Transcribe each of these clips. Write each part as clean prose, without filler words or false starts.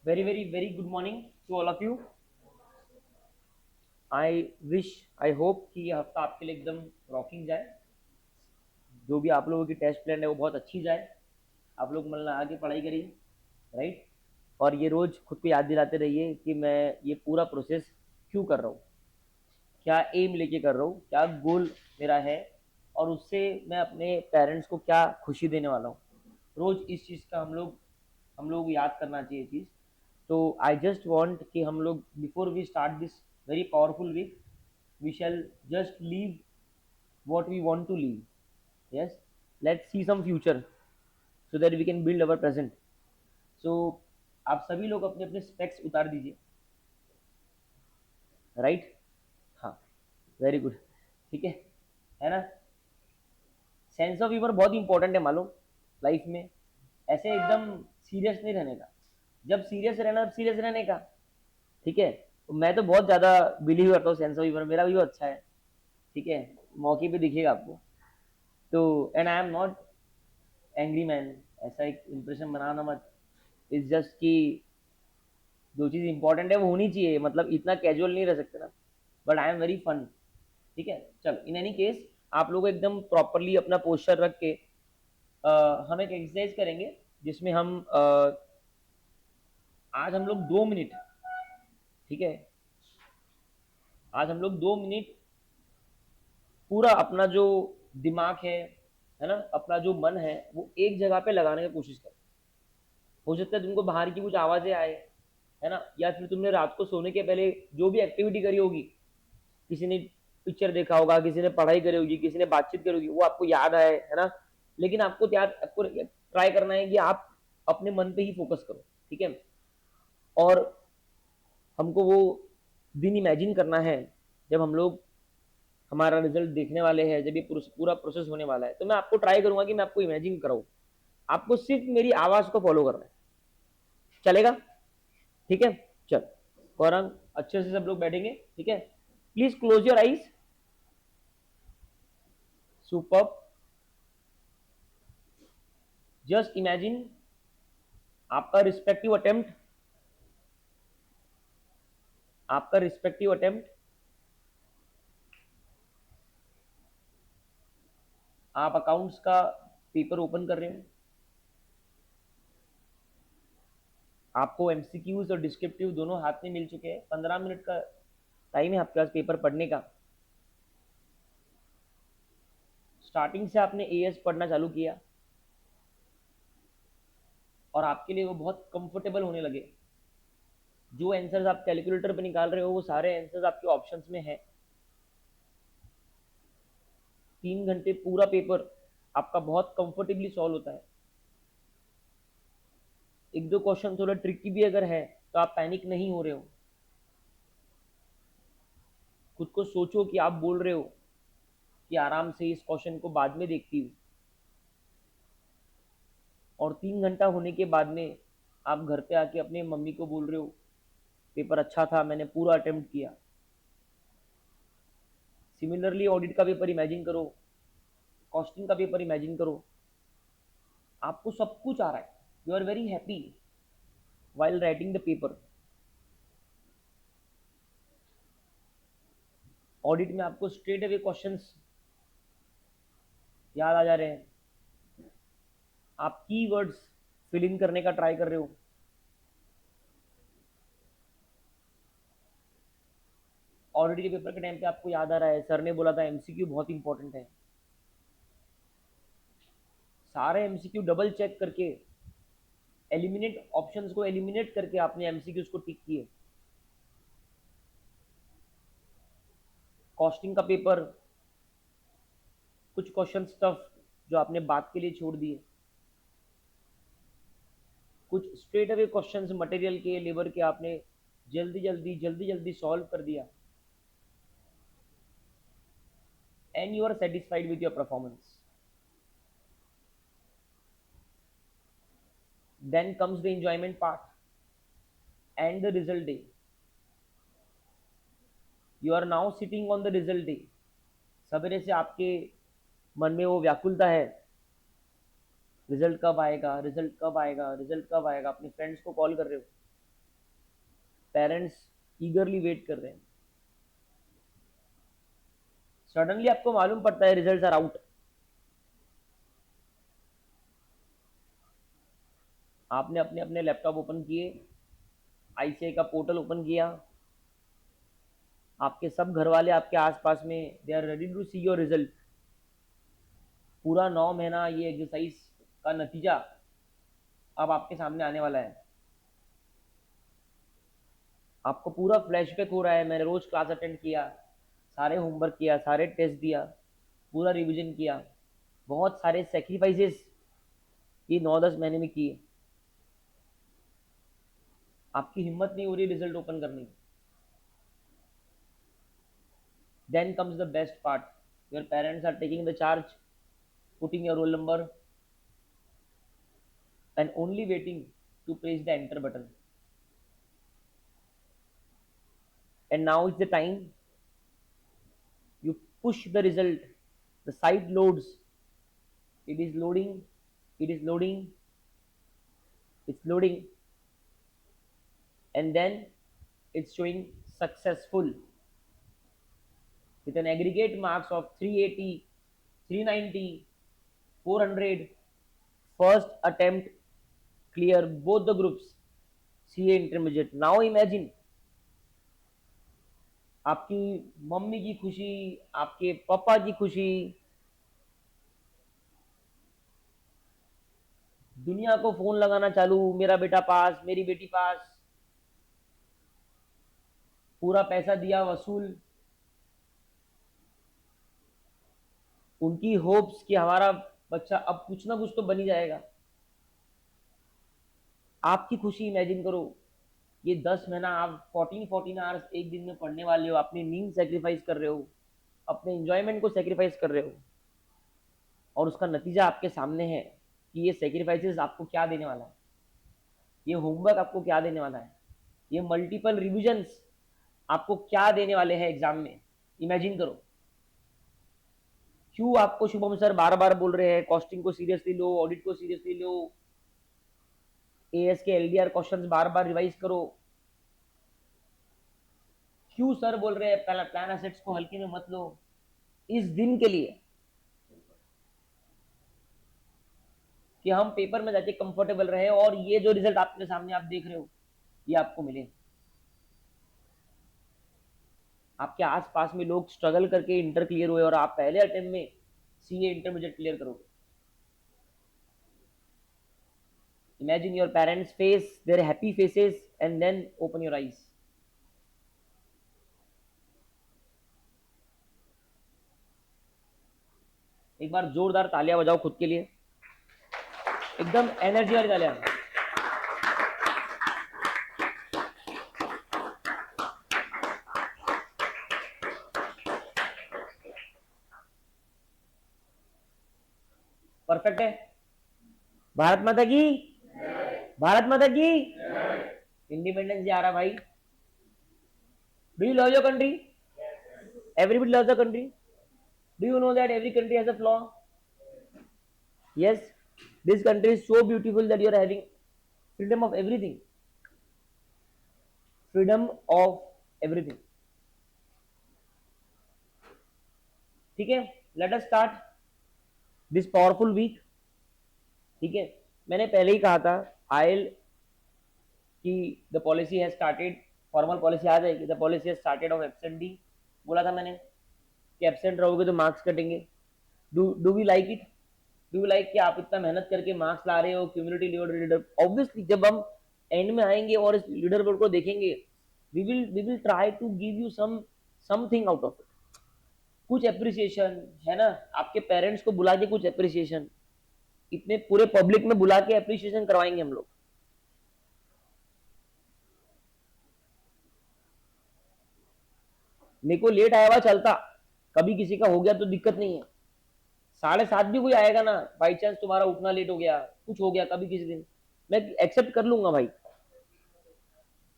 Very good morning to all of you. I hope कि ये हफ्ता आपके लिए एकदम रॉकिंग जाए। जो भी आप लोगों की टेस्ट प्लान है वो बहुत अच्छी जाए। आप लोग मतलब आगे पढ़ाई करिए, राइट। और ये रोज खुद को याद दिलाते रहिए कि मैं ये पूरा प्रोसेस क्यों कर रहा हूँ, क्या एम लेके कर रहा हूँ, क्या गोल मेरा है, और उससे मैं अपने पेरेंट्स को क्या खुशी देने वाला हूँ। रोज इस चीज़ का हम लोग याद करना चाहिए चीज़। तो आई जस्ट वॉन्ट कि हम लोग before we start this very powerful week, we shall just leave what we want to leave. Yes, let's see some future so that we can build our present. So आप सभी लोग अपने अपने specs उतार दीजिए, राइट। हाँ, very good. ठीक है ना। सेंस ऑफ ह्यूमर बहुत इंपॉर्टेंट है मालूम, लाइफ में। ऐसे एकदम सीरियस नहीं रहने का। जब सीरियस रहना सीरियस रहने का। ठीक है। तो मैं तो बहुत ज़्यादा बिलीव करता हूँ सेंस ऑफ ह्यूमर, मेरा भी बहुत अच्छा है। ठीक है, मौके पे दिखेगा आपको। तो and I am not angry man, ऐसा एक इंप्रेशन बनाना मत। इट्स जस्ट कि जो चीज़ इंपॉर्टेंट है वो होनी चाहिए, मतलब इतना कैजुअल नहीं रह सकते ना। But I am very fun. ठीक है, चल इन एनी केस आप लोग एकदम प्रॉपरली अपना पोस्चर रख के हम एक एक्सरसाइज करेंगे जिसमें हम आज हम लोग 2 मिनट, ठीक है, आज हम लोग 2 मिनट पूरा अपना जो दिमाग है ना, अपना जो मन है वो एक जगह पे लगाने की कोशिश करें। हो सकता है तुमको बाहर की कुछ आवाज़ें आए, है ना, या फिर तुमने रात को सोने के पहले जो भी एक्टिविटी करी होगी, किसी ने पिक्चर देखा होगा, किसी ने पढ़ाई करी होगी, किसी ने बातचीत करी होगी, वो आपको याद आए, है ना। लेकिन आपको ट्राई करना है कि आप अपने मन पे ही फोकस करो। ठीक है। और हमको वो दिन इमेजिन करना है जब हम लोग हमारा रिजल्ट देखने वाले हैं, जब ये पूरा प्रोसेस होने वाला है। तो मैं आपको ट्राई करूंगा कि मैं आपको इमेजिन कराऊं। आपको सिर्फ मेरी आवाज को फॉलो करना है, चलेगा? ठीक है। चल गौरव, अच्छे से सब लोग बैठेंगे, ठीक है। Please close your eyes. Super. Just imagine आपका रिस्पेक्टिव अटेम्प्ट, आपका रिस्पेक्टिव अटेम्प्ट। आप अकाउंट्स का पेपर ओपन कर रहे हो। आपको एमसीक्यूज और डिस्क्रिप्टिव दोनों हाथ में मिल चुके हैं। 15 मिनट का टाइम है आपके पास पेपर पढ़ने का। स्टार्टिंग से आपने एएस पढ़ना चालू किया और आपके लिए वो बहुत कंफर्टेबल होने लगे। जो आंसर्स आप कैलकुलेटर पे निकाल रहे हो वो सारे आंसर्स आपके ऑप्शंस में है। 3 घंटे पूरा पेपर आपका बहुत कंफर्टेबली सॉल्व होता है। एक दो क्वेश्चन थोड़ा ट्रिकी भी अगर है तो आप पैनिक नहीं हो रहे हो। खुद को सोचो कि आप बोल रहे हो कि आराम से इस क्वेश्चन को बाद में देखती हूँ। और 3 घंटा होने के बाद में आप घर पे आके अपने मम्मी को बोल रहे हो पेपर अच्छा था, मैंने पूरा अटेम्प्ट किया। सिमिलरली ऑडिट का पेपर इमेजिन करो, कॉस्टिंग का पेपर इमेजिन करो। आपको सब कुछ आ रहा है, you are very happy while writing the paper. Audit में आपको स्ट्रेट अवे क्वेश्चंस याद आ जा रहे हैं। आप कीवर्ड्स फिल इन करने का ट्राई कर रहे हो। ऑडिट के पेपर के टाइम पे आपको याद आ रहा है सर ने बोला था एमसीक्यू बहुत इंपॉर्टेंट है। सारे एमसीक्यू डबल चेक करके, एलिमिनेट ऑप्शंस को एलिमिनेट करके आपने एमसीक्यूज को टिक किए। कॉस्टिंग का पेपर, कुछ क्वेश्चन टफ जो आपने बात के लिए छोड़ दिए। कुछ स्ट्रेट अवे क्वेश्चंस मटेरियल के, लेबर के आपने जल्दी जल्दी सॉल्व कर दिया। And you are satisfied with your performance. Then comes the enjoyment part and the result day. You are now sitting on the result day. सवेरे से आपके मन में वो व्याकुलता है, रिजल्ट कब आएगा, रिजल्ट कब आएगा, रिजल्ट कब आएगा। अपने फ्रेंड्स को कॉल कर रहे हो, पेरेंट्स ईगरली वेट कर रहे हैं। सडनली आपको मालूम पड़ता है रिजल्ट्स आर आउट। आपने अपने अपने लैपटॉप ओपन किए, आईसीआई का पोर्टल ओपन किया, आपके सब घर वाले आपके आसपास में, they are ready to see your result. पूरा 9 महीना ये एक्सरसाइज का नतीजा अब आपके सामने आने वाला है। आपको पूरा फ्लैशबैक हो रहा है, मैंने रोज क्लास अटेंड किया, सारे होमवर्क किया, सारे टेस्ट दिया, पूरा रिवीजन किया, बहुत सारे सेक्रीफाइसेस ये 9-10 महीने में किए। आपकी हिम्मत नहीं हो रही रिजल्ट ओपन करने की। Then comes the best part, your parents are taking the charge, putting your roll number and only waiting to press the enter button. And now is the time you push the result. The site loads, it is loading, it is loading, it's loading, and then it's showing successful with an aggregate marks of 380, 390, 400. First attempt clear both the groups, CA intermediate. Now imagine आपकी mummy की खुशी, आपके पापा की खुशी, दुनिया को phone लगाना चालू, मेरा बेटा पास, मेरी बेटी पास, पूरा पैसा दिया वसूल। उनकी होप्स कि हमारा बच्चा अब कुछ ना कुछ तो बन ही जाएगा। आपकी खुशी इमेजिन करो, ये 10 महीना आप 14 आवर्स एक दिन में पढ़ने वाले हो, अपनी नींद सेक्रीफाइस कर रहे हो, अपने इंजॉयमेंट को सेक्रीफाइस कर रहे हो, और उसका नतीजा आपके सामने है कि ये सेक्रीफाइसेस आपको क्या देने वाला है, ये होमवर्क आपको क्या देने वाला है, ये मल्टीपल रिविजन्स आपको क्या देने वाले हैं एग्जाम में। इमेजिन करो। क्यों आपको शुभम सर बार बार बोल रहे हैं कॉस्टिंग को सीरियसली लो, ऑडिट को सीरियसली लो, एएस के एलडीआर क्वेश्चंस बार बार रिवाइज करो। क्यों सर बोल रहे हैं प्लान एसेट्स को हल्के में मत लो। इस दिन के लिए कि हम पेपर में जाके कंफर्टेबल रहे और ये जो रिजल्ट आपके सामने आप देख रहे हो ये आपको मिले। आपके आसपास में लोग स्ट्रगल करके इंटर क्लियर हुए और आप पहले अटेम्प्ट में सीए इंटरमीडिएट क्लियर करोगे। Imagine your parents' face, their happy faces, and then open your eyes. एक बार जोरदार तालियां बजाओ खुद के लिए, एकदम एनर्जी वाली तालियां। परफेक्ट है। भारत माता की, भारत माता की। इंडिपेंडेंस डे आ रहा भाई। Do you love your country? Everybody loves the country. Do you know that every country has a flaw? Yes, this country is so beautiful that you are having freedom of everything. Freedom of everything. ठीक है, let us start this powerful week. ठीक है, मैंने पहले ही कहा था आयल कि the policy has started, formal policy आ जाएगी, the policy has started of absentee. बोला था मैंने कि एब्सेंट रहोगे तो मार्क्स कटेंगे। Do we like it? Do we like कि आप इतना मेहनत करके मार्क्स ला रहे हो, क्यूमुलेटिव लीडर। ऑब्वियसली जब हम एंड में आएंगे और इस लीडर बोर्ड को देखेंगे, we will try to give you something out of it, कुछ एप्रिसिएशन है ना। आपके पेरेंट्स को बुला के कुछ एप्रिसिएशन, इतने पूरे पब्लिक में बुला के एप्रिसिएशन करवाएंगे हम लोग। मेरे को लेट आया हुआ चलता, कभी किसी का हो गया तो दिक्कत नहीं है। 7:30 भी कोई आएगा ना, बाई चांस तुम्हारा उठना लेट हो गया, कुछ हो गया कभी किसी दिन, मैं एक्सेप्ट कर लूंगा भाई।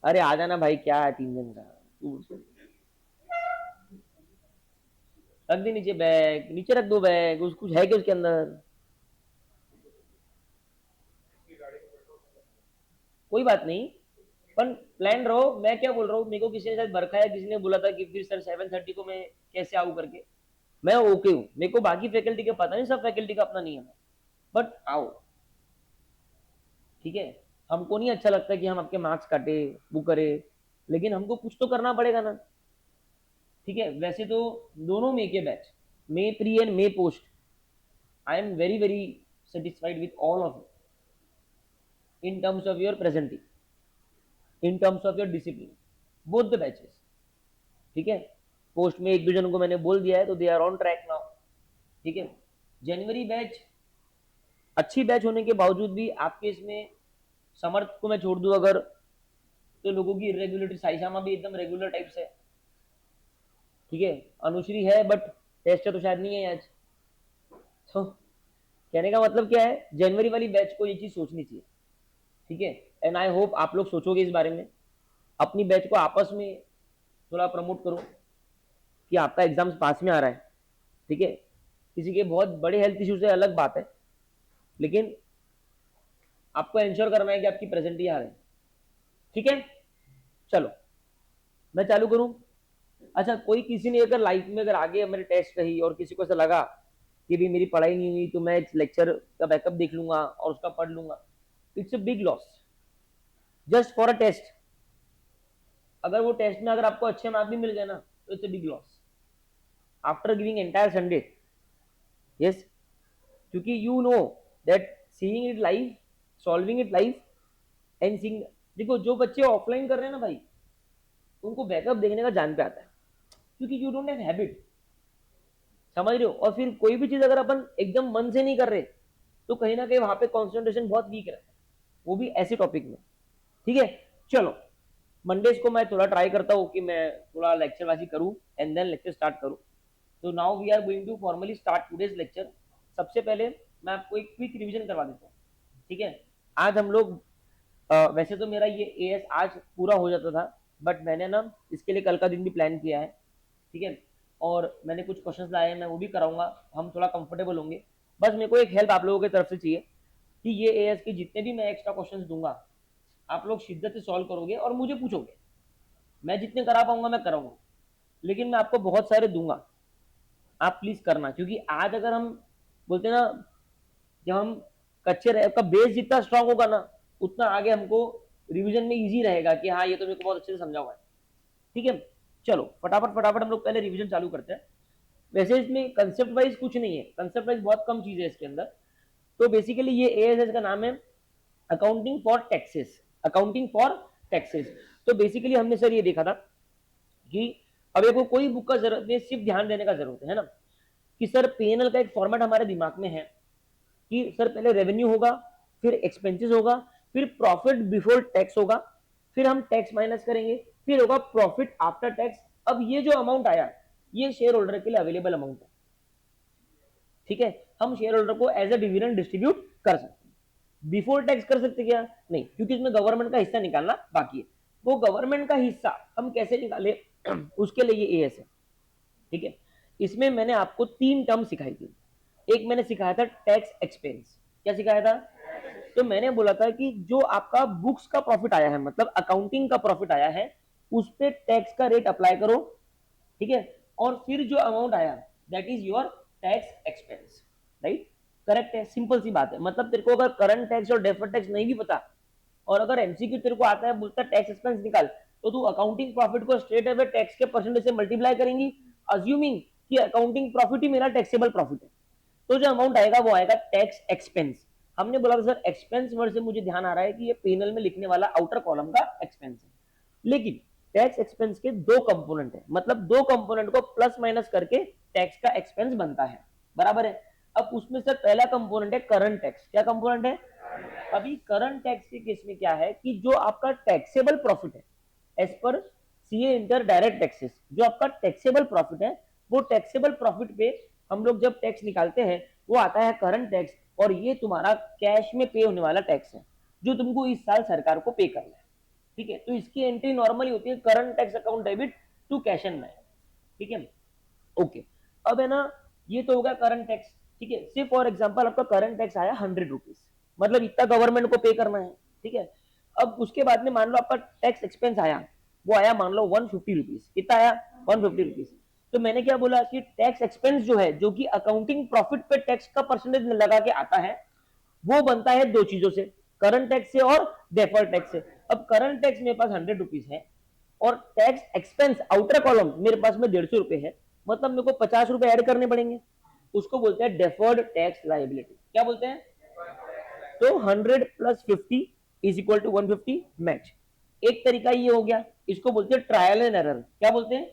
अरे आ जाना भाई, क्या है 3 दिन का, रख दे नीचे बैग, नीचे रख दो बैग, कुछ है क्या उसके अंदर, कोई बात नहीं। पर प्लान रहो। मैं क्या बोल रहा हूँ, मेरे को किसी ने शायद बरखा या किसी ने बोला था कि फिर सर 7:30 को मैं कैसे आऊँ करके। मैं ओके हूँ, मेरे को बाकी फैकल्टी का पता नहीं, सब फैकल्टी का अपना नियम है, बट आओ, ठीक है। हमको नहीं अच्छा लगता कि हम आपके मार्क्स काटे, वो करे, लेकिन हमको कुछ तो करना पड़ेगा ना, ठीक है। वैसे तो दोनों मे के batch, may pre and may post, I am very very satisfied with all of you in terms of your प्रेजेंटी, in terms of your discipline, both the batches, ठीक है। पोस्ट में एक दो जन को मैंने बोल दिया है तो they are on track now, ठीक है। जनवरी बैच अच्छी बैच होने के बावजूद भी आपके इसमें समर्थ को मैं छोड़ दूं अगर, तो लोगों की इरेगुलरिटी, साइशामा भी एकदम रेगुलर टाइप से, ठीक है। अनुश्री है बट टेस्ट तो शायद नहीं है आज। तो कहने का मतलब क्या है, जनवरी वाली बैच को ये चीज सोचनी चाहिए, ठीक है। एंड आई होप आप लोग सोचोगे इस बारे में, अपनी बैच को आपस में थोड़ा प्रमोट करो कि आपका एग्जाम पास में आ रहा है, ठीक है। किसी के बहुत बड़े हेल्थ इश्यू से अलग बात है, लेकिन आपको इंश्योर करना है कि आपकी प्रेजेंटी आ रही है, ठीक है। चलो मैं चालू करूं। अच्छा, कोई किसी ने अगर लाइफ में अगर आगे मेरे टेस्ट रही और किसी को ऐसा लगा कि भी मेरी पढ़ाई नहीं हुई तो मैं लेक्चर का बैकअप देख लूंगा और उसका पढ़ लूंगा, it's a big loss just for a test. अगर वो टेस्ट में अगर आपको अच्छे मार्क्स भी मिल गए ना तो it's a big loss after giving entire Sunday, yes. क्योंकि you know that seeing it live, solving it live and seeing, देखो जो बच्चे ऑफलाइन कर रहे हैं ना भाई, उनको बैकअप देखने का जान पे आता है, क्योंकि यू डोंट हैव हैबिट, समझ रहे हो। और फिर कोई भी चीज अगर अपन एकदम मन से नहीं कर रहे तो कहीं ना कहीं वहां पे कॉन्सेंट्रेशन बहुत वीक रहता है, वो भी ऐसे टॉपिक में, ठीक है। चलो मंडेज को मैं थोड़ा ट्राई करता हूँ कि मैं थोड़ा लेक्चर वाजी करूँ एंड देन लेक्चर स्टार्ट करूँ। तो now we are going to formally start today's lecture. सबसे पहले मैं आपको एक क्विक रिवीजन करवा देता हूँ, ठीक है। आज हम लोग वैसे तो मेरा ये एएस आज पूरा हो जाता था, बट मैंने ना इसके लिए कल का दिन भी प्लान किया है, ठीक है। और मैंने कुछ क्वेश्चंस लाए हैं, मैं वो भी कराऊंगा, हम थोड़ा कंफर्टेबल होंगे। बस मेरे को एक हेल्प आप लोगों की तरफ से चाहिए कि ये एएस के जितने भी मैं एक्स्ट्रा क्वेश्चंस दूंगा आप लोग शिद्दत से सॉल्व करोगे और मुझे पूछोगे। मैं जितने करा पाऊंगा मैं कराऊंगा, लेकिन मैं आपको बहुत सारे दूंगा, आप प्लीज करना। क्योंकि आज अगर हम बोलते हैं ना, जब हम कच्चे रहे का बेस जितना स्ट्रांग होगा ना, उतना आगे हमको रिवीजन में इजी रहेगा कि हाँ ये तो मेरे को बहुत अच्छे से समझा हुआ है, ठीक है। चलो फटाफट फटाफट हम लोग पहले रिवीजन चालू करते हैं। वैसे इसमें कंसेप्ट वाइज कुछ नहीं है, कंसेप्ट वाइज बहुत कम चीज है इसके अंदर। तो बेसिकली ये एएसएस का नाम है accounting for taxes, accounting for taxes. तो बेसिकली हमने सर ये देखा था कि अब को कोई बुक का जरूरत नहीं, सिर्फ ध्यान देने का जरूरत है ना, कि सर पीएनएल का एक फॉर्मेट हमारे दिमाग में है कि सर पहले रेवेन्यू होगा, फिर एक्सपेंसेस होगा, फिर प्रॉफिट बिफोर टैक्स होगा, फिर हम टैक्स माइनस करेंगे, फिर होगा प्रॉफिट आफ्टर टैक्स। अब ये जो अमाउंट आया ये शेयर होल्डर के लिए अवेलेबल अमाउंट है, ठीक है। हम शेयर होल्डर को एज ए डिविडेंड डिस्ट्रीब्यूट कर सकते हैं। बिफोर टैक्स कर सकते क्या, नहीं, क्योंकि इसमें गवर्नमेंट का हिस्सा निकालना बाकी है। वो गवर्नमेंट का हिस्सा हम कैसे निकाले उसके लिए ये एएस है, ठीक है। इसमें मैंने आपको 3 टर्म सिखाई थी। एक मैंने सिखाया था टैक्स एक्सपेंस, क्या सिखाया था, तो मैंने बोला था कि जो आपका बुक्स का प्रॉफिट आया है, मतलब अकाउंटिंग का प्रॉफिट आया है, उस पे टैक्स का रेट अप्लाई करो, ठीक है। और फिर जो अमाउंट आया that is your tax expense, right. Correct है, सिंपल सी बात है। मतलब तेरे को अगर करंट टैक्स और डेफर्ड टैक्स नहीं भी पता, और अगर एमसीक्यू तेरे को आता है बोलता है टैक्स एक्सपेंस निकाल, तो तू अकाउंटिंग प्रॉफिट को स्ट्रेट अवे टैक्स के परसेंटेज से मल्टीप्लाई करेंगी, अज्यूमिंग कि अकाउंटिंग प्रॉफिट ही मेरा टैक्सेबल प्रॉफिट है। तो जो अमाउंट आएगा वो आएगा टैक्स एक्सपेंस। हमने बोला था सर एक्सपेंस वर्ड से मुझे ध्यान आ रहा है कि ये पेनल में लिखने वाला आउटर कॉलम का एक्सपेंस है, लेकिन टैक्स एक्सपेंस के 2 कंपोनेंट है, मतलब 2 कंपोनेंट को प्लस माइनस करके टैक्स का एक्सपेंस बनता है, बराबर है। अब उसमें से पहला कंपोनेंट है करंट टैक्स। क्या कंपोनेंट है, अभी करंट टैक्स के केस में क्या है कि जो आपका टैक्सेबल प्रॉफिट है as per CA inter direct taxes, जो आपका टैक्सेबल प्रॉफिट है, वो टैक्सेबल प्रॉफिट पे हम लोग जब टैक्स निकालते हैं वो आता है करंट टैक्स, और ये तुम्हारा कैश में पे होने वाला टैक्स है जो तुमको इस साल सरकार को पे करना है, ठीक है। तो इसकी एंट्री नॉर्मली होती है current tax account debit to cash and bank, ठीक है, ओके। अब है ना, ये तो होगा करंट टैक्स, ठीक है। सिर्फ फॉर एग्जांपल आपका करंट टैक्स आया 100 रुपीज, मतलब इतना गवर्नमेंट को पे करना है, ठीक है। अब उसके बाद में मान लो आपका टैक्स एक्सपेंस आया, वो आया मान लो 150 रुपीज, कितना आया 150 रुपीज। तो मैंने क्या बोला कि टैक्स एक्सपेंस जो है, जो कि अकाउंटिंग प्रॉफिट पे टैक्स का परसेंटेज लगा के आता है, वो बनता है दो चीजों से, करंट टैक्स से और डेफर्ड टैक्स से। अब करंट टैक्स मेरे पास 100 रुपीज है और टैक्स एक्सपेंस आउटर कॉलम मेरे पास में 150 रुपए है, मतलब मेरे को 50 रुपए ऐड करने पड़ेंगे, उसको बोलते हैं डेफर्ड टैक्स लाइबिलिटी। क्या बोलते हैं? तो 100 plus 50 is equal to 150 match. एक तरीका ये हो गया, इसको बोलते हैं ट्रायल एंड एरर। क्या बोलते हैं?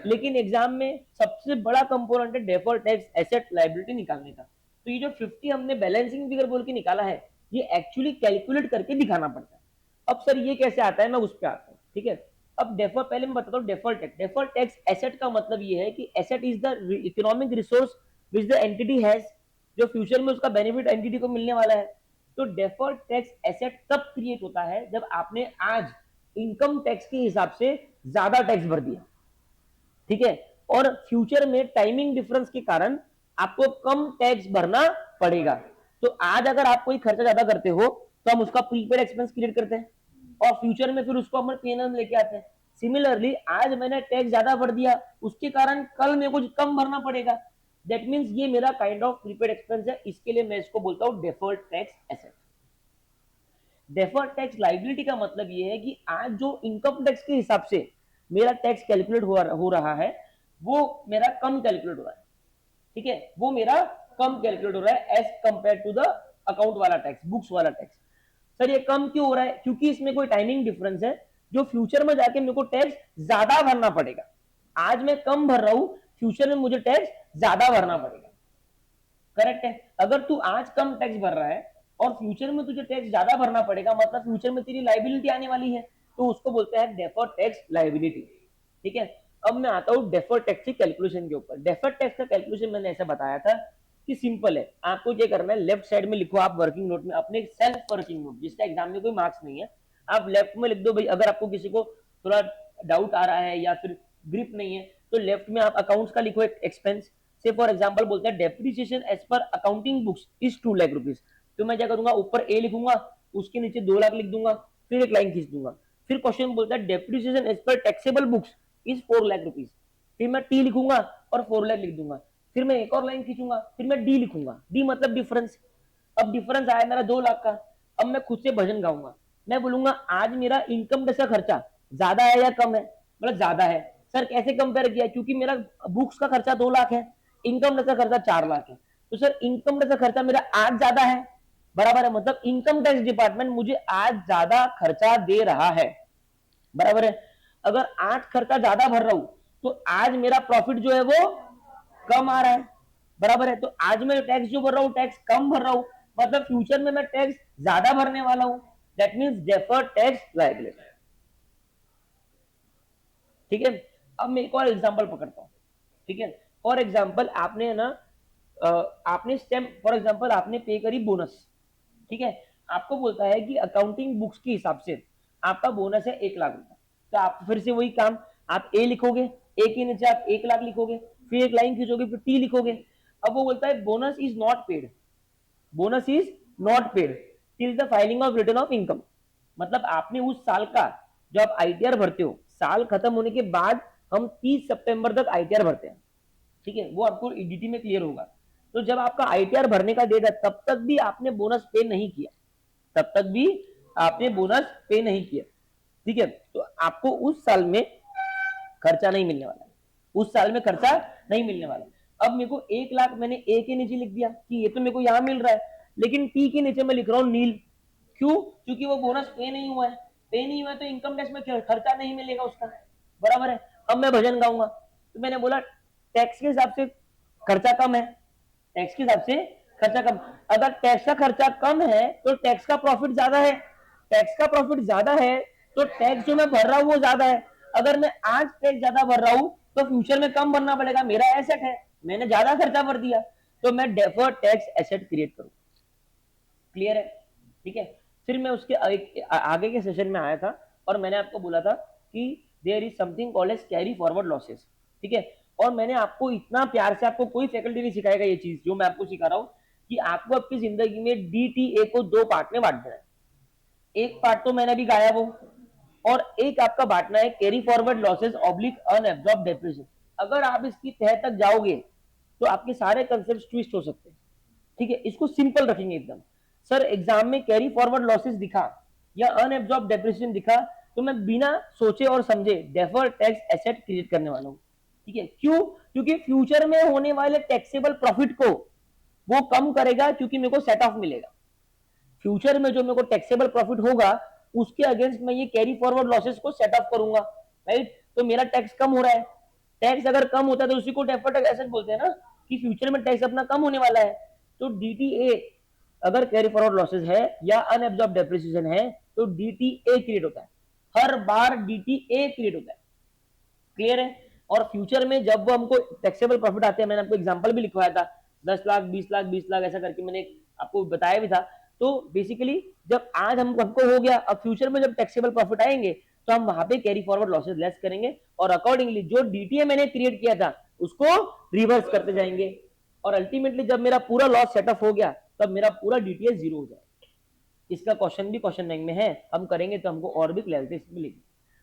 लेकिन एग्जाम में सबसे बड़ा कंपोनेंट है डेफर्ड टैक्स एसेट लाइबिलिटी निकालने का। तो ये जो 50 हमने बैलेंसिंग फिगर बोल के निकाला है, ये एक्चुअली कैलकुलेट करके दिखाना पड़ता है। अब सर ये कैसे आता है, मैं उस पर आता हूँ, ठीक है। अब डेफर, पहले मैं बताता हूँ deferred tax. Deferred tax asset का मतलब ये है कि asset is the economic resource which the entity has, जो फ्यूचर में उसका बेनिफिट एंटिटी को मिलने वाला है। तो डेफर्ड टैक्स एसेट तब क्रिएट होता है जब आपने आज इनकम टैक्स के हिसाब से ज्यादा टैक्स भर दिया, ठीक है, और फ्यूचर में टाइमिंग डिफरेंस के कारण आपको कम टैक्स भरना पड़ेगा। तो आज अगर आप कोई खर्चा ज्यादा करते हो तो हम उसका प्रीपेड एक्सपेंस क्रिएट करते हैं और फ्यूचर में फिर उसको हम पीएनएल में लेके आते हैं। सिमिलरली आज मैंने टैक्स ज्यादा भर दिया, उसके कारण कल मेरे को कम भरना पड़ेगा। दैट मीन्स ये मेरा काइंड ऑफ प्रीपेड एक्सपेंस है, इसके लिए मैं इसको बोलता हूं deferred tax asset. Deferred tax liability का मतलब ये है कि आज जो इनकम टैक्स के हिसाब से मेरा टैक्स कैलकुलेट हो रहा है, वो मेरा कम कैलकुलेट हो रहा है, ठीक है, वो मेरा कम कैलकुलेट हो रहा है as compare to the account वाला टैक्स, बुक्स वाला टैक्स। सर ये कम क्यों हो रहा है? क्योंकि इसमें कोई टाइमिंग डिफरेंस है, जो फ्यूचर में जाके मेरे को टैक्स ज्यादा भरना पड़ेगा। आज मैं कम भर रहा हूं, फ्यूचर में मुझे टैक्स ज्यादा भरना पड़ेगा। करेक्ट है? अगर तू आज कम टैक्स भर रहा है और फ्यूचर में तुझे टैक्स ज्यादा भरना पड़ेगा, मतलब फ्यूचर में तेरी लाइबिलिटी आने वाली है, तो उसको बोलते हैं डेफर्ड टैक्स लाइबिलिटी, ठीक है। अब मैं आता हूं डेफर्ड टैक्स की कैलकुलेशन के ऊपर। डेफर्ड टैक्स का कैलकुलेशन मैंने ऐसा बताया था कि सिंपल है, आपको क्या करना है, लेफ्ट साइड में लिखो आप वर्किंग नोट में, अपने सेल्फ वर्किंग नोट, जिसका एग्जाम में कोई मार्क्स नहीं है, आप लेफ्ट में लिख दो भाई। अगर आपको किसी को थोड़ा डाउट आ रहा है या फिर ग्रिप नहीं है, तो लेफ्ट में आप अकाउंट्स का लिखो एक्सपेंस। से फॉर एग्जांपल बोलते हैं depreciation as per accounting books is 2 lakh rupees, तो मैं क्या करूंगा, ऊपर ए लिखूंगा, उसके नीचे 2 लाख लिख दूंगा, फिर एक लाइन खींच दूंगा। फिर क्वेश्चन बोलता है depreciation as per taxable books is 4 lakh rupees, फिर मैं टी लिखूंगा और 4 लाख लिख दूंगा, फिर मैं एक और लाइन खींचूंगा, फिर मैं डी लिखूंगा, डी मतलब डिफरेंस। अब डिफरेंस आया मेरा 2 लाख का। अब मैं खुद से भजन गाऊंगा, मैं बोलूंगा आज मेरा इनकम टैक्स का खर्चा ज्यादा है या कम है, मतलब ज्यादा है। सर कैसे कंपेयर किया? क्योंकि मेरा बुक्स का खर्चा 2 लाख है, इनकम टैक्स का खर्चा 4 लाख है, तो सर इनकम टैक्स का खर्चा मेरा आज ज्यादा है, बराबर है, मतलब इनकम टैक्स डिपार्टमेंट मुझे आज ज्यादा खर्चा दे रहा है, बराबर है। अगर आज खर्चा ज्यादा भर रहा हूं तो आज मेरा प्रॉफिट जो है वो कम आ रहा है, बराबर है। तो आज मैं टैक्स जो भर रहा हूं टैक्स कम भर रहा हूं, मतलब फ्यूचर में मैं टैक्स ज्यादा भरने वाला हूं। That means deferred tax liability, ठीक है। अब मैं एक और एग्जांपल पकड़ता हूं, ठीक है। फॉर एग्जांपल आपने ना आपने स्टेम, फॉर एग्जांपल आपने पे करी बोनस, ठीक है। आपको बोलता है कि अकाउंटिंग बुक्स के हिसाब से आपका बोनस है 1 लाख रुपए, तो आप फिर से वही काम, आप ए लिखोगे, ए के नीचे आप 1 लाख लिखोगे, फिर एक लाइन खींचोगे, फिर टी लिखोगे। अब वो बोलता है bonus is not paid, bonus is not paid till the filing of return of income, मतलब आपने उस साल का जो आप आईटीआर भरते हो, साल खत्म होने के बाद हम 30 सितंबर तक आईटीआर भरते हैं, ठीक है, वो आपको ईडीटी में क्लियर होगा। तो जब आपका आईटीआर भरने का डेट है तब तक भी आपने बोनस पे नहीं किया, तब तक भी आपने बोनस पे नहीं किया, ठीक है। तो आपको उस साल में खर्चा नहीं मिलने वाला, उस साल में खर्चा नहीं मिलने वाला। अब मेरे को 1 लाख मैंने ए के नीचे लिख दिया कि ये तो मेरे को यहां मिल रहा है, लेकिन टी के नीचे मैं लिख रहा हूं नील, क्यों? क्योंकि वो बोनस पे नहीं हुआ है, पे नहीं हुआ है तो इनकम टैक्स में खर्चा नहीं मिलेगा उसका, बराबर है। अब मैं भजन गाऊंगा, तो मैंने बोला टैक्स के हिसाब से खर्चा कम है, टैक्स के हिसाब से खर्चा कम। अगर टैक्स का खर्चा कम है तो टैक्स का प्रॉफिट ज्यादा है, टैक्स का प्रॉफिट ज्यादा है तो टैक्स जो मैं भर रहा हूं वो ज्यादा है। अगर मैं आज टैक्स ज्यादा भर रहा हूं तो फ्यूचर में कम भरना पड़ेगा, मेरा एसेट है, मैंने ज्यादा खर्चा भर दिया, तो मैं डेफर्ड टैक्स एसेट क्रिएट करूं। क्लियर है? ठीक है। फिर मैं उसके आगे के सेशन में आया था और मैंने आपको बोला था कि there is something called as carry forward losses, ठीक है। और मैंने आपको इतना प्यार से, आपको कोई फैकल्टी नहीं सिखाएगा ये चीज जो मैं आपको सिखा रहा हूं, कि आपको आपकी जिंदगी में डीटीए को 2 पार्ट में बांट देना है। एक पार्ट तो मैंने अभी गाया वो, और एक आपका बांटना है carry forward losses oblique unabsorbed depreciation. अगर आप इसकी तह तक जाओगे तो आपके सारे कंसेप्ट ट्विस्ट हो सकते हैं। ठीक है, इसको सिंपल रखेंगे एकदम। सर एग्जाम में कैरी फॉरवर्ड लॉसेस दिखा या अनएब्जॉर्ब डेप्रिसिएशन दिखा तो मैं बिना सोचे और समझे डेफर्ड टैक्स एसेट क्रिएट करने वाला हूं। ठीक है, क्यों? क्योंकि फ्यूचर में होने वाले टैक्सेबल प्रॉफिट को वो कम करेगा, क्योंकि मेरे को सेट ऑफ मिलेगा। फ्यूचर में जो मेरे को टैक्सेबल प्रॉफिट होगा उसके अगेंस्ट मैं ये कैरी फॉरवर्ड लॉसेस को सेट ऑफ करूंगा, राइट? तो मेरा टैक्स कम हो रहा है। टैक्स अगर कम होता है तो उसी को डेफर्ड टैक्स एसेट बोलते हैं ना, कि फ्यूचर में टैक्स अपना कम होने वाला है। तो डीटीए अगर कैरी फॉरवर्ड लॉसेस है या अनएब्जॉर्ब डेप्रिसिएशन है तो डीटीए क्रिएट होता है, हर बार डीटीए क्रिएट होता है। क्लियर है? और फ्यूचर में जब वो हमको टैक्सेबल प्रॉफिट आते हैं, मैंने आपको एग्जांपल भी लिखवाया था, 10 लाख 20 लाख 20 लाख ऐसा करके मैंने आपको बताया भी था। तो बेसिकली जब आज हमको हो गया, अब फ्यूचर में जब टैक्सेबल प्रॉफिट आएंगे तो हम वहां पे कैरी फॉरवर्ड लॉसेस लेस करेंगे और अकॉर्डिंगली जो डीटीए मैंने क्रिएट किया था उसको रिवर्स करते जाएंगे, और अल्टीमेटली जब मेरा पूरा लॉस सेटअप हो गया तब मेरा पूरा डीटीए जीरो हो जाएगा। इसका क्वेश्चन भी क्वेश्चन बैंक में है, हम करेंगे तो हमको और भी क्लैरिटी मिलेगी।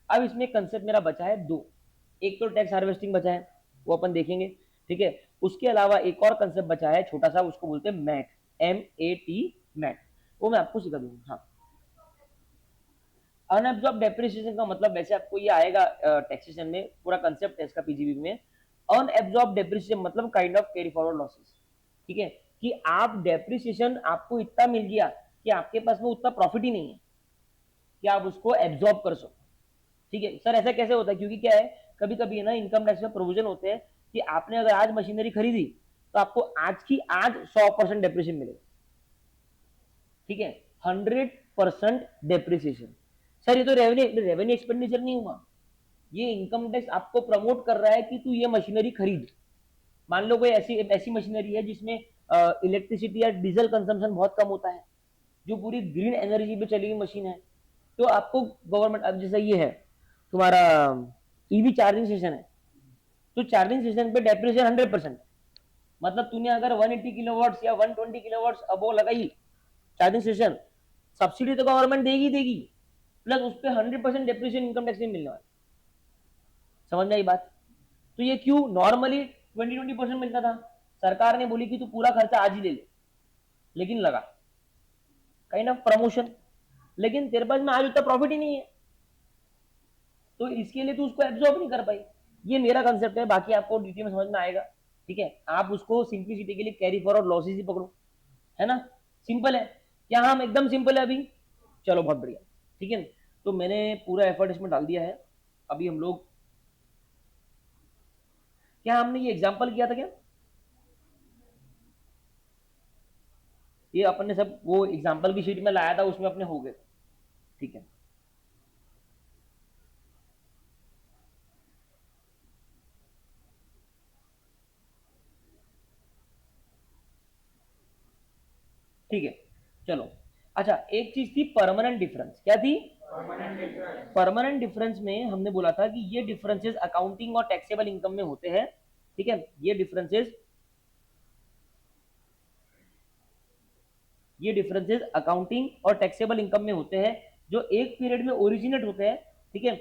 अब इसमें कंसेप्ट मेरा बचा है दो, एक तो टैक्स हार्वेस्टिंग बचा है, वो अपन देखेंगे। ठीक है, उसके अलावा एक और कंसेप्ट बचा है छोटा सा, उसको बोलते हैं मैट, MAT, मैट, वो मैं आपको सिखा दूंगा। हाँ, अनएब्जॉर्ब डेप्रिसिएशन का मतलब वैसे आपको ये आएगा टैक्सेशन में, पूरा कंसेप्ट है इसका पीजीबी में। अनएब्जॉर्ब डेप्रिसिएशन मतलब kind of carry forward losses. ठीक है, कि आप डेप्रिसिएशन आपको इतना मिल गया कि आपके पास में उतना प्रॉफिट ही नहीं है कि आप उसको एब्जॉर्ब कर सको। ठीक है सर, ऐसा कैसे होता है? क्योंकि क्या है, कभी कभी ना इनकम टैक्स में प्रोविजन होते हैं कि आपने अगर आज मशीनरी खरीदी तो आपको आज की आज 100% डेप्रिसिएशन मिलेगा। ठीक है, 100% डेप्रिसिएशन। सर ये तो रेवेन्यू एक्सपेंडिचर नहीं हुआ, ये इनकम टैक्स आपको प्रमोट कर रहा है कि तू ये मशीनरी खरीद। मान लो कोई ऐसी ऐसी मशीनरी है जिसमें इलेक्ट्रिसिटी या डीजल कंजम्पशन बहुत कम होता है, जो पूरी ग्रीन एनर्जी पे चली हुई मशीन है, तो आपको गवर्नमेंट, अब जैसे ये है तुम्हारा ईवी चार्जिंग स्टेशन है, तो चार्जिंग स्टेशन पे डेप्रिसिएशन 100%। मतलब तूने अगर 180 किलोवाट्स या 120 किलोवाट्स अबो लगाई चार्जिंग स्टेशन, सब्सिडी तो गवर्नमेंट देगी देगी, प्लस उस पर 100% डेप्रिसिएशन इनकम टैक्स में मिलने वाला। समझ में आई बात? तो ये क्यों? नॉर्मली 20-20% मिलता था, सरकार ने बोली कि तू पूरा खर्चा आज ही ले ले, लेकिन लगा काइंड ऑफ प्रमोशन, लेकिन तेरे पास में आज उतना प्रॉफिट ही नहीं है, तो इसके लिए तू उसको एब्जॉर्ब नहीं कर पाई। ये मेरा कंसेप्ट है, बाकी आपको डिटेल में समझ में आएगा। ठीक है, आप उसको सिंप्लिसिटी के लिए कैरी फॉरवर्ड लॉसेस ही पकड़ो, है ना? सिंपल है क्या? हम एकदम सिंपल है अभी। चलो बहुत बढ़िया, ठीक है। तो मैंने पूरा एफर्ट इसमें डाल दिया है। अभी हम लोग, क्या हमने ये एग्जाम्पल किया था क्या? ये अपन ने सब वो एग्जाम्पल की शीट में लाया था, उसमें अपने हो गए। ठीक है, ठीक है, चलो। अच्छा, एक चीज थी परमानेंट डिफरेंस, क्या थी? परमानेंट डिफरेंस में हमने बोला था कि ये डिफरेंसेस अकाउंटिंग और टैक्सेबल इनकम में होते हैं। ठीक है, ये डिफरेंसेस अकाउंटिंग और टैक्सेबल इनकम में होते हैं, जो एक पीरियड में ओरिजिनेट होते हैं। ठीक है,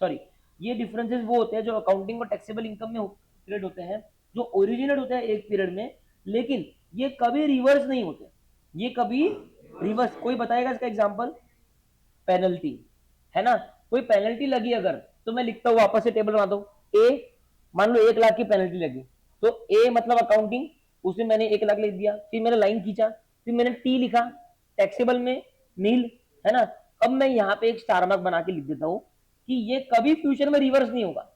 सॉरी, ये डिफरेंसेस वो होते हैं जो अकाउंटिंग और टैक्सेबल इनकम में पीरियड होते हैं, जो ओरिजिनेट होते हैं एक पीरियड में, लेकिन ये कभी रिवर्स नहीं होते। ये कभी रिवर्स, कोई बताएगा इसका एग्जांपल? पेनल्टी, है ना? कोई पेनल्टी लगी अगर, तो मैं लिखता हूँ, वापस से टेबल बना दो। ए, मान लो 1 लाख की पेनल्टी लगी, तो ए मतलब अकाउंटिंग, उसमें मैंने 1 लाख लिख दिया, फिर मैंने लाइन खींचा, फिर मैंने टी लिखा, टैक्सेबल में नील, है ना? अब मैं यहाँ पे एक स्टार मार्क बना के लिख देता हूँ कि ये कभी फ्यूचर में रिवर्स नहीं होगा,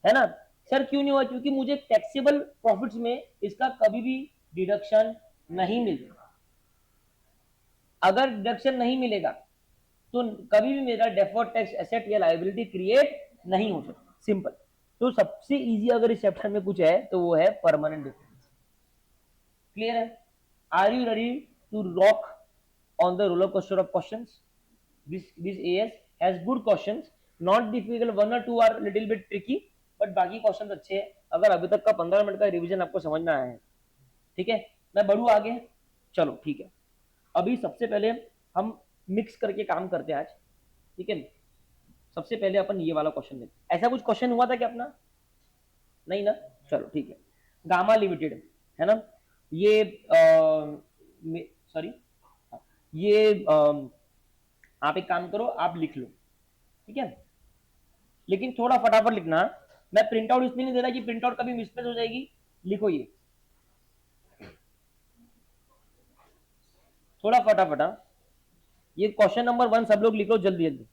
है ना? सर क्यों नहीं होगा? क्योंकि मुझे टैक्सेबल प्रॉफिट्स में इसका कभी भी डिडक्शन नहीं मिलता। अगर डिडक्शन नहीं मिलेगा तो कभी भी मेरा डेफर्ड टैक्स एसेट या लायबिलिटी क्रिएट नहीं हो सकता। सिंपल। तो सबसे इजी अगर इस चैप्टर में कुछ है तो वो है परमानेंट डिफरेंस। क्लियर है? Are you ready to rock on the roller coaster of questions? this AS has good questions, not difficult, 1 or 2 are little bit tricky, but बाकी क्वेश्चन अच्छे हैं अगर अभी तक का 15 मिनट का रिवीजन आपको समझ में आया है। ठीक है, मैं बढ़ू आगे। चलो ठीक है, अभी सबसे पहले हम मिक्स करके काम करते हैं आज, ठीक है। सबसे पहले अपन ये वाला क्वेश्चन लेते, ऐसा कुछ क्वेश्चन हुआ था क्या अपना? नहीं ना, चलो ठीक है। गामा लिमिटेड है ना, ये सॉरी, ये आप एक काम करो, आप लिख लो, ठीक है, लेकिन थोड़ा फटाफट लिखना। मैं प्रिंट आउट इसलिए नहीं दे रहा कि प्रिंट आउट कभी मिसप्लेस हो जाएगी। लिखो ये थोड़ा फटाफट, हाँ। ये क्वेश्चन नंबर 1 सब लोग लिखो जल्दी जल्दी।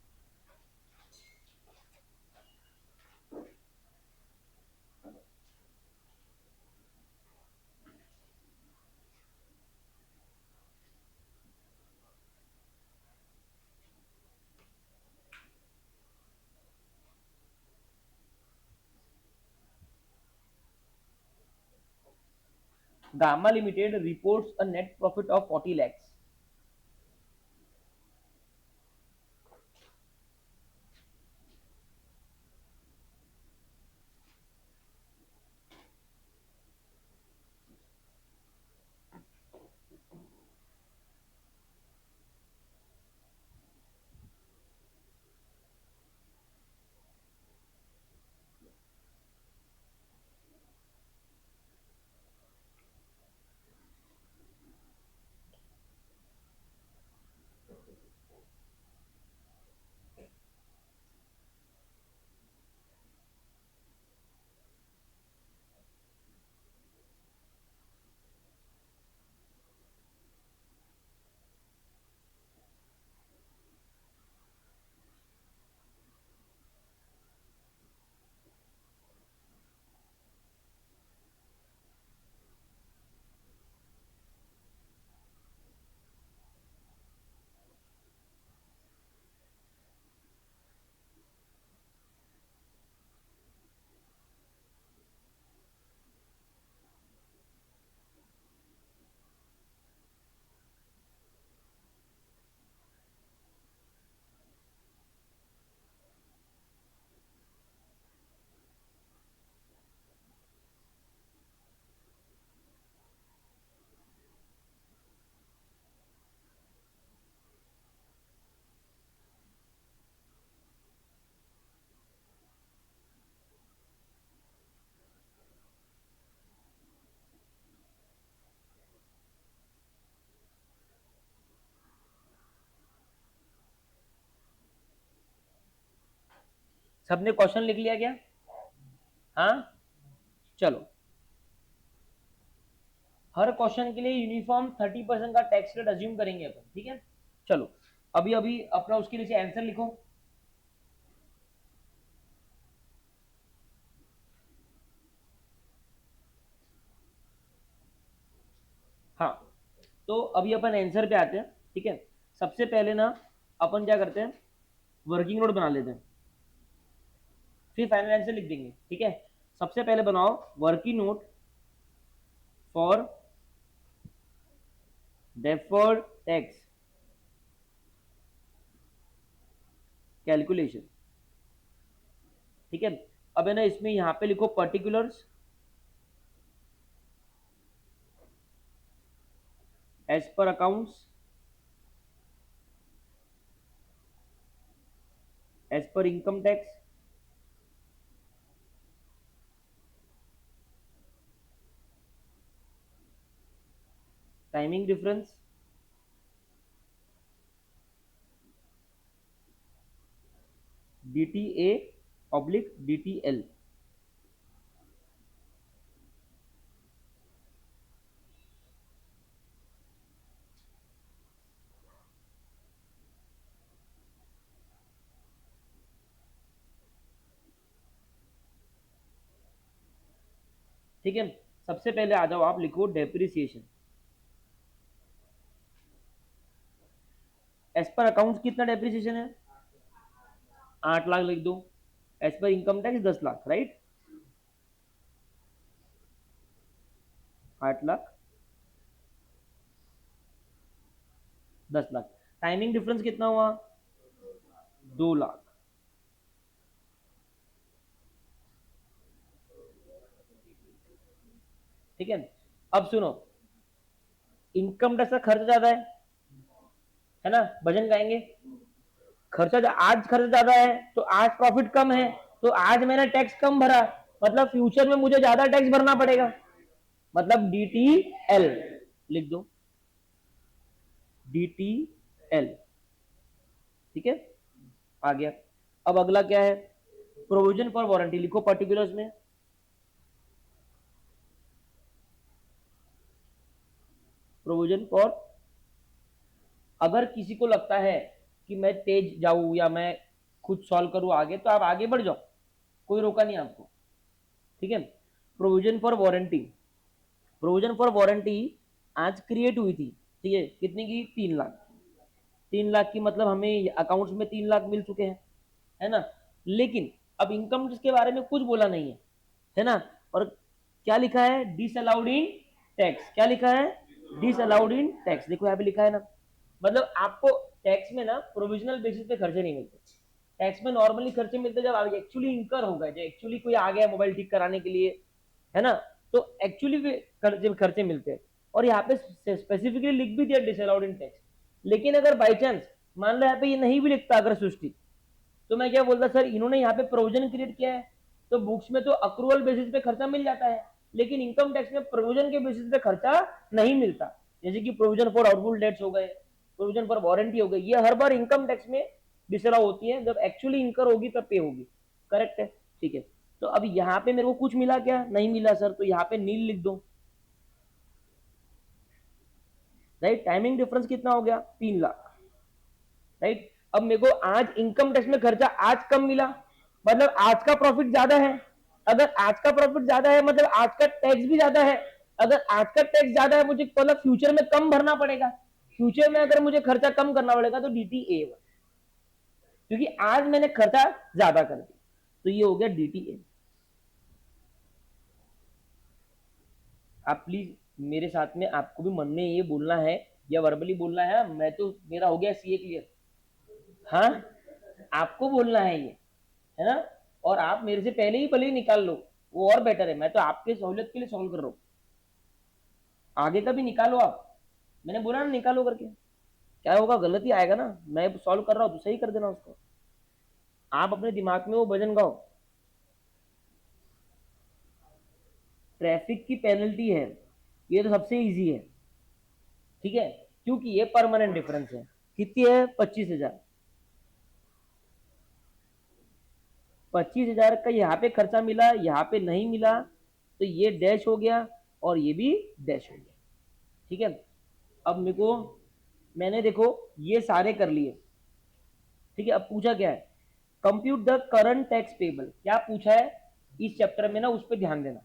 Gamma Limited reports a net profit of 40 lakhs. सबने क्वेश्चन लिख लिया क्या? हाँ, चलो। हर क्वेश्चन के लिए यूनिफॉर्म 30% का टैक्स रेट अज्यूम करेंगे अपन, ठीक है। चलो, अभी अभी अपना उसके नीचे आंसर लिखो। हाँ, तो अभी अपन आंसर पे आते हैं, ठीक है। सबसे पहले ना अपन क्या करते हैं, वर्किंग नोट बना लेते हैं, फिर फाइनल आंसर लिख देंगे, ठीक है। सबसे पहले बनाओ working note for deferred tax calculation, ठीक है। अब है ना इसमें यहां पे लिखो particulars as per accounts, as per income tax, timing difference, DTA oblique DTL, ठीक है। सबसे पहले आ जाओ, आप लिखो डेप्रिसिएशन। एज पर अकाउंट कितना डेप्रिसिएशन है? 8 लाख लिख दो। As per income tax 10 lakh, right. 8 lakh, 10 lakh. Timing difference कितना हुआ? 2 लाख, ठीक है। अब सुनो, इनकम टैक्स का खर्च ज्यादा है, है ना, भजन गाएंगे। आज खर्चा ज्यादा है तो आज प्रॉफिट कम है, तो आज मैंने टैक्स कम भरा, मतलब फ्यूचर में मुझे ज्यादा टैक्स भरना पड़ेगा, मतलब DTL लिख दो, DTL। ठीक है, आ गया। अब अगला क्या है, प्रोविजन फॉर वारंटी लिखो पर्टिकुलर्स में। प्रोविजन फॉर, अगर किसी को लगता है कि मैं तेज जाऊं या मैं खुद सॉल्व करूं आगे, तो आप आगे बढ़ जाओ, कोई रोका नहीं आपको। ठीक है, provision for warranty, provision for warranty आज क्रिएट हुई थी, ठीक है, कितने की, 3 लाख। 3 लाख की मतलब हमें अकाउंट्स में 3 लाख मिल चुके हैं, है ना। लेकिन अब इनकम टैक्स के बारे में कुछ बोला नहीं है ना। और क्या लिखा है, डिसअलाउड इन टैक्स, क्या लिखा है, डिसअलाउड इन टैक्स, देखो यहाँ पे लिखा है ना। मतलब आपको टैक्स में ना प्रोविजनल बेसिस पे खर्चे नहीं मिलते, टैक्स में नॉर्मली खर्चे मिलते जब एक्चुअली इंकर हो गए, जब एक्चुअली कोई आ गया मोबाइल ठीक कराने के लिए, है ना, तो एक्चुअली खर्चे मिलते हैं। और यहाँ पे स्पेसिफिकली लिख भी दिया डिसअलाउड इन टैक्स। लेकिन अगर बाई चांस मान लो यहाँ पे ये नहीं भी लिखता अगर सृष्टि, तो मैं क्या बोलता, सर इन्होंने यहाँ पे प्रोविजन क्रिएट किया है, तो बुक्स में तो अक्रूवल बेसिस पे खर्चा मिल जाता है, लेकिन इनकम टैक्स में प्रोविजन के बेसिस पे खर्चा नहीं मिलता। जैसे कि प्रोविजन फॉर आउटफुल डेट्स हो गए, प्रोविजन फॉर वारंटी हो गई, ये हर बार इनकम टैक्स में डिसअलाउ होती है, जब एक्चुअली इनकर होगी तब पे होगी। करेक्ट है, ठीक है। तो अब यहाँ पे मेरे को कुछ मिला क्या, नहीं मिला सर, तो यहाँ पे नील लिख दो। राइट, टाइमिंग डिफरेंस कितना हो गया, 3 लाख। राइट, अब मेरे को आज इनकम टैक्स में खर्चा आज कम मिला, मतलब आज का प्रॉफिट ज्यादा है। अगर आज का प्रॉफिट ज्यादा है मतलब आज का टैक्स भी ज्यादा है। अगर आज का टैक्स ज्यादा है मुझे मतलब फ्यूचर में कम भरना पड़ेगा, फ्यूचर में अगर मुझे खर्चा कम करना पड़ेगा तो DTA, क्योंकि आज मैंने खर्चा ज्यादा कर दिया, तो ये हो गया DTA। आप प्लीज मेरे साथ में, आपको भी मन में ये बोलना है या वर्बली बोलना है, मैं तो मेरा हो गया CA क्लियर। हाँ, आपको बोलना है ये, है ना। और आप मेरे से पहले ही भले ही निकाल लो, वो और बेटर है, मैं तो आपके सहूलियत के लिए सॉल्व कर रहा हूँ, आगे का भी निकालो आप। मैंने बोला ना निकालो करके, क्या होगा, गलती आएगा ना, मैं सॉल्व कर रहा हूँ तो सही कर देना उसको, आप अपने दिमाग में वो भजन गाओ। ट्रैफिक की पेनल्टी है, ये तो सबसे इजी है, ठीक है, क्योंकि ये परमानेंट डिफरेंस है। कितनी है, 25,000। 25,000 का यहाँ पे खर्चा मिला, यहाँ पे नहीं मिला, तो ये डैश हो गया और ये भी डैश हो गया। ठीक है, अब मेरे को, मैंने देखो ये सारे कर लिए, ठीक है। अब पूछा क्या है, compute the current tax payable, क्या पूछा है इस चैप्टर में ना, उस पर ध्यान देना,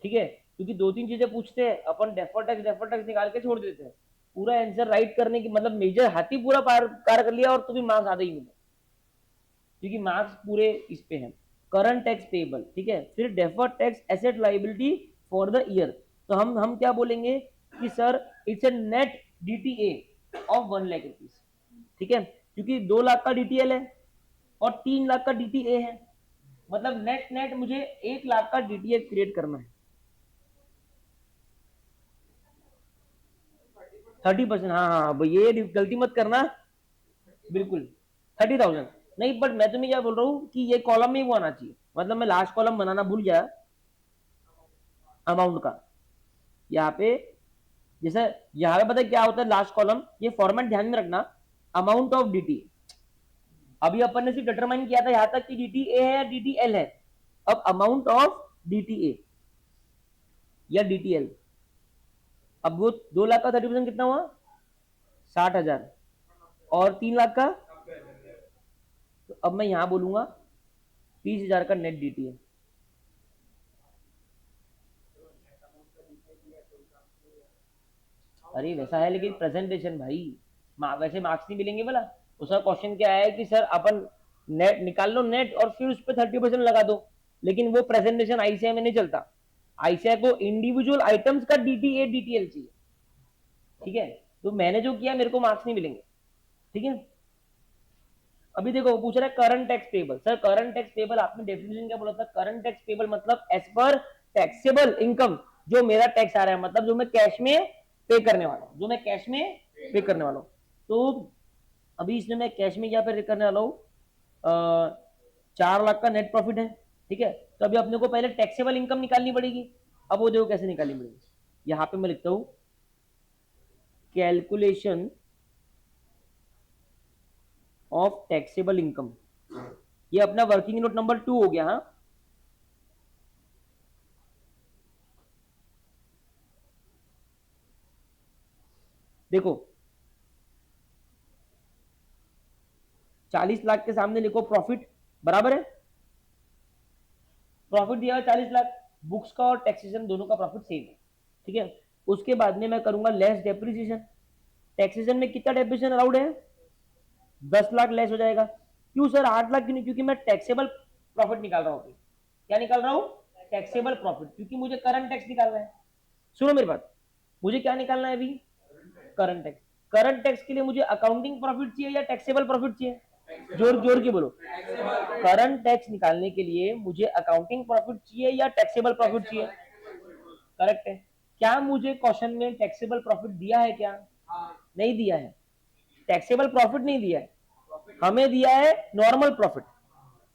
ठीक है। क्योंकि 2-3 चीजें पूछते हैं, अपन डेफर टैक्स निकाल के छोड़ देते हैं, पूरा आंसर राइट करने की मतलब मेजर हाथी पूरा पार कर लिया और तुम्हें मार्क्स आधे ही मिले, क्योंकि मार्क्स पूरे इस पे हैं। करंट टैक्स पेबल, ठीक है, फिर deferred tax asset liability for the year, तो हम क्या बोलेंगे कि sir it's a net DTA of 1 lakh rupees, ठीक है, क्योंकि 2 लाख का DTL है और 3 लाख का DTA है, मतलब नेट नेट मुझे 1 लाख का DTA क्रिएट करना है। 30%, हाँ हाँ, ये गलती मत करना, बिल्कुल 30,000 नहीं, बट मैं तुम्हें क्या बोल रहा हूँ कि ये कॉलम में वो आना चाहिए, मतलब मैं लास्ट कॉलम बनाना भूल गया अमाउंट का। यहाँ पे जैसे यहाँ पे पता है क्या होता है, लास्ट कॉलम, ये फॉर्मेट ध्यान में रखना, अमाउंट ऑफ DTA। अभी अपन ने सिर्फ डिटरमाइन किया था यहाँ तक कि DTA है या DTL है, अब अमाउंट ऑफ DTA या DTL। अब वो 2 लाख का 30% कितना हुआ, 60,000, और 3 लाख का, तो अब मैं यहां बोलूंगा 30,000 का नेट DTA। अरे वैसा है लेकिन प्रेजेंटेशन भाई, वैसे मार्क्स नहीं मिलेंगे बोला। उसका क्वेश्चन क्या है कि सर अपन नेट निकाल लो नेट और फिर उस पर 30% लगा दो, लेकिन वो प्रेजेंटेशन ICI में नहीं चलता, ICI को इंडिविजुअल आइटम्स का DTA DTL चाहिए, ठीक है। तो मैंने जो किया मेरे को मार्क्स नहीं मिलेंगे, ठीक है। अभी देखो वो पूछ रहा है current tax payable, sir current tax payable आपने डेफिनेशन क्या बोला था, करंट टैक्स पेबल मतलब एज पर टैक्सेबल इनकम, जो मेरा टैक्स आ रहा है, मतलब जो मैं कैश में पे करने वाला हूं, जो मैं कैश में पे करने वाला हूं। तो अभी इसमें मैं कैश में यहाँ पे करने वाला हूँ, 4 लाख का नेट प्रॉफिट है, ठीक है। तो अभी अपने को पहले टैक्सेबल इनकम निकालनी पड़ेगी। अब वो देखो कैसे निकालनी पड़ेगी। यहाँ पे मैं लिखता हूँ कैलकुलेशन ऑफ टैक्सेबल इनकम। ये अपना वर्किंग नोट नंबर 2 हो गया। हाँ, देखो 40 लाख के सामने लिखो प्रॉफिट, बराबर है। प्रॉफिट दिया है 40 लाख, बुक्स का और टैक्सेशन दोनों का प्रॉफिट सेम है, ठीक है। उसके बाद में मैं करूंगा लेस डेप्रिसिएशन। टैक्सेशन में कितना डेप्रिसिएशन अलाउड है? 10 लाख लेस हो जाएगा। क्यों सर 8 लाख क्यों नहीं? क्योंकि मैं टैक्सेबल प्रॉफिट निकाल रहा हूँ। क्या निकाल रहा हूँ? टैक्सेबल प्रॉफिट, क्योंकि मुझे करंट टैक्स निकालना है। सुनो मेरी बात, मुझे क्या निकालना है अभी? Current tax. करंट टैक्स के लिए मुझे अकाउंटिंग प्रॉफिट चाहिए या टैक्सेबल प्रॉफिट चाहिए? जोर जोर के बोलो। करंट टैक्स निकालने के लिए मुझे अकाउंटिंग प्रॉफिट चाहिए या टैक्सेबल प्रॉफिट चाहिए? करेक्ट है। क्या मुझे क्वेश्चन में टैक्सेबल प्रॉफिट दिया है क्या? नहीं दिया है। टैक्सेबल प्रॉफिट नहीं दिया है, हमें दिया है नॉर्मल प्रॉफिट।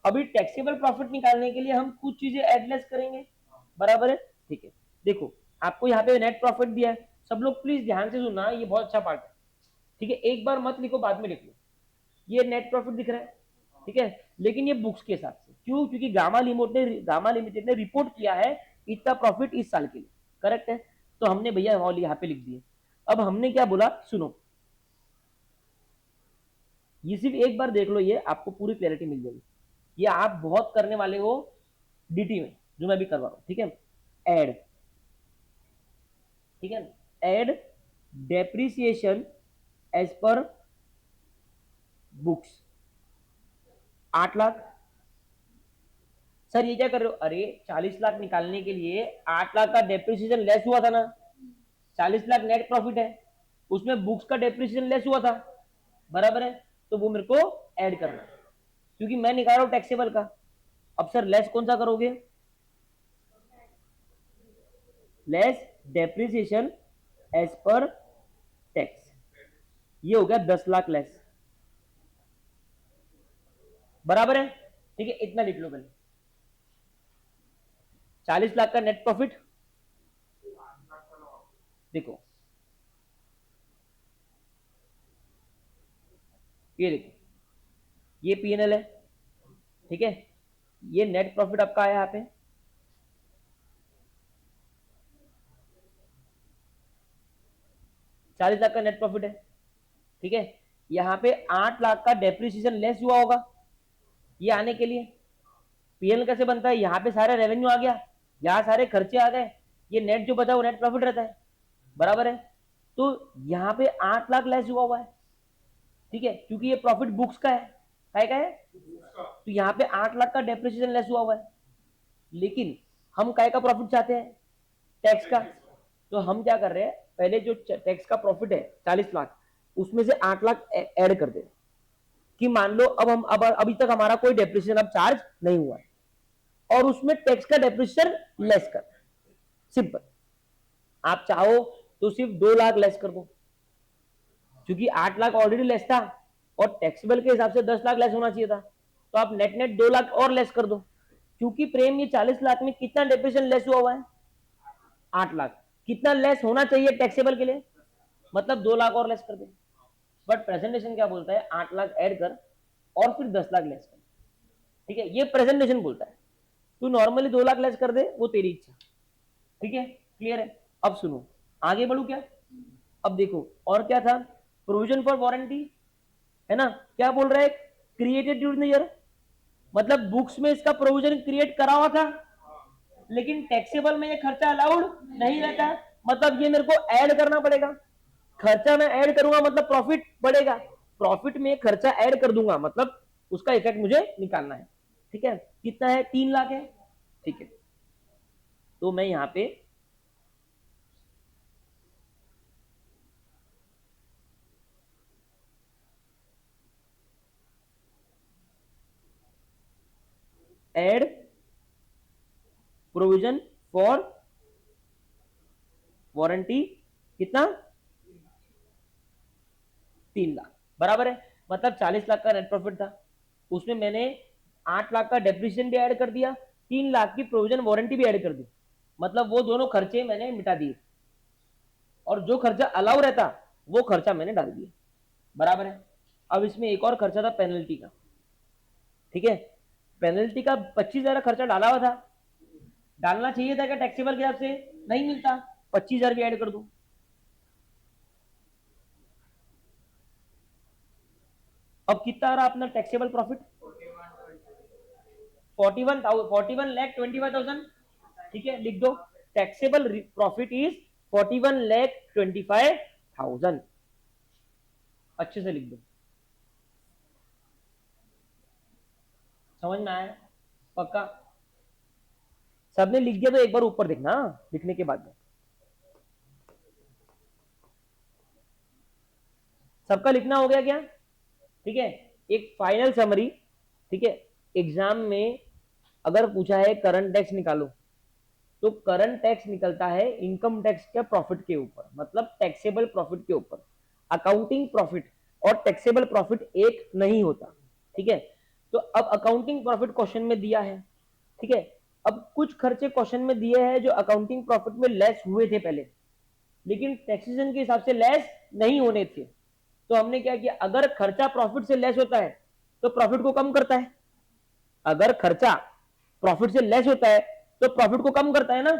अभी टैक्सेबल प्रॉफिट निकालने के लिए हम कुछ चीजें एडलेस करेंगे, बराबर है, ठीक है। देखो आपको यहाँ पे नेट प्रॉफिट दिया है, सब लोग प्लीज ध्यान से सुनना, ये बहुत अच्छा पार्ट है, ठीक है। एक बार मत लिखो, बाद में लिख लो। ये नेट प्रॉफिट दिख रहा है, ठीक है, लेकिन ये बुक्स के हिसाब से। क्यों? क्योंकि गामा लिमिटेड ने रिपोर्ट किया है इतना प्रॉफिट इस साल के लिए, करेक्ट है। तो हमने भैया हॉल यहाँ पे लिख दिए। अब हमने क्या बोला, सुनो, ये सिर्फ एक बार देख लो, ये आपको पूरी क्लैरिटी मिल जाएगी। ये आप बहुत करने वाले हो डीटी में, जो मैं भी करवा रहा हूं, ठीक है। एड, ठीक है, add depreciation as per books 8 lakh. Sir ये क्या कर रहे हो? अरे 40 लाख निकालने के लिए 8 लाख का डेप्रिसिएशन लेस हुआ था ना। 40 लाख नेट प्रॉफिट है, उसमें बुक्स का डेप्रिसिएशन लेस हुआ था, बराबर है। तो वो मेरे को ऐड करना है, क्योंकि मैं निकाल रहा हूं टैक्सेबल का। अब सर लेस कौन सा करोगे? Less depreciation as per tax, ये हो गया 10 लाख लेस, बराबर है, ठीक है। इतना लिख लो पहले। 40 लाख का नेट प्रॉफिट, देखो ये देखो, ये पीएनएल है, ठीक है। ये नेट प्रॉफिट आपका आया यहाँ पे, 40 लाख का नेट प्रॉफिट है, ठीक है। यहाँ पे 8 लाख का डेप्रिसिएशन लेस हुआ होगा ये आने के लिए। पीएनएल कैसे बनता है? यहाँ पे सारे रेवेन्यू आ गया, यहाँ सारे खर्चे आ गए, ये नेट जो बचा वो नेट प्रॉफिट रहता है, बराबर है। तो यहाँ पे 8 लाख लेस हुआ हुआ है, ठीक है, क्योंकि ये प्रॉफिट बुक्स का है, का है। तो यहाँ पे 8 लाख का डेप्रिसिएशन लेस हुआ हुआ है, लेकिन हम काय का प्रॉफिट चाहते हैं? टैक्स का। तो हम क्या कर रहे हैं, पहले जो टैक्स का प्रॉफिट है 40 लाख, उसमें से 8 लाख ऐड कर दे, कि मान लो अब हम अब अभी तक हमारा कोई डेप्रिसिएशन अब चार्ज नहीं हुआ है, और उसमें टैक्स का डेप्रिसिएशन लेस कर, सिंपल। आप चाहो तो सिर्फ 2 लाख लेस कर दो, क्योंकि 8 लाख ऑलरेडी लेस था, और टैक्सेबल के हिसाब से 10 लाख लेस होना चाहिए था। तो आप नेट नेट 2 लाख और लेस कर दो, क्योंकि प्रेम ये 40 लाख में कितना डेप्रिसिएशन लेस हुआ है? 8 लाख। कितना लेस होना चाहिए टैक्सेबल के लिए? मतलब 2 लाख और लेस कर दे। बट प्रेजेंटेशन क्या बोलता है? 8 लाख ऐड कर और फिर 10 लाख लेस कर, ठीक है, ये प्रेजेंटेशन बोलता है। तू नॉर्मली 2 लाख लेस कर दे, वो तेरी इच्छा, ठीक है, क्लियर है। अब सुनो, आगे बढ़ू क्या? अब देखो और क्या था, प्रोविजन फॉर वारंटी, है ना। क्या बोल रहा है? क्रिएटेड ड्यूरिंग द ईयर, मतलब बुक्स में इसका प्रोविजन क्रिएट करा हुआ था, लेकिन टैक्सेबल में ये खर्चा अलाउड नहीं रहता, मतलब ये मेरे को ऐड करना पड़ेगा। खर्चा मैं ऐड करूंगा मतलब प्रॉफिट बढ़ेगा, प्रॉफिट में खर्चा ऐड कर दूंगा मतलब उसका इफेक्ट मुझे निकालना है, ठीक है। कितना है? 3 लाख है, ठीक है। तो मैं यहां पे एड प्रोविजन फॉर वारंटी, कितना? 3 लाख, बराबर है। मतलब 40 लाख का नेट प्रॉफिट था, उसमें मैंने 8 लाख का डेप्रिसिएशन भी ऐड कर दिया, 3 लाख की प्रोविजन वारंटी भी ऐड कर दी, मतलब वो दोनों खर्चे मैंने मिटा दिए, और जो खर्चा अलाउ रहता वो खर्चा मैंने डाल दिया, बराबर है। अब इसमें एक और खर्चा था पेनल्टी का, ठीक है। पेनल्टी का 25,000 खर्चा डाला हुआ था, डालना चाहिए था क्या टैक्सेबल के हिसाब से? नहीं मिलता, 25,000 भी ऐड कर दो। अब कितना आ रहा अपना टैक्सेबल प्रॉफिट? 41,25,000, ठीक है, लिख दो। टैक्सेबल प्रॉफिट इज 41,25,000, अच्छे से लिख दो। समझ में आया? पक्का? सबने लिख दिया तो एक बार ऊपर देखना लिखने के बाद में। सबका लिखना हो गया क्या? ठीक है, एक फाइनल समरी, ठीक है। एग्जाम में अगर पूछा है करंट टैक्स निकालो, तो करंट टैक्स निकलता है इनकम टैक्स के प्रॉफिट के ऊपर, मतलब टैक्सेबल प्रॉफिट के ऊपर। अकाउंटिंग प्रॉफिट और टैक्सेबल प्रॉफिट एक नहीं होता, ठीक है। तो अब अकाउंटिंग प्रॉफिट क्वेश्चन में दिया है, ठीक है। अब कुछ खर्चे क्वेश्चन में दिए हैं जो अकाउंटिंग प्रॉफिट में लेस हुए थे पहले, लेकिन टैक्सेशन के हिसाब से लेस नहीं होने थे। तो हमने क्या किया, अगर खर्चा प्रॉफिट से लेस होता है तो प्रॉफिट को कम करता है, अगर खर्चा प्रॉफिट से लेस होता है तो प्रॉफिट को कम करता है ना,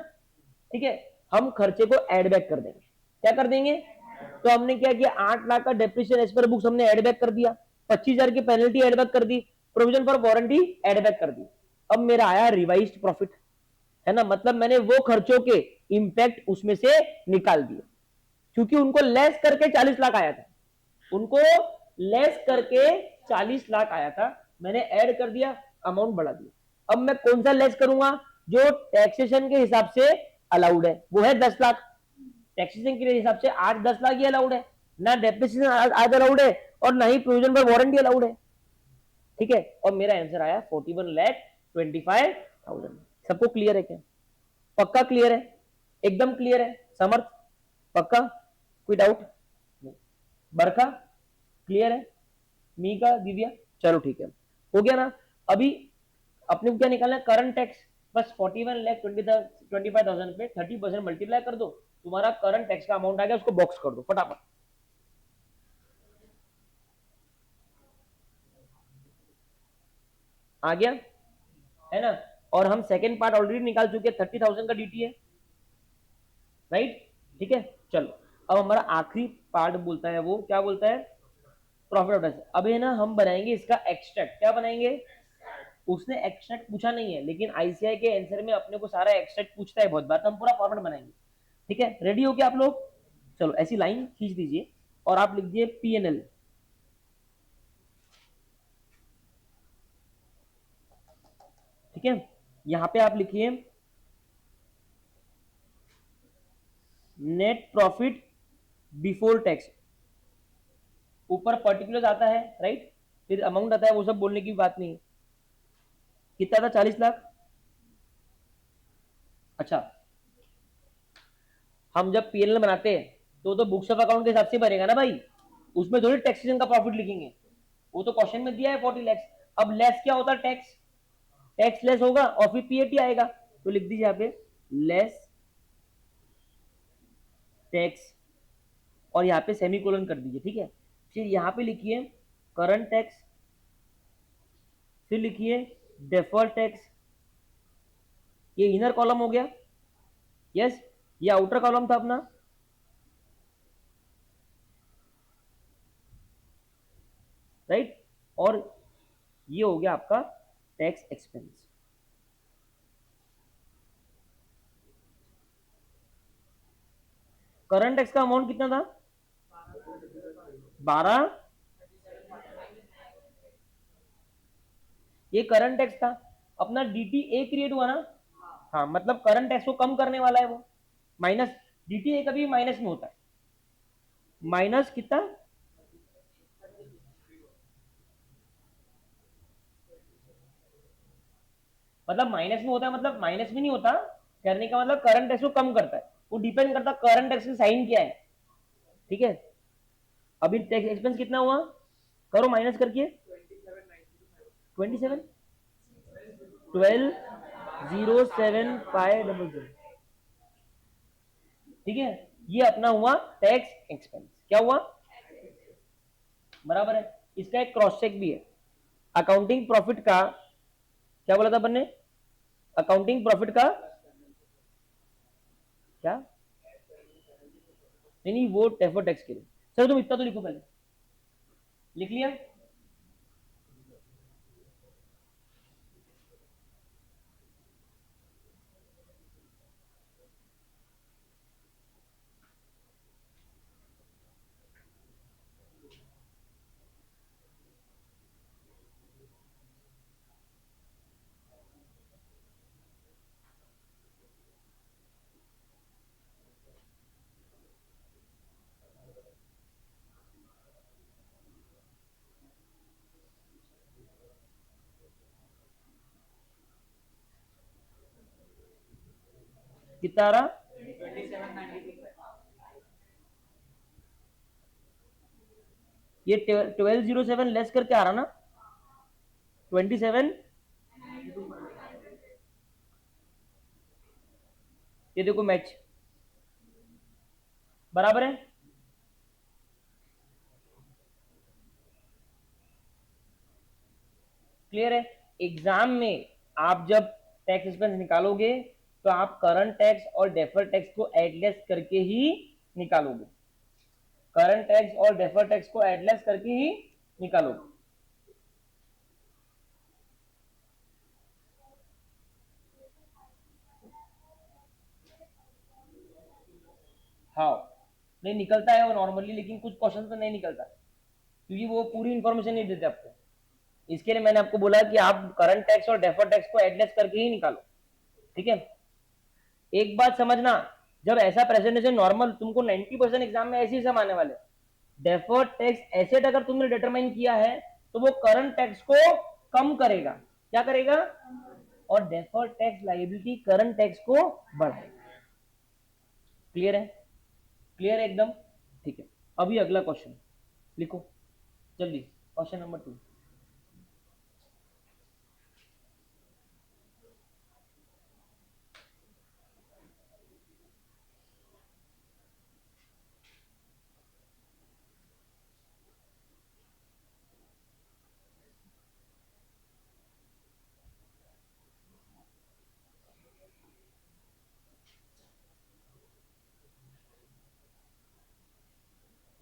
ठीक है। हम खर्चे को एड बैक कर देंगे, क्या कर देंगे? तो हमने क्या किया, 8 लाख का डेप्रिसिएशन एज पर बुक्स हमने एड बैक कर दिया, 25,000 की पेनल्टी एड बैक कर दी, provision for warranty add back कर दी। अब मेरा आया रिवाइज्ड प्रॉफिट, है ना, मतलब मैंने वो खर्चों के इंपैक्ट उसमें से निकाल दिए, क्योंकि उनको लेस करके 40 लाख आया था, उनको लेस करके 40 लाख आया था, मैंने ऐड कर दिया, अमाउंट बढ़ा दिया। अब मैं कौन सा लेस करूंगा? जो टैक्सेशन के हिसाब से अलाउड है वो है 10 लाख, टैक्सेशन के हिसाब से 8-10 लाख ही अलाउड है, ना डेप्रिसिएशन आज अलाउड है और ना ही प्रोविजन पर वारंटी अलाउड है, ठीक है। और मेरा आंसर आया 41,25,000। सबको क्लियर है क्या? पक्का क्लियर है? एकदम क्लियर है समर्थ? पक्का? कोई डाउट? बरखा क्लियर है? मीका, दिव्या, चलो ठीक है, हो गया ना। अभी अपने को क्या निकालना है? Current tax. बस 41,25,000 पे 30% मल्टीप्लाई कर दो, तुम्हारा करंट टैक्स का अमाउंट आ गया, उसको बॉक्स कर दो फटाफट। आ गया, है ना। और हम सेकेंड पार्ट ऑलरेडी निकाल चुके हैं, 30,000 का डीटी है, राइट, ठीक है। चलो अब हमारा आखिरी पार्ट बोलता है, वो क्या बोलता है? Profit of tax. अब है ना, हम बनाएंगे इसका एक्सट्रैक्ट। क्या बनाएंगे? उसने एक्सट्रैक्ट पूछा नहीं है, लेकिन आईसीआई के आंसर में अपने को सारा एक्सट्रैक्ट पूछता है बहुत बार, तो हम पूरा फॉर्मेट बनाएंगे, ठीक है। रेडी हो क्या आप लोग? चलो ऐसी लाइन खींच दीजिए और आप लिख दिए पीएनएल, ठीक है। यहां पे आप लिखिए नेट प्रॉफिट बिफोर टैक्स, ऊपर पर्टिकुलर आता है, राइट, फिर अमाउंट आता है, वो सब बोलने की बात नहीं। कितना था? 40 लाख। अच्छा, हम जब पीएनएल बनाते हैं तो बुक्स ऑफ अकाउंट के हिसाब से बनेगा ना भाई, उसमें थोड़ी टैक्सेशन का प्रॉफिट लिखेंगे, वो तो क्वेश्चन में दिया है 40 लाख। अब लेस क्या होता है? टैक्स, टैक्स लेस होगा और फिर पीएटी आएगा, तो लिख दीजिए यहाँ पे लेस टैक्स, और यहाँ पे सेमीकोलन कर दीजिए, ठीक है। फिर यहाँ पे लिखिए करंट टैक्स, फिर लिखिए डेफर्ड टैक्स, ये इनर कॉलम हो गया, यस, ये आउटर कॉलम था अपना, राइट, और ये हो गया आपका टैक्स एक्सपेंस। करंट टैक्स का अमाउंट कितना था? 12, ये करंट टैक्स था अपना। डीटी ए क्रिएट हुआ ना, हाँ, मतलब करंट टैक्स को कम करने वाला है वो, माइनस। डीटी ए कभी माइनस में होता है, माइनस कितना? मतलब माइनस में होता है, मतलब माइनस में नहीं होता, करने का मतलब करंट टैक्स को कम करता है, वो डिपेंड करता है करंट टैक्स की साइन क्या है, ठीक है। अभी टैक्स एक्सपेंस कितना हुआ, करो माइनस करके, 27 12,07500, ठीक है। ये अपना हुआ टैक्स एक्सपेंस, क्या हुआ, बराबर है। इसका एक क्रॉस चेक भी है। अकाउंटिंग प्रॉफिट का क्या बोला था अपन ने, अकाउंटिंग प्रॉफिट का क्या, नहीं नहीं वो डेफर्ड टैक्स के लिए। चलो तुम इतना तो लिखो पहले, लिख लिया। कितना आ रहा, ये 1207 लेस करके आ रहा ना, 27, ये देखो मैच बराबर है। क्लियर है। एग्जाम में आप जब टैक्स एक्सपेंस निकालोगे तो आप करंट टैक्स और डेफर्ड टैक्स को एडलेस करके ही निकालोगे, करंट टैक्स और डेफर्ड टैक्स को एडलेस करके ही निकालोगे। हाँ नहीं निकलता है वो नॉर्मली, लेकिन कुछ क्वेश्चन तो नहीं निकलता क्योंकि वो पूरी इंफॉर्मेशन नहीं देते आपको। इसके लिए मैंने आपको बोला कि आप करंट टैक्स और डेफर्ड टैक्स को एडलेस करके ही निकालो, ठीक है। एक बात समझना, जब ऐसा प्रेजेंटेशन नॉर्मल तुमको 90% एग्जाम में ऐसे ही सब आने वाले, डेफर्ड टैक्स एसेट अगर तुमने डिटरमाइन किया है तो वो करंट टैक्स को कम करेगा, क्या करेगा, और deferred tax liability current tax को बढ़ाएगा। क्लियर है, क्लियर है एकदम, ठीक है। अभी अगला क्वेश्चन लिखो जल्दी, क्वेश्चन नंबर 2।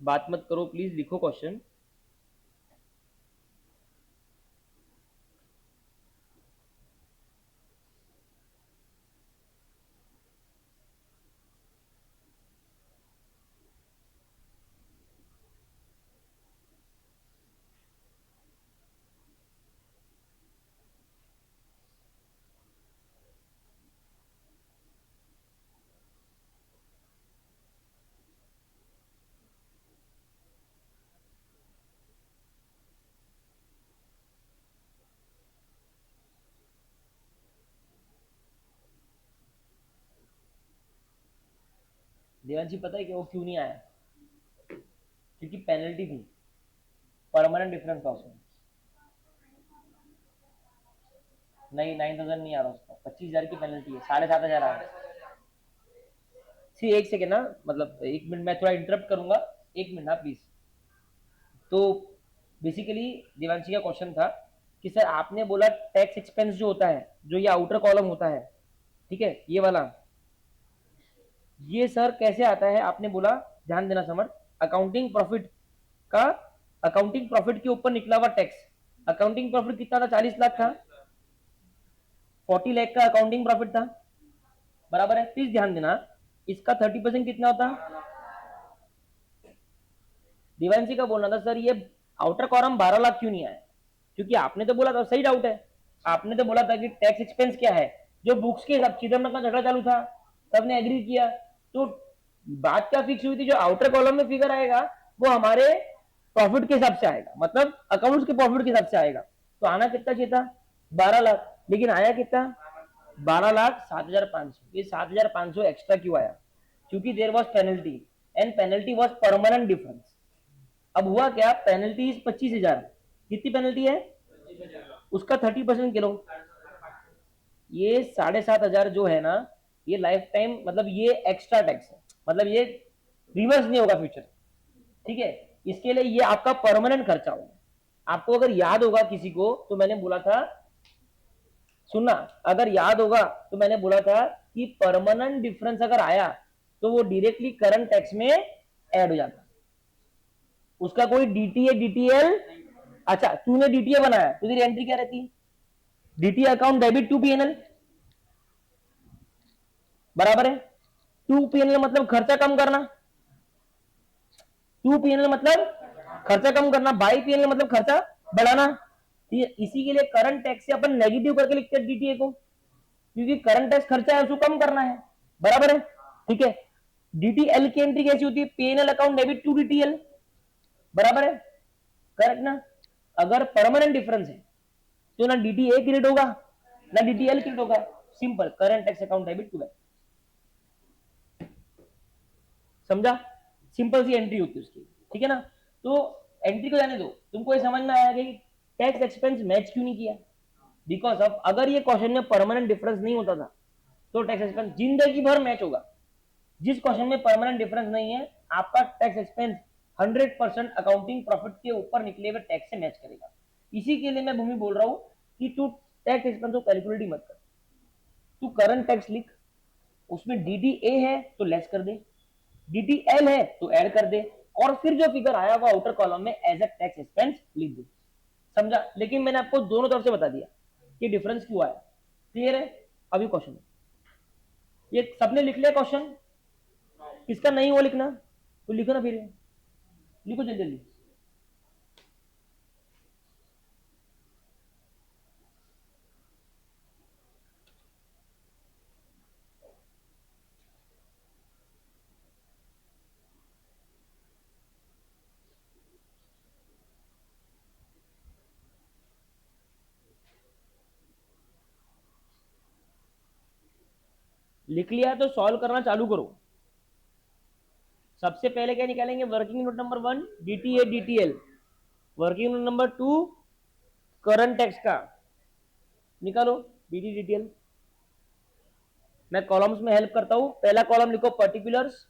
बात मत करो प्लीज, लिखो क्वेश्चन। देवांशी पता है कि वो क्यों नहीं आया, क्योंकि पेनल्टी थी, परमानेंट डिफरेंस था उसमें। नहीं 9,000 नहीं आ रहा उसका, 25,000 की पेनल्टी है, 7,500 आ रहा है। सी एक सेकेंड ना, मतलब 1 मिनट मैं थोड़ा इंटरप्ट करूंगा, 1 मिनट ना प्लीज। तो बेसिकली देवांशी का क्वेश्चन था कि सर आपने बोला टैक्स एक्सपेंस जो होता है, जो ये आउटर कॉलम होता है, ठीक है ये वाला, ये सर कैसे आता है आपने बोला, ध्यान देना समझ, अकाउंटिंग प्रॉफिट का, अकाउंटिंग प्रॉफिट के ऊपर निकला हुआ टैक्स। अकाउंटिंग प्रॉफिट कितना था, 40 लाख था, 40 लाख का अकाउंटिंग प्रॉफिट था, बराबर है। प्लीज ध्यान देना, इसका 30% कितना होता, दिवांशी का बोलना था सर ये आउटर कॉलम 12 लाख क्यों नहीं आया, क्योंकि आपने तो बोला था, सही डाउट है, आपने तो बोला था कि टैक्स एक्सपेंस क्या है, जो बुक्स के हिसाब, चिदम्बरम का झगड़ा चालू था, सबने एग्री किया, तो बात क्या फिक्स हुई थी, जो आउटर कॉलम में फिगर आएगा वो हमारे प्रॉफिट के हिसाब से आएगा, मतलब अकाउंट्स के प्रॉफिट के हिसाब से आएगा। तो आना कितना चाहिए था, 12 लाख, लेकिन आया कितना, 12,07,500। ये 7,500 एक्स्ट्रा क्यों आया, क्योंकि there was penalty, and penalty was permanent difference. अब हुआ क्या, पेनल्टी 25,000, कितनी पेनल्टी है, उसका 30% किलो, ये 7,500 जो है ना, ये लाइफ टाइम, मतलब ये एक्स्ट्रा टैक्स है, मतलब ये रिवर्स नहीं होगा फ्यूचर, ठीक है। इसके लिए ये आपका परमानेंट खर्चा होगा। आपको अगर याद होगा किसी को, तो मैंने बोला था, सुनना, अगर याद होगा तो मैंने बोला था कि परमानेंट डिफरेंस अगर आया तो वो डायरेक्टली करंट टैक्स में ऐड हो जाता, उसका कोई डीटीए डीटीएल। अच्छा, तूने डीटीए बनाया तो तेरी एंट्री क्या रहती है, DTA account debit to P&L, बराबर है। टू पीएनएल मतलब खर्चा कम करना, टू पीएनएल मतलब खर्चा कम करना, बाई पीएनएल मतलब खर्चा बढ़ाना। इसी के लिए करंट टैक्स से अपन नेगेटिव करके लिखते हैं डीटीए को, क्योंकि करंट टैक्स खर्चा है उसको कम करना है, बराबर है, ठीक है। डीटीएल की एंट्री कैसी होती है, P&L account debit to DTL, बराबर है, करेक्ट ना। अगर परमानेंट डिफरेंस है तो ना डीटीए क्रेडिट होगा ना डीटीएल क्रेडिट होगा, simple, current tax account debit to, समझा, सिंपल सी एंट्री होती है उसकी, ठीक है ना। तो एंट्री को जाने दो, तुमको ये समझ में आया कि टैक्स एक्सपेंस मैच क्यों नहीं किया, बिकॉज ऑफ अगर ये क्वेश्चन में परमानेंट डिफरेंस नहीं होता था तो टैक्स एक्सपेंस जिंदगी भर मैच होगा। जिस क्वेश्चन में परमानेंट डिफरेंस नहीं है, आपका टैक्स एक्सपेंस 100% अकाउंटिंग प्रॉफिट के ऊपर निकले हुए टैक्स से मैच करेगा। इसी के लिए मैं भूमि बोल रहा हूं कि तू टैक्स एक्सपेंस को कैलकुलेट ही मत कर, तू करंट टैक्स लिख, उसमें डीडीए है तो लेस कर दे, डीटीएल है तो ऐड कर दे, और फिर जो फिगर आया वो आउटर कॉलम में एज अ टैक्स एक्सपेंस लिख दे, समझा। लेकिन मैंने आपको दोनों तरफ से बता दिया कि डिफरेंस क्यों आया, क्लियर है। अभी क्वेश्चन, ये सबने लिख लिया क्वेश्चन, किसका नहीं हुआ लिखना तो लिखो ना, फिर लिखो जल्दी जल्दी। लिख लिया तो सॉल्व करना चालू करो। सबसे पहले क्या निकालेंगे, working note number 1 DTA DTL, working note number 2 current tax का निकालो डीटी डीटीएल। मैं कॉलम्स में हेल्प करता हूं, पहला कॉलम लिखो पर्टिकुलर्स,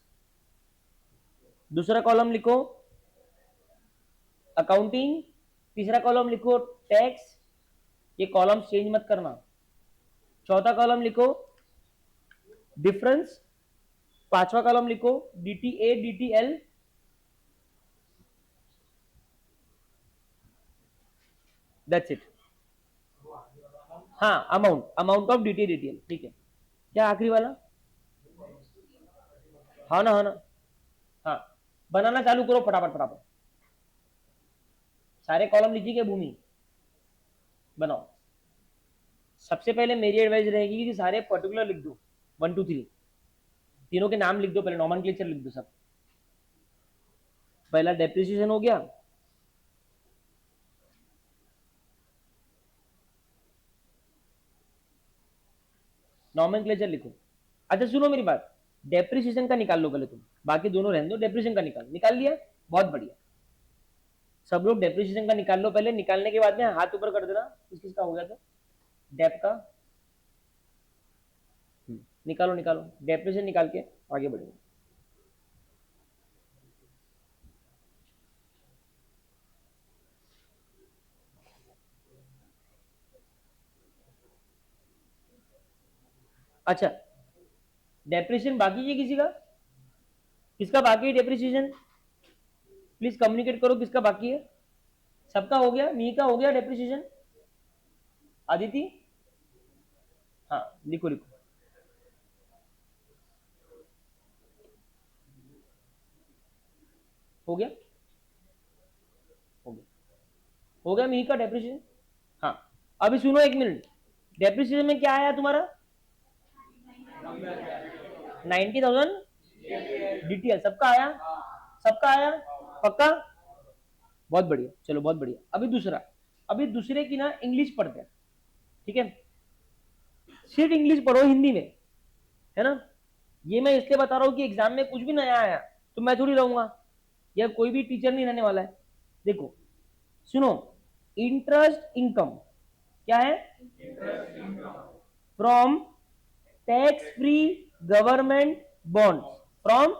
दूसरा कॉलम लिखो अकाउंटिंग, तीसरा कॉलम लिखो टैक्स, ये कॉलम चेंज मत करना, चौथा कॉलम लिखो डिफरेंस, पांचवा कॉलम लिखो डीटीए डीटीएल, दैट्स इट। हाँ, amount, amount of DTA DTL, ठीक है। क्या आखिरी वाला, हाँ ना, हाँ ना, हाँ, बनाना चालू करो फटाफट फटाफट, सारे कॉलम लिखिए भूमि, बनाओ। सबसे पहले मेरी एडवाइस रहेगी कि सारे पर्टिकुलर लिख दो, 1 2 3, तीनों के नाम लिख दो, पहले नॉमेनक्लेचर लिख दो सब। पहला डेप्रिसिएशन हो गया, नॉमेनक्लेचर लिखो। अच्छा सुनो मेरी बात, डेप्रिसिएशन का निकाल लो पहले तुम, बाकी दोनों रहने दो, डेप्रिसिएशन का निकाल लिया, बहुत बढ़िया। सब लोग डेप्रिसिएशन का निकाल लो पहले, निकालने के बाद में हाथ ऊपर कर देना किस किसका हो गया तो। डेप का निकालो निकालो, डेप्रिसिएशन निकाल के आगे बढ़ेंगे। अच्छा, डेप्रिसिएशन बाकी है किसी का, किसका बाकी है डेप्रिसिएशन, प्लीज कम्युनिकेट करो किसका बाकी है। सबका हो गया, मी का हो गया डेप्रिसिएशन, आदिति, हाँ लिखो लिखो। हो गया, हो गया, हो गया मी का डेप्रिसिएशन। हाँ, अभी सुनो एक मिनट, डेप्रिसिएशन में क्या आया तुम्हारा, 90,000 डीटीएल, सबका आया, सबका आया, पक्का, बहुत बढ़िया, चलो बहुत बढ़िया। अभी दूसरा, अभी दूसरे की ना इंग्लिश पढ़ते हैं, ठीक है, सिर्फ इंग्लिश पढ़ो हिंदी में, है ना। ये मैं इसलिए बता रहा हूँ कि एग्जाम में कुछ भी नया आया तो मैं थोड़ी रहूंगा, या कोई भी टीचर नहीं रहने वाला है। देखो सुनो, इंटरेस्ट इनकम क्या है? From tax free government bonds, from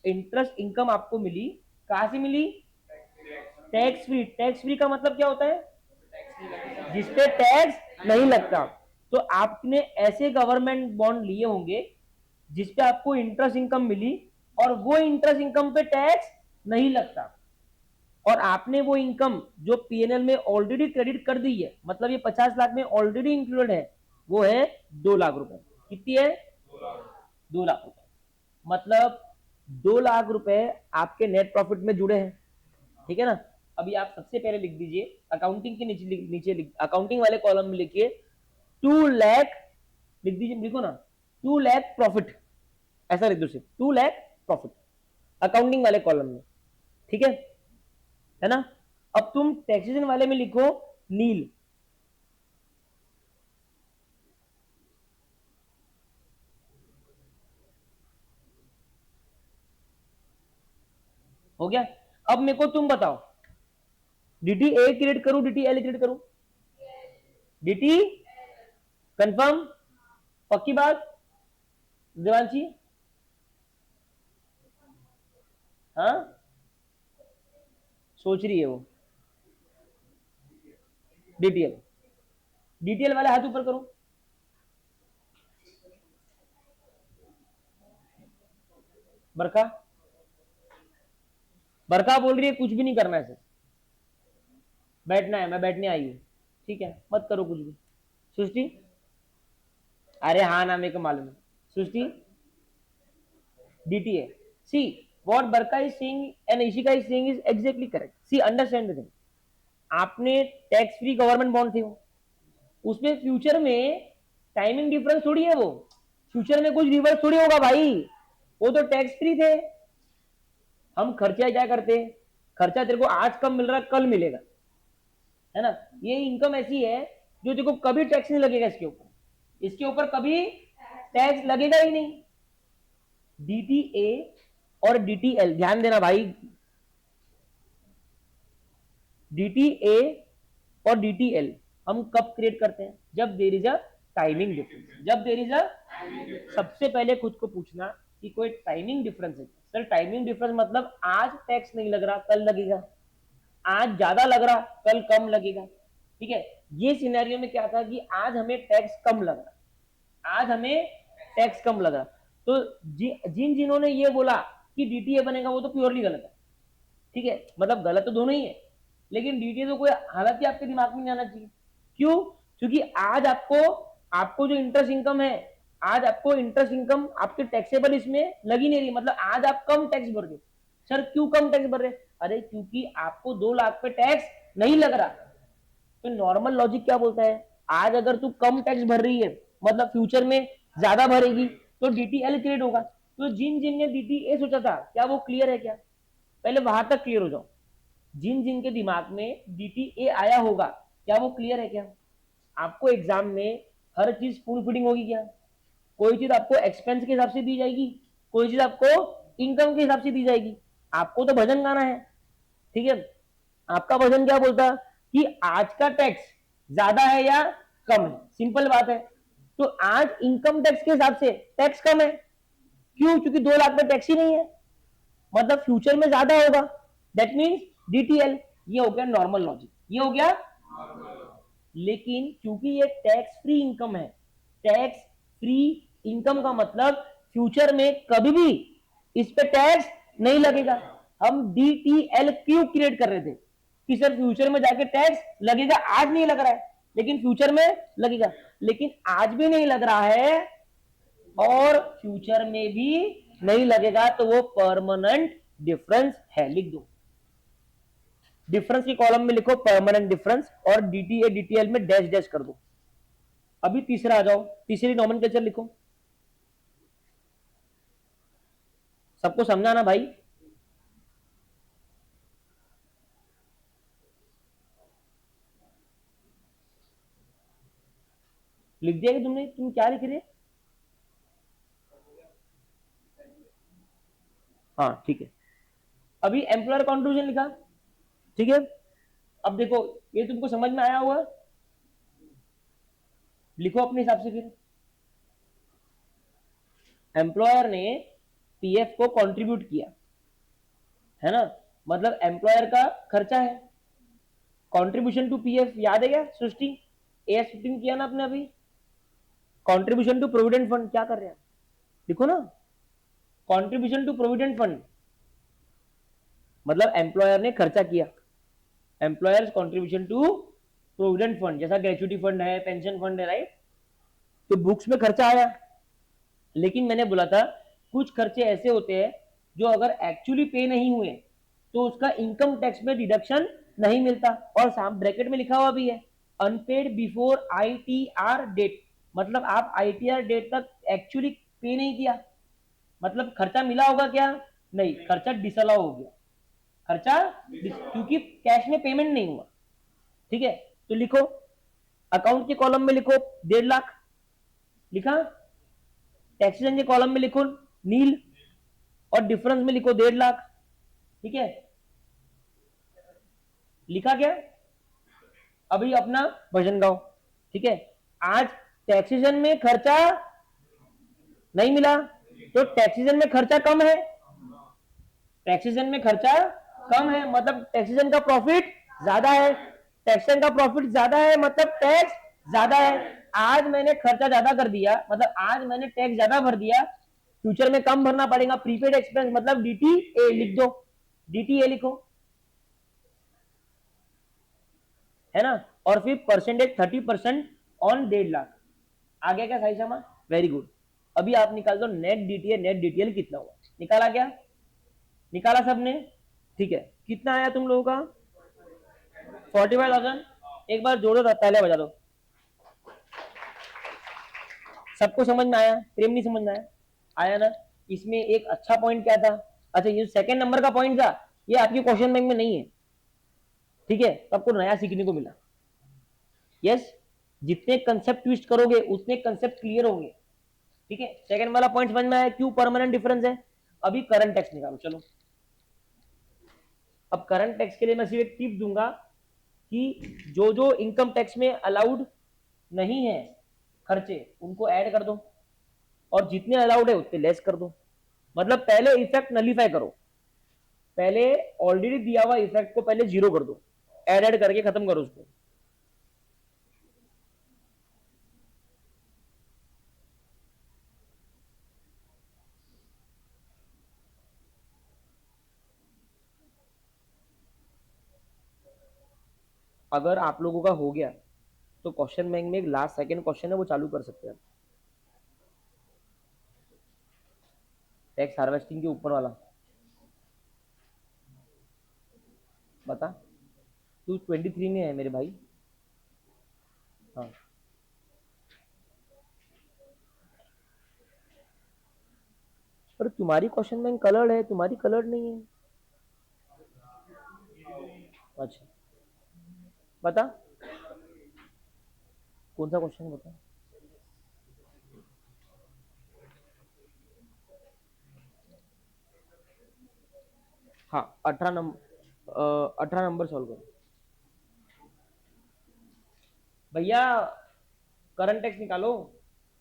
interest income आपको मिली, कहां से मिली? Tax free. टैक्स फ्री का मतलब क्या होता है? जिसपे टैक्स नहीं लगता। तो आपने ऐसे गवर्नमेंट बॉन्ड लिए होंगे जिसपे आपको इंटरेस्ट इनकम मिली और वो इंटरेस्ट इनकम पे टैक्स नहीं लगता, और आपने वो इनकम जो पीएनएल में ऑलरेडी क्रेडिट कर दी है, मतलब ये 50 लाख में ऑलरेडी इंक्लूडेड है, वो है 2 लाख रुपए। कितनी है? 2 लाख रुपए। मतलब 2 लाख रुपए आपके नेट प्रॉफिट में जुड़े हैं, ठीक है ना। अभी आप सबसे पहले लिख दीजिए अकाउंटिंग के नीचे अकाउंटिंग वाले कॉलम में लिखिए 2 लाख, लिख दीजिए, लिखो ना 2 लाख प्रॉफिट, ऐसा लिख दो सिर्फ 2 लाख प्रॉफिट अकाउंटिंग वाले कॉलम में, ठीक है ना। अब तुम टैक्सेशन वाले में लिखो नील। हो गया। अब मेरे को तुम बताओ, डीटी ए क्रिएट करूं, डीटी एल क्रिएट करूं? डीटी कंफर्म, पक्की बात देवांशी? हाँ, सोच रही है वो। डीटीएल, डीटीएल वाले हाथ ऊपर करो। बरका, बरका बोल रही है कुछ भी नहीं करना है, बैठना है, मैं बैठने आई हूँ, ठीक है, मत करो कुछ भी। सृष्टि, अरे हाँ ना, मेरे को मालूम है। Srishti, DTA, see what Barka is saying and Ishika is saying is exactly correct. See understand the thing, आपने टैक्स फ्री गवर्नमेंट बॉन्ड थे वो, उसमें फ्यूचर में टाइमिंग डिफरेंस थोड़ी है, वो फ्यूचर में कुछ रिवर्स थोड़ी होगा भाई, वो तो टैक्स फ्री थे। हम खर्चा क्या करते हैं, खर्चा तेरे को आज कम मिल रहा है कल मिलेगा, है ना। ये इनकम ऐसी है जो देखो कभी टैक्स नहीं लगेगा इसके ऊपर, इसके ऊपर कभी टैक्स लगेगा ही नहीं। डीटीए और डीटीएल, ध्यान देना भाई, डीटीए और डीटीएल हम कब क्रिएट करते हैं? जब there is a timing difference, जब देर इज अ, सबसे पहले खुद को पूछना कि कोई टाइमिंग डिफरेंस है? सर टाइमिंग डिफरेंस मतलब आज टैक्स नहीं लग रहा कल लगेगा, आज ज्यादा लग रहा कल कम लगेगा, ठीक है। ये सिनेरियो में क्या था कि आज हमें टैक्स कम लग रहा, आज हमें टैक्स कम लग रहा, तो जिन जिन्होंने ये बोला कि डीटीए बनेगा वो तो प्योरली गलत है, ठीक है। मतलब गलत तो दोनों ही है, लेकिन डीटीए तो कोई हालत ही आपके दिमाग में नहीं आना चाहिए। क्यों? क्योंकि आज आपको, आपको जो इंटरेस्ट इनकम है, आज आपको इंटरेस्ट इनकम आपके टैक्सेबल इसमें लगी नहीं रही, मतलब आज आप कम टैक्स भर रहे। सर क्यों कम टैक्स भर रहे? अरे क्योंकि आपको 2 लाख पे टैक्स नहीं लग रहा। तो नॉर्मल लॉजिक क्या बोलता है, आज अगर तू कम टैक्स भर रही है मतलब फ्यूचर में ज्यादा भरेगी, तो डीटीएल क्रिएट होगा। तो जिन जिन ने डीटीए सोचा था, क्या वो क्लियर है क्या? पहले वहां तक क्लियर हो जाओ। जिन जिन के दिमाग में डीटीए आया होगा, क्या वो क्लियर है क्या? आपको एग्जाम में हर चीज फुल फिटिंग होगी क्या? कोई चीज आपको एक्सपेंस के हिसाब से दी जाएगी, कोई चीज आपको इनकम के हिसाब से दी जाएगी। आपको तो भजन गाना है, ठीक है। आपका भजन क्या बोलता कि आज का टैक्स ज्यादा है या कम है, सिंपल बात है। तो आज इनकम टैक्स के हिसाब से टैक्स कम है, क्यों? क्योंकि 2 लाख में टैक्स ही नहीं है, मतलब फ्यूचर में ज्यादा होगा, दैट मीन्स डीटीएल। ये हो गया नॉर्मल लॉजिक, ये हो गया। लेकिन क्योंकि ये टैक्स फ्री इनकम है, टैक्स फ्री इनकम का मतलब फ्यूचर में कभी भी इस पे टैक्स नहीं लगेगा। हम डीटीएल क्यों क्रिएट कर रहे थे कि सर फ्यूचर में जाके टैक्स लगेगा, आज नहीं लग रहा है लेकिन फ्यूचर में लगेगा, लेकिन आज भी नहीं लग रहा है और फ्यूचर में भी नहीं लगेगा, तो वो परमानेंट डिफरेंस है। लिख दो, डिफरेंस की कॉलम में लिखो परमानेंट डिफरेंस और डीटीए डीटीएल में डैश डैश कर दो। अभी तीसरा आ जाओ, तीसरी नॉमेनक्लेचर लिखो। सबको समझाना भाई, लिख दिया कि तुमने? तुम क्या लिख रहे? हाँ ठीक है, अभी एम्प्लॉयर कॉन्ट्रीब्यूशन लिखा, ठीक है। अब देखो ये तुमको समझ में आया होगा, लिखो अपने हिसाब से फिर। एम्प्लॉयर ने पीएफ को कंट्रीब्यूट किया, है ना, मतलब एम्प्लॉयर का खर्चा है। कंट्रीब्यूशन टू पीएफ याद है क्या सृष्टि, एस 15 किया ना आपने अभी। कंट्रीब्यूशन टू प्रोविडेंट फंड क्या कर रहे हैं, लिखो ना, कंट्रीब्यूशन टू प्रोविडेंट फंड मतलब एम्प्लॉयर ने खर्चा किया, employer's contribution to provident fund, जैसा ग्रेचुटी फंड है, पेंशन फंड है, राइट। तो बुक्स में खर्चा आया, लेकिन मैंने बोला था कुछ खर्चे ऐसे होते हैं जो अगर एक्चुअली पे नहीं हुए तो उसका इनकम टैक्स में डिडक्शन नहीं मिलता, और साम ब्रैकेट में लिखा हुआ भी है अनपेड बिफोर आईटीआर डेट, मतलब आप आईटीआर डेट तक एक्चुअली पे नहीं किया, मतलब खर्चा मिला होगा क्या, नहीं, खर्चा डिसअलाउ हो गया, खर्चा क्योंकि कैश में पेमेंट नहीं हुआ, ठीक है। तो लिखो अकाउंट के कॉलम में लिखो 1.5 लाख लिखा, टैक्सेशन के कॉलम में लिखो नील, और डिफरेंस में लिखो 1.5 लाख, ठीक है। लिखा क्या, अभी अपना भजन गाओ, ठीक है। आज टैक्सेशन में खर्चा नहीं मिला, तो टैक्सेशन में खर्चा कम है, टैक्सेशन में खर्चा कम है मतलब टैक्सेशन का प्रॉफिट ज्यादा है, टैक्सेशन का प्रॉफिट ज्यादा है मतलब टैक्स ज्यादा है। आज मैंने खर्चा ज्यादा कर दिया मतलब आज मैंने टैक्स ज्यादा भर दिया, फ्यूचर में कम भरना पड़ेगा, प्रीपेड एक्सपेंस मतलब डीटीए लिख दो, डीटीए लिखो, है ना। और फिर परसेंटेज 30% ऑन 1.5 लाख, आ गया क्या साई शर्मा, वेरी गुड। अभी आप निकाल दो नेट डीटीए नेट डीटीएल कितना हुआ, निकाला क्या, निकाला सबने, ठीक है। कितना आया तुम लोगों का, 45,000, एक बार जोड़ो पहले बजा दो। सबको समझ में आया, प्रेम नहीं समझ में आया, आया ना। इसमें एक अच्छा पॉइंट क्या था, अच्छा ये सेकंड नंबर का पॉइंट था, ये आपके क्वेश्चन बैंक में नहीं है, ठीक है, तो आपको नया सीखने को मिला। यस, जितने कंसेप्ट ट्विस्ट करोगे उतने कंसेप्ट क्लियर होंगे, ठीक है। सेकंड वाला पॉइंट समझ में आया, क्यों परमानेंट डिफरेंस है। अभी करंट टैक्स निकालो चलो। अब करंट टैक्स के लिए मैं सिर्फ एक टिप दूंगा कि जो जो इनकम टैक्स में अलाउड नहीं है खर्चे उनको ऐड कर दो, और जितने अलाउड है उतने लेस कर दो, मतलब पहले इफेक्ट नलीफाई करो, पहले ऑलरेडी दिया हुआ इफेक्ट को पहले जीरो कर दो, ऐड करके खत्म करो उसको। अगर आप लोगों का हो गया तो क्वेश्चन बैंक में एक लास्ट सेकंड क्वेश्चन है वो चालू कर सकते हैं, टैक्स हार्वेस्टिंग के ऊपर वाला, बता। तू 23 में है मेरे भाई, हाँ। पर तुम्हारी क्वेश्चन बैंक कलर्ड है, तुम्हारी कलर्ड नहीं है, अच्छा बता कौन सा क्वेश्चन बता। हाँ 18 नंबर, 18 नंबर सॉल्व करो भैया, करंट टैक्स निकालो।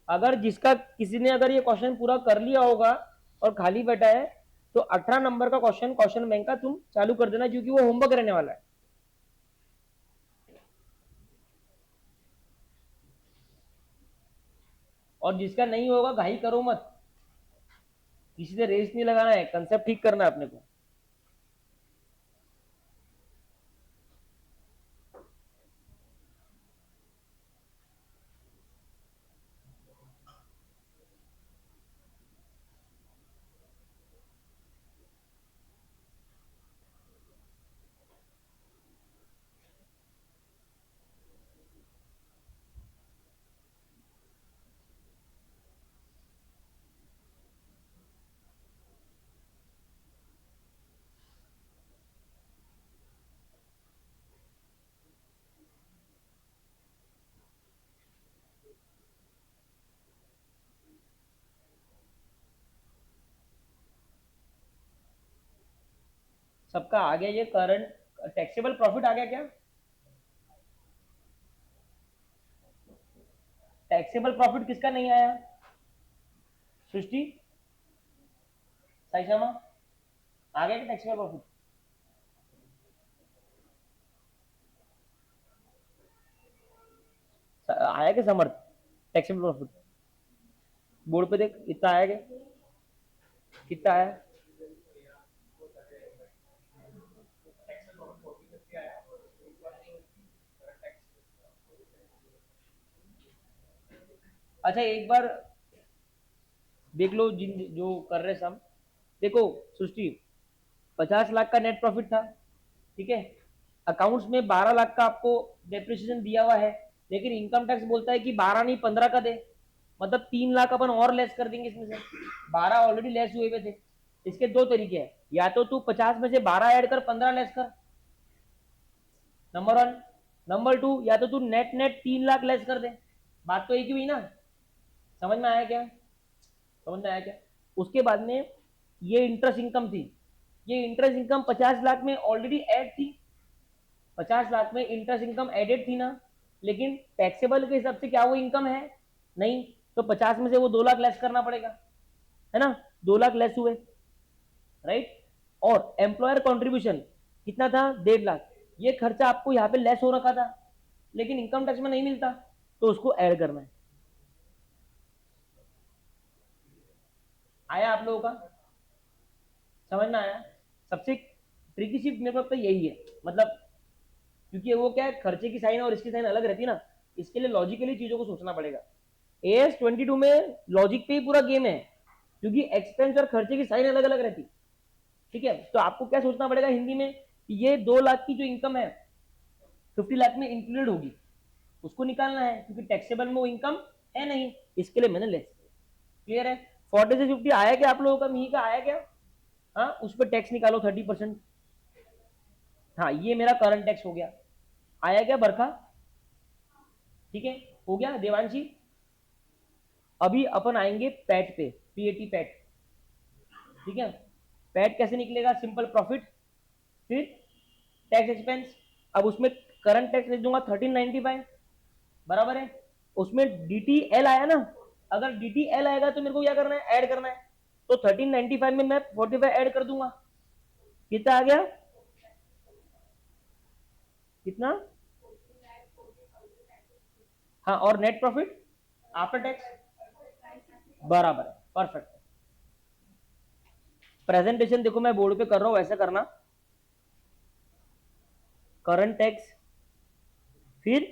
अगर जिसका किसी ने अगर ये क्वेश्चन पूरा कर लिया होगा और खाली बैठा है तो 18 नंबर का क्वेश्चन क्वेश्चन बैंक का तुम चालू कर देना, क्योंकि वो होमवर्क रहने वाला है। और जिसका नहीं होगा घाई करो मत, किसी से रेस नहीं लगाना है, कंसेप्ट ठीक करना है अपने को। सबका आ गया ये करंट टैक्सेबल प्रॉफिट आ गया क्या? टैक्सेबल प्रॉफिट किसका नहीं आया? सृष्टि, साई शर्मा, आ गया क्या टैक्सेबल प्रॉफिट? आया क्या समर्थ टैक्सेबल प्रॉफिट? बोर्ड पे देख कितना आया क्या? कितना आया? अच्छा एक बार देख लो जिन जो कर रहे सब। देखो सृष्टि, 50 लाख का नेट प्रॉफिट था, ठीक है। अकाउंट्स में 12 लाख का आपको डेप्रिसिएशन दिया हुआ है, लेकिन इनकम टैक्स बोलता है कि 12 नहीं 15 का दे। मतलब 3 लाख अपन और लेस कर देंगे इसमें से, 12 ऑलरेडी लेस हुए हुए थे। इसके दो तरीके हैं, या तो तू 50 में से 12 ऐड कर, 15 लेस कर, नंबर वन। नंबर टू, या तो तू नेट नेट 3 लाख लेस कर दे। बात तो एक ही हुई ना? समझ में आया क्या? समझ में आया क्या? उसके बाद में ये इंटरेस्ट इनकम थी, ये इंटरेस्ट इनकम 50 लाख में ऑलरेडी ऐड थी। 50 लाख में इंटरेस्ट इनकम एडेड थी ना, लेकिन टैक्सेबल के हिसाब से क्या वो इनकम है? नहीं। तो 50 में से वो 2 लाख लेस करना पड़ेगा, है ना? 2 लाख लेस हुए, राइट। और एम्प्लॉयर कॉन्ट्रीब्यूशन कितना था? 1.5 लाख। ये खर्चा आपको यहाँ पे लेस हो रखा था, लेकिन इनकम टैक्स में नहीं मिलता, तो उसको ऐड करना है। आया आप लोगों का? समझ में आया? सबसे ट्रिकी शिफ्ट मेरे को लगता है यही है, मतलब क्योंकि वो क्या है, खर्चे की साइन और इसकी साइन अलग रहती है ना, इसके लिए लॉजिकली चीजों को सोचना पड़ेगा। AS22 में लॉजिक पे ही पूरा गेम है, क्योंकि एक्सपेंस और खर्चे की साइन अलग अलग रहती, ठीक है। तो आपको क्या सोचना पड़ेगा हिंदी में कि ये 2 लाख की जो इनकम है 50 लाख में इंक्लूडेड होगी, उसको निकालना है, क्योंकि टैक्सेबल में वो इनकम है नहीं, इसके लिए मैंने लेस। क्लियर है? 40 से 50 आया क्या आप लोगों का? मिही का आया क्या? हाँ, उस पर टैक्स निकालो 30%। हाँ, ये मेरा करंट टैक्स हो गया। आया क्या बरखा? ठीक है, हो गया देवांशी। अभी अपन आएंगे पैट पे, PAT पैट, ठीक है। पैट कैसे निकलेगा? सिंपल प्रॉफिट फिर टैक्स एक्सपेंस। अब उसमें करंट टैक्स लिख दूंगा 1395, बराबर है। उसमें DTL आया ना, अगर DTL आएगा तो मेरे को क्या करना है? ऐड करना है। तो 1395 में मैं 45 ऐड कर दूंगा। कितना आ गया? कितना? हाँ, और नेट प्रॉफिट आफ्टर टैक्स बराबर है, परफेक्ट। प्रेजेंटेशन देखो मैं बोर्ड पे कर रहा हूं, ऐसा करना। करंट टैक्स, फिर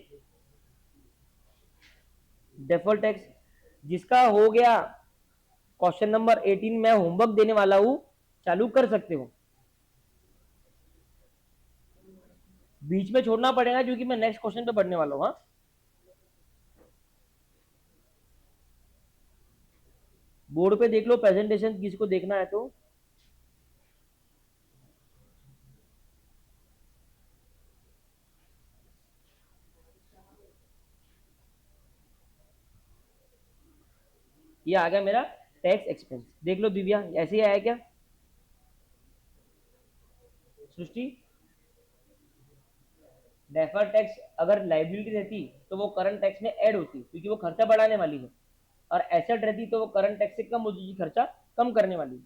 डेफर्ड टैक्स। जिसका हो गया क्वेश्चन नंबर 18 मैं होमवर्क देने वाला हूं, चालू कर सकते हो। बीच में छोड़ना पड़ेगा क्योंकि मैं नेक्स्ट क्वेश्चन पे बढ़ने वाला हूं। हाँ, बोर्ड पे देख लो प्रेजेंटेशन, किसी को देखना है तो। ये आ गया मेरा टैक्स एक्सपेंस, देख लो दिव्या, ऐसे ही आया क्या सृष्टि? डेफर टैक्स अगर लाइबिलिटी रहती तो वो करंट टैक्स में ऐड होती, क्योंकि वो खर्चा बढ़ाने वाली है, और एसेट रहती तो वो करंट टैक्स से कम होती, खर्चा कम करने वाली।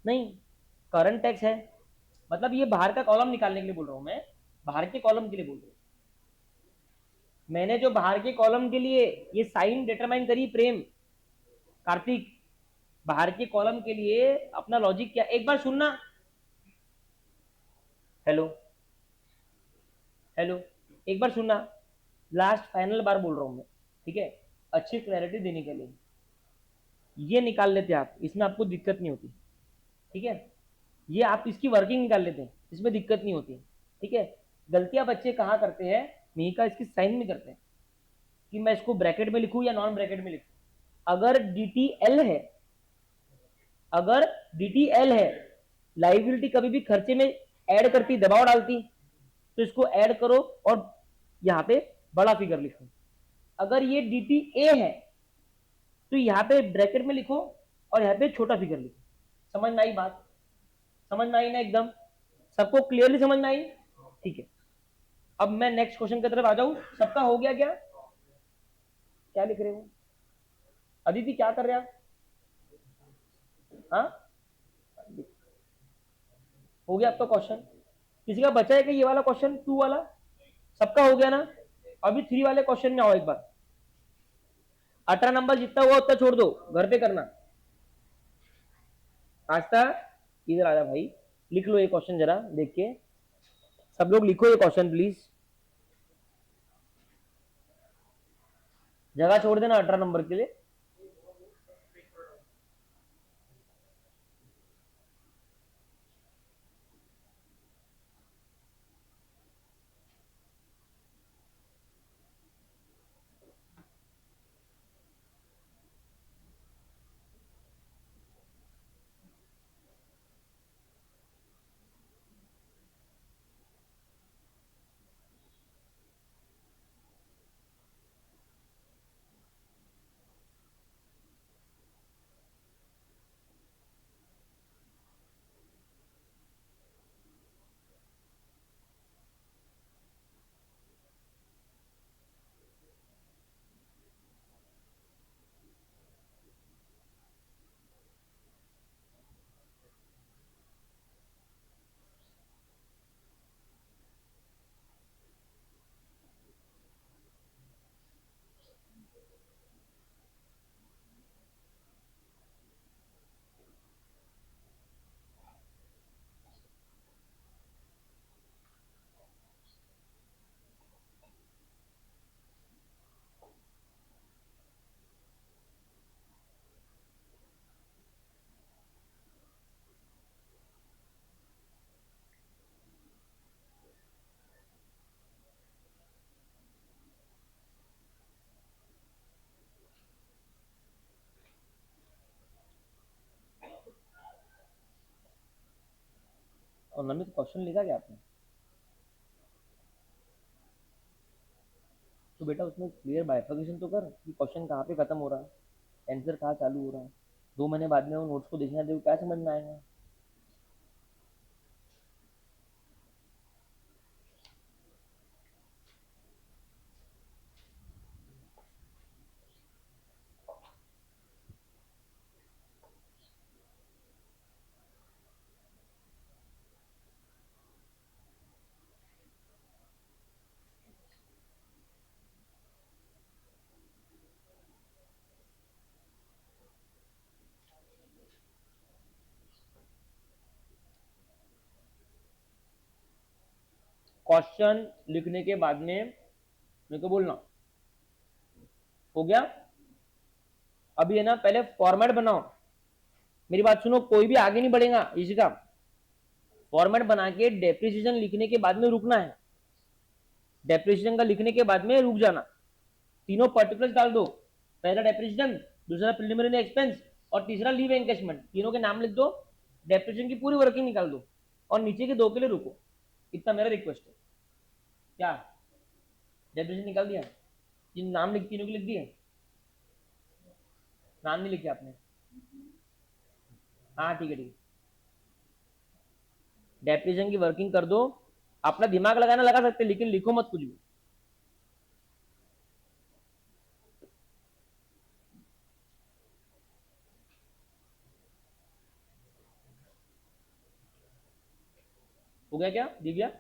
नहीं, करंट टैक्स है, मतलब ये बाहर का कॉलम निकालने के लिए बोल रहा हूं मैं, बाहर के कॉलम के लिए बोल रहा हूँ। मैंने जो बाहर के कॉलम के लिए ये साइन डिटरमाइन करी प्रेम कार्तिक, बाहर के कॉलम के लिए अपना लॉजिक क्या, एक बार सुनना। हेलो, हेलो, एक बार सुनना, लास्ट फाइनल बार बोल रहा हूं मैं, ठीक है, अच्छी क्लैरिटी देने के लिए। ये निकाल लेते आप, इसमें आपको दिक्कत नहीं होती, ठीक है। ये आप इसकी वर्किंग निकाल लेते हैं, इसमें दिक्कत नहीं होती, ठीक है। गलतियां बच्चे कहाँ करते हैं, मिहिका इसकी साइन में करते हैं कि मैं इसको ब्रैकेट में लिखूं या नॉन ब्रैकेट में लिखूं। अगर DTL है, अगर DTL है, लाइबिलिटी कभी भी खर्चे में ऐड करती, दबाव डालती, तो इसको ऐड करो और यहाँ पे बड़ा फिगर लिखो। अगर ये DTA है तो यहाँ पे ब्रैकेट में लिखो और यहाँ पे छोटा फिगर लिखो। समझ में आई बात? समझ में आई ना एकदम? सबको क्लियरली समझ में आई? ठीक है, अब मैं नेक्स्ट क्वेश्चन की तरफ आ जाऊं। सबका हो गया क्या? क्या लिख रहे हो अदिति, क्या कर रहे हैं आप? हाँ, हो गया आपका क्वेश्चन? किसी का बचा है क्या ये वाला क्वेश्चन, 2 वाला? सबका हो गया ना? अभी 3 वाले क्वेश्चन में आओ एक बार। 18 नंबर जितना हुआ उतना छोड़ दो, घर पे करना। आस्था, इधर आ जा भाई, लिख लो ये क्वेश्चन जरा देख के। सब लोग लिखो ये क्वेश्चन प्लीज, जगह छोड़ देना 18 नंबर के लिए। और नमित क्वेश्चन लिखा क्या आपने? तो बेटा उसमें क्लियर बाइफर्केशन तो कर कि क्वेश्चन कहाँ पे खत्म हो रहा है, आंसर कहाँ चालू हो रहा है। 2 महीने बाद में वो नोट्स को देखना, देखो क्या समझ में आएगा। क्वेश्चन लिखने के बाद में मेरे को बोलना। हो गया? अभी है ना, पहले फॉर्मेट बनाओ। मेरी बात सुनो, कोई भी आगे नहीं बढ़ेगा इसी का। फॉर्मेट बना के डेप्रिसिएशन लिखने के बाद में रुकना है। डेप्रिसिएशन का लिखने के बाद में रुक जाना। तीनों पर्टिकुलर्स डाल दो। पहला डेप्रिसिएशन, दूसरा प्रिलिमिनरी एक्सपेंस, और तीसरा लीव एनकेशमेंट। तीनों के नाम लिख दो, डेप्रिसिएशन की पूरी वर्किंग निकाल दो, और नीचे के 2 के लिए रुको। इतना मेरा रिक्वेस्ट है। क्या डेप्रिसिएशन निकाल दिया? जिन नाम लिख, तीनों के लिख दिए? नाम नहीं लिखे आपने? हाँ ठीक है, ठीक है। डेप्रिसिएशन की वर्किंग कर दो। अपना दिमाग लगाना लगा सकते, लेकिन लिखो मत कुछ भी। हो गया क्या, दिख गया?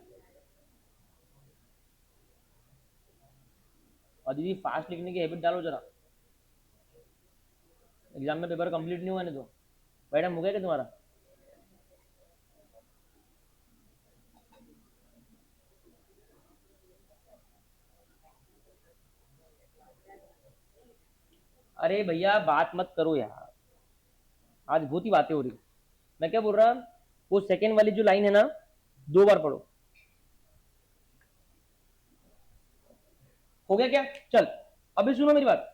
और दीदी फास्ट लिखने की हैबिट डालो जरा, एग्जाम में पेपर कंप्लीट नहीं हुआ नहीं तो। मैडम हो गया क्या तुम्हारा? अरे भैया बात मत करो यार, आज बहुत ही बातें हो रही। मैं क्या बोल रहा, वो सेकेंड वाली जो लाइन है ना, 2 बार पढ़ो। हो गया क्या? चल, अभी सुनो मेरी बात,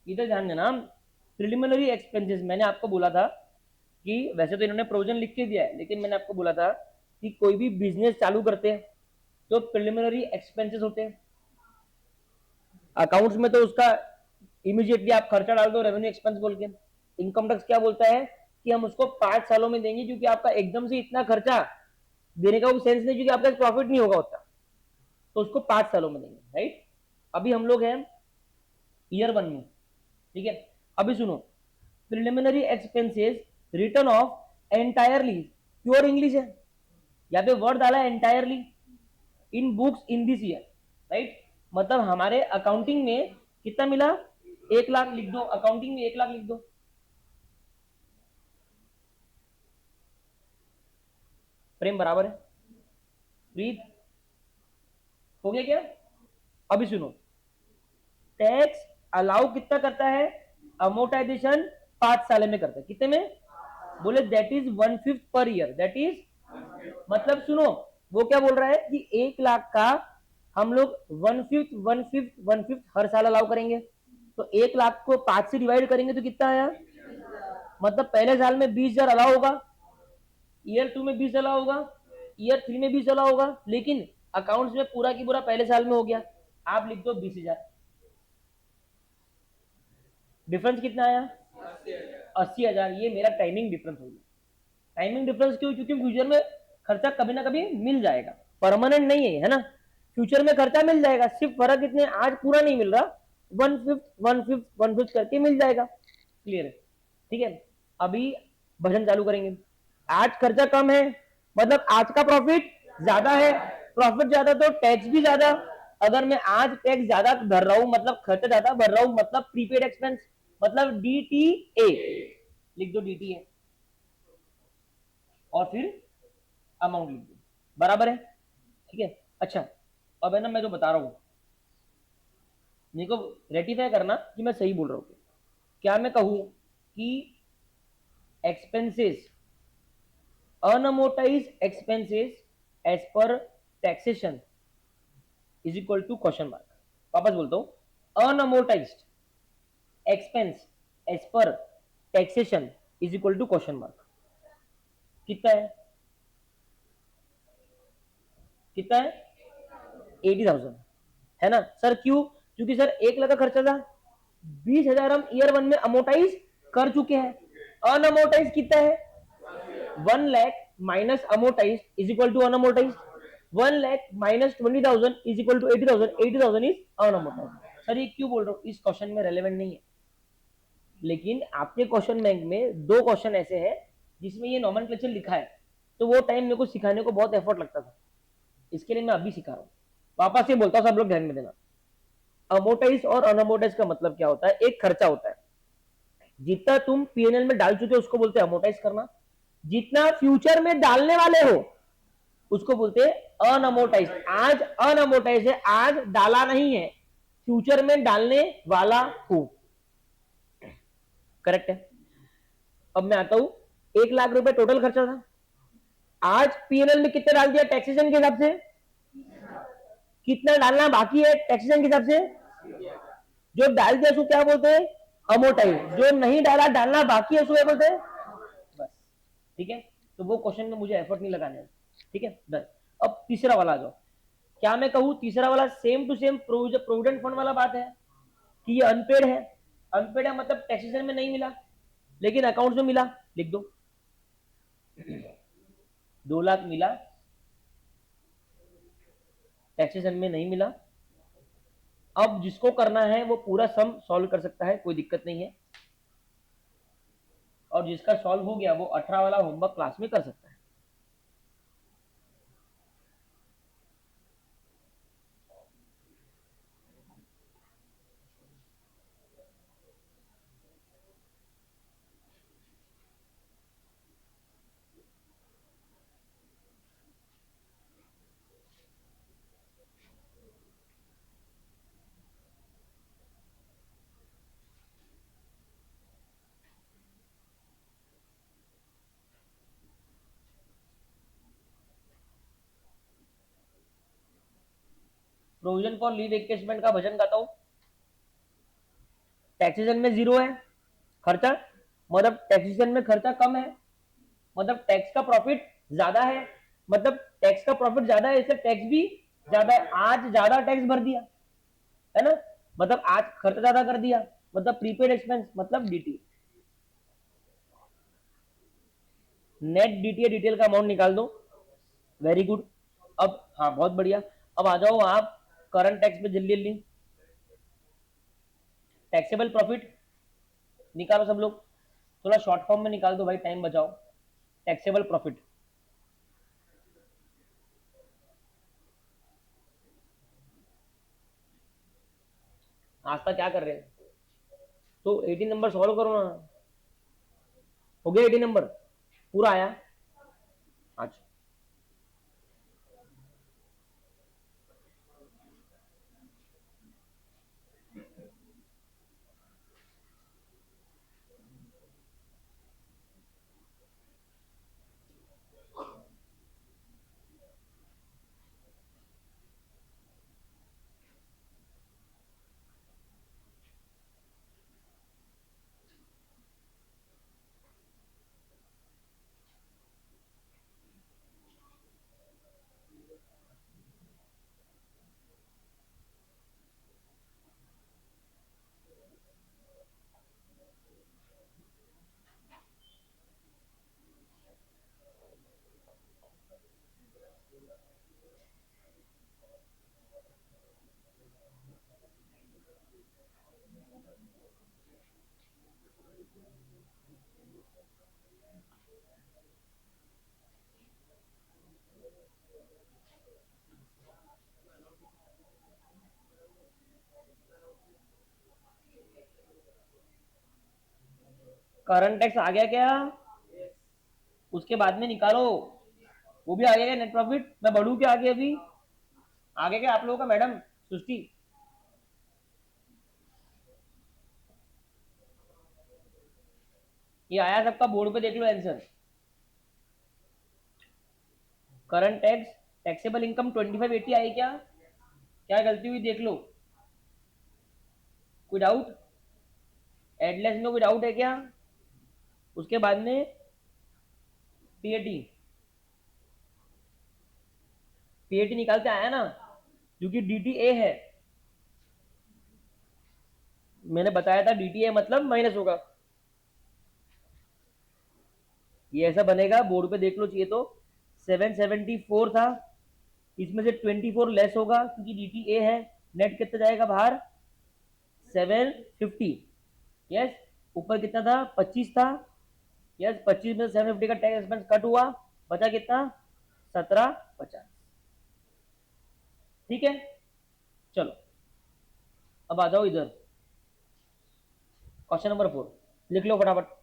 इधर ध्यान देना। प्रिलिमिनरी एक्सपेंसेस मैंने आपको बोला था कि वैसे तो इन्होंने प्रोविजन लिख के दिया है, लेकिन मैंने आपको बोला था कि कोई भी बिजनेस चालू करते हैं तो प्रिलिमिनरी एक्सपेंसेस होते हैं अकाउंट्स में। तो उसका इमीडिएटली आप खर्चा डाल दो रेवेन्यू एक्सपेंस बोल के। इनकम टैक्स क्या बोलता है कि हम उसको 5 सालों में देंगे, क्योंकि आपका एकदम से इतना खर्चा देने का वो सेंस नहीं, क्योंकि आपका प्रॉफिट नहीं होगा उतना, तो उसको 5 सालों में देंगे, राइट। अभी हम लोग हैं ईयर 1 में, ठीक है। अभी सुनो, preliminary expenses return of entirely, pure English है, यहाँ पे वर्ड डाला है entirely, in books in this year, right. मतलब हमारे अकाउंटिंग में कितना मिला, 1 लाख लिख दो, अकाउंटिंग में 1 लाख लिख दो। प्रेम बराबर है, प्रीत हो गया क्या। अभी सुनो, टैक्स अलाउ कितना करता है, अमोर्टाइजेशन 5 साल में करता है, कितने में, बोले that is 1/5 per year, that is, मतलब सुनो, वो क्या बोल रहा है कि 1 लाख का हम लोग 1/5 1/5 1/5 हर साल अलाउ करेंगे, तो 1 लाख को 5 से डिवाइड करेंगे तो कितना आया, मतलब पहले साल में 20,000 अलाउ होगा, ईयर 2 में 20 अलाउ होगा, ईयर 3 में 20 अलाउ होगा, लेकिन अकाउंट्स में पूरा की पूरा पहले साल में हो गया, आप लिख दो 20,000। डिफरेंस कितना आया, 80,000। ये मेरा टाइमिंग डिफरेंस हो गया। टाइमिंग डिफरेंस क्यों, क्योंकि फ्यूचर में खर्चा कभी ना कभी मिल जाएगा, परमानेंट नहीं है, है ना। फ्यूचर में खर्चा मिल जाएगा, सिर्फ फर्क इतने, आज पूरा नहीं मिल रहा, 1/5 1/5 1/5 करके मिल जाएगा, क्लियर है, ठीक है। अभी भजन चालू करेंगे। आज खर्चा कम है, मतलब आज का प्रॉफिट ज्यादा है, प्रॉफिट ज्यादा तो टैक्स भी ज्यादा। अगर मैं आज टैक्स ज्यादा भर रहा हूं, मतलब खर्चा ज्यादा भर रहा हूं, मतलब प्रीपेड एक्सपेंस, मतलब डीटीए, लिख दो डीटीए, और फिर अमाउंट लिख दो, बराबर है, ठीक है। अच्छा, अब है ना, मैं जो बता रहा हूं मेरे को रेटिफाई करना कि मैं सही बोल रहा हूं। क्या मैं कहूं कि expenses, unamortised expenses as per taxation is equal to question mark. वापस बोलता हूं, unamortised expense as per taxation is equal to question mark. कितना है, कितना है, 80,000, है ना सर। क्यों, क्योंकि सर 1 लाख का खर्चा था, 20,000 हम ईयर 1 में अमोर्टाइज कर चुके हैं। अनअमोर्टाइज कितना है, 1 lakh minus amortise is equal to unamortise, 1 lakh minus 20,000 is equal to 80,000, 80,000 is unamortise. Sir ये क्यों बोल रहा हूं, इस क्वेश्चन में रेलेवेंट नहीं है, लेकिन आपके क्वेश्चन बैंक में 2 क्वेश्चन ऐसे हैं जिसमें ये नॉमेनक्लेचर लिखा है, तो वो टाइम मेरे को सिखाने को बहुत एफर्ट लगता था, इसके लिए मैं अभी सिखा रहा हूँ। वापस ये बोलता हूँ, सब लोग ध्यान में देना। अमोर्टाइज और अनअमोर्टाइज का मतलब क्या होता है, एक खर्चा होता है, जितना तुम पीएनएल में डाल चुके हो उसको बोलते हैं अमोर्टाइज करना, जितना फ्यूचर में डालने वाले हो उसको बोलते हैं अनअमोर्टाइज। आज अनअमोर्टाइज है, आज डाला नहीं है, फ्यूचर में डालने वाला हूं, करेक्ट है। अब मैं आता हूं, 1 लाख रुपए टोटल खर्चा था, आज पीएनएल में कितना डाल दिया टैक्सेशन के हिसाब से, कितना डालना बाकी है टैक्सेशन के हिसाब से, जो डाल दिया उसको क्या बोलते हैं, अमोर्टाइज, जो नहीं डाला डालना बाकी है उसको क्या बोलते हैं, बस, ठीक है। तो वो क्वेश्चन में मुझे एफर्ट नहीं लगाने, ठीक है, डन। अब तीसरा वाला आ जाओ। क्या मैं कहूं तीसरा वाला same to same provident fund वाला बात है कि ये अनपेड है, अनपेड है मतलब टैक्सेशन में नहीं मिला लेकिन अकाउंट में मिला, लिख दो 2 लाख मिला, टैक्सेशन में नहीं मिला। अब जिसको करना है वो पूरा सम सॉल्व कर सकता है, कोई दिक्कत नहीं है, और जिसका सॉल्व हो गया वो 18 वाला होमवर्क क्लास में कर सकता है। प्रोविजन फॉर लीव एनकेशमेंट का भजन गाता हूं। टैक्सेशन में 0 है खर्चा, मतलब टैक्सेशन में खर्चा कम है, मतलब टैक्स का प्रॉफिट ज्यादा है, मतलब टैक्स का प्रॉफिट ज्यादा है इसलिए टैक्स भी ज्यादा है, आज ज्यादा टैक्स भर दिया, है ना, मतलब आज खर्चा ज्यादा कर दिया, मतलब प्रीपेड एक्सपेंस मतलब डीटी। नेट डीटीए डिटेल का अमाउंट निकाल दो। Very good. अब हाँ, बहुत बढ़िया। अब आ जाओ आप करंट टैक्स पे जल्दी जल्दी। टैक्सेबल प्रॉफिट निकालो सब लोग, थोड़ा शॉर्ट फॉर्म में निकाल दो भाई, टाइम बचाओ। Taxable profit. आज तक क्या कर रहे हैं? तो 18 नंबर सॉल्व करो ना। हो गया 18 नंबर पूरा आया? अच्छा। करंट टैक्स आ गया क्या? उसके बाद में निकालो। वो भी आ गया क्या नेट प्रॉफिट? मैं बढ़ू क्या आगे अभी? आगे क्या आप लोगों का मैडम सृष्टि? ये आया सबका, बोर्ड पे देख लो answer. Current tax taxable income 2580 आई क्या? क्या गलती हुई देख लो। कोई डाउट? एडलेस में कोई डाउट है क्या? उसके बाद में पीएटी। पीएटी निकालते आया ना, क्योंकि डीटीए है। मैंने बताया था डीटीए मतलब माइनस होगा। ये ऐसा बनेगा, बोर्ड पे देख लो चाहिए तो। 774 था, इसमें से 24 लेस होगा क्योंकि डीटीए है। नेट कितना जाएगा बाहर? 750। यस। ऊपर कितना था? 25 था। यस, 25 में 750 का टैक्स एक्सपेंस कट हुआ, बचा कितना? 1750। ठीक है, चलो अब आ जाओ इधर। क्वेश्चन नंबर 4 लिख लो फटाफट।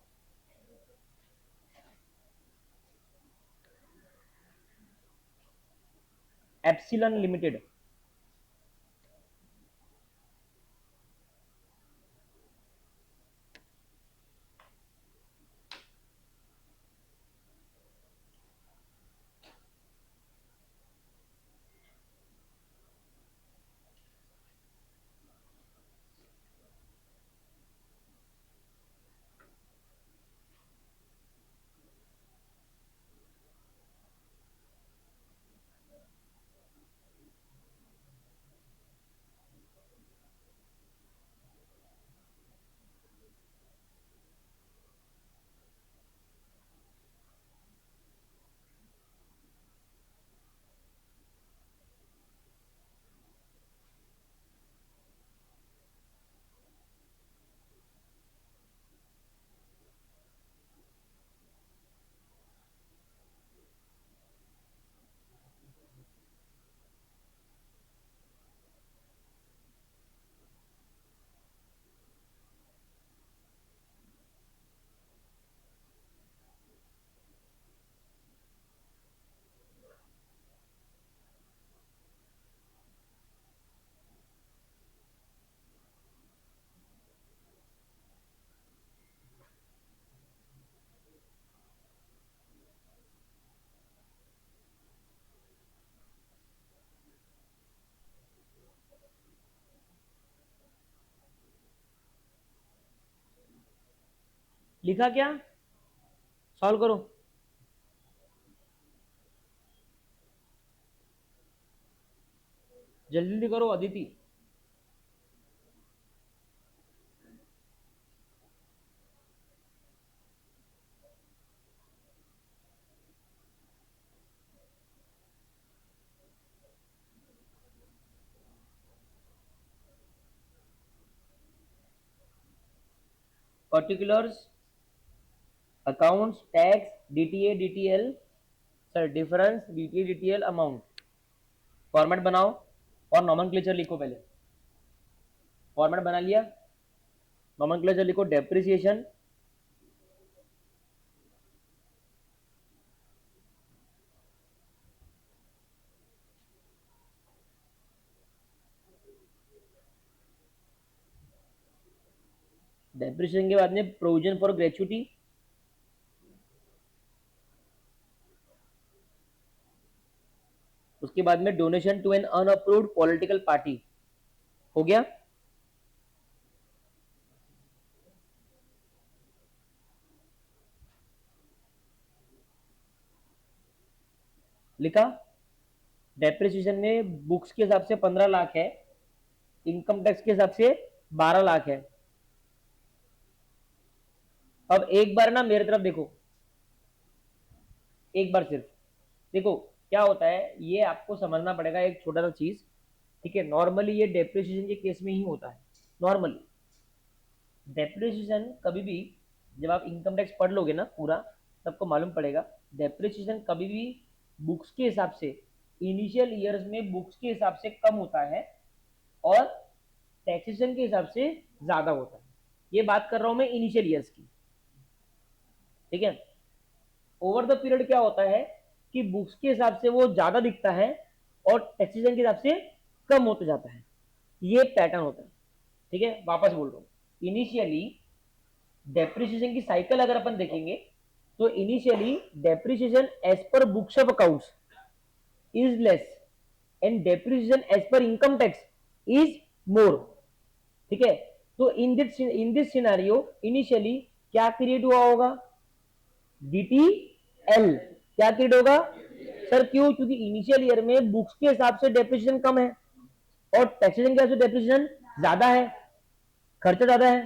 Epsilon limited. लिखा क्या? सॉल्व करो जल्दी जल्दी करो Aditi. Particulars, accounts, tax, DTA DTL, sir difference, DTA DTL, amount. Format बनाओ और नॉमेनक्लेचर लिखो। पहले फॉर्मेट बना लिया, नॉमेनक्लेचर लिखो। डेप्रिसिएशन, डेप्रिसिएशन के बाद में प्रोविजन फॉर ग्रेचुटी, उसके बाद में donation to an unapproved political party. हो गया? लिखा? डेप्रिसिएशन में बुक्स के हिसाब से 15 लाख है, इनकम टैक्स के हिसाब से 12 लाख है। अब एक बार ना मेरी तरफ देखो, एक बार सिर्फ देखो क्या होता है। ये आपको समझना पड़ेगा एक छोटा सा चीज, ठीक है? नॉर्मली ये डेप्रिसिएशन के केस में ही होता है। नॉर्मली डेप्रिसिएशन कभी भी, जब आप इनकम टैक्स पढ़ लोगे ना पूरा, सबको मालूम पड़ेगा डेप्रिसिएशन कभी भी बुक्स के हिसाब से, इनिशियल ईयर्स में बुक्स के हिसाब से कम होता है और टैक्सेशन के हिसाब से ज्यादा होता है। ये बात कर रहा हूं मैं इनिशियल ईयर्स की, ठीक है? ओवर द पीरियड क्या होता है कि बुक्स के हिसाब से वो ज्यादा दिखता है और टैक्सेशन के हिसाब से कम होते जाता है। ये पैटर्न होता है, ठीक है? वापस बोल रहा हूं, इनिशियली डेप्रिसिएशन की साइकिल अगर अपन देखेंगे तो initially depreciation as per books of accounts is less and depreciation as per income tax is more, ठीक है? तो इन दिस सिनेरियो इनिशियली क्या क्रिएट हुआ होगा? डीटीएल क्या क्रिएट होगा? सर क्यों? क्योंकि इनिशियल ईयर में बुक्स के हिसाब से डेप्रिसिएशन कम है और टैक्सेशन के हिसाब से डेप्रिसिएशन ज्यादा है, खर्चा ज्यादा है,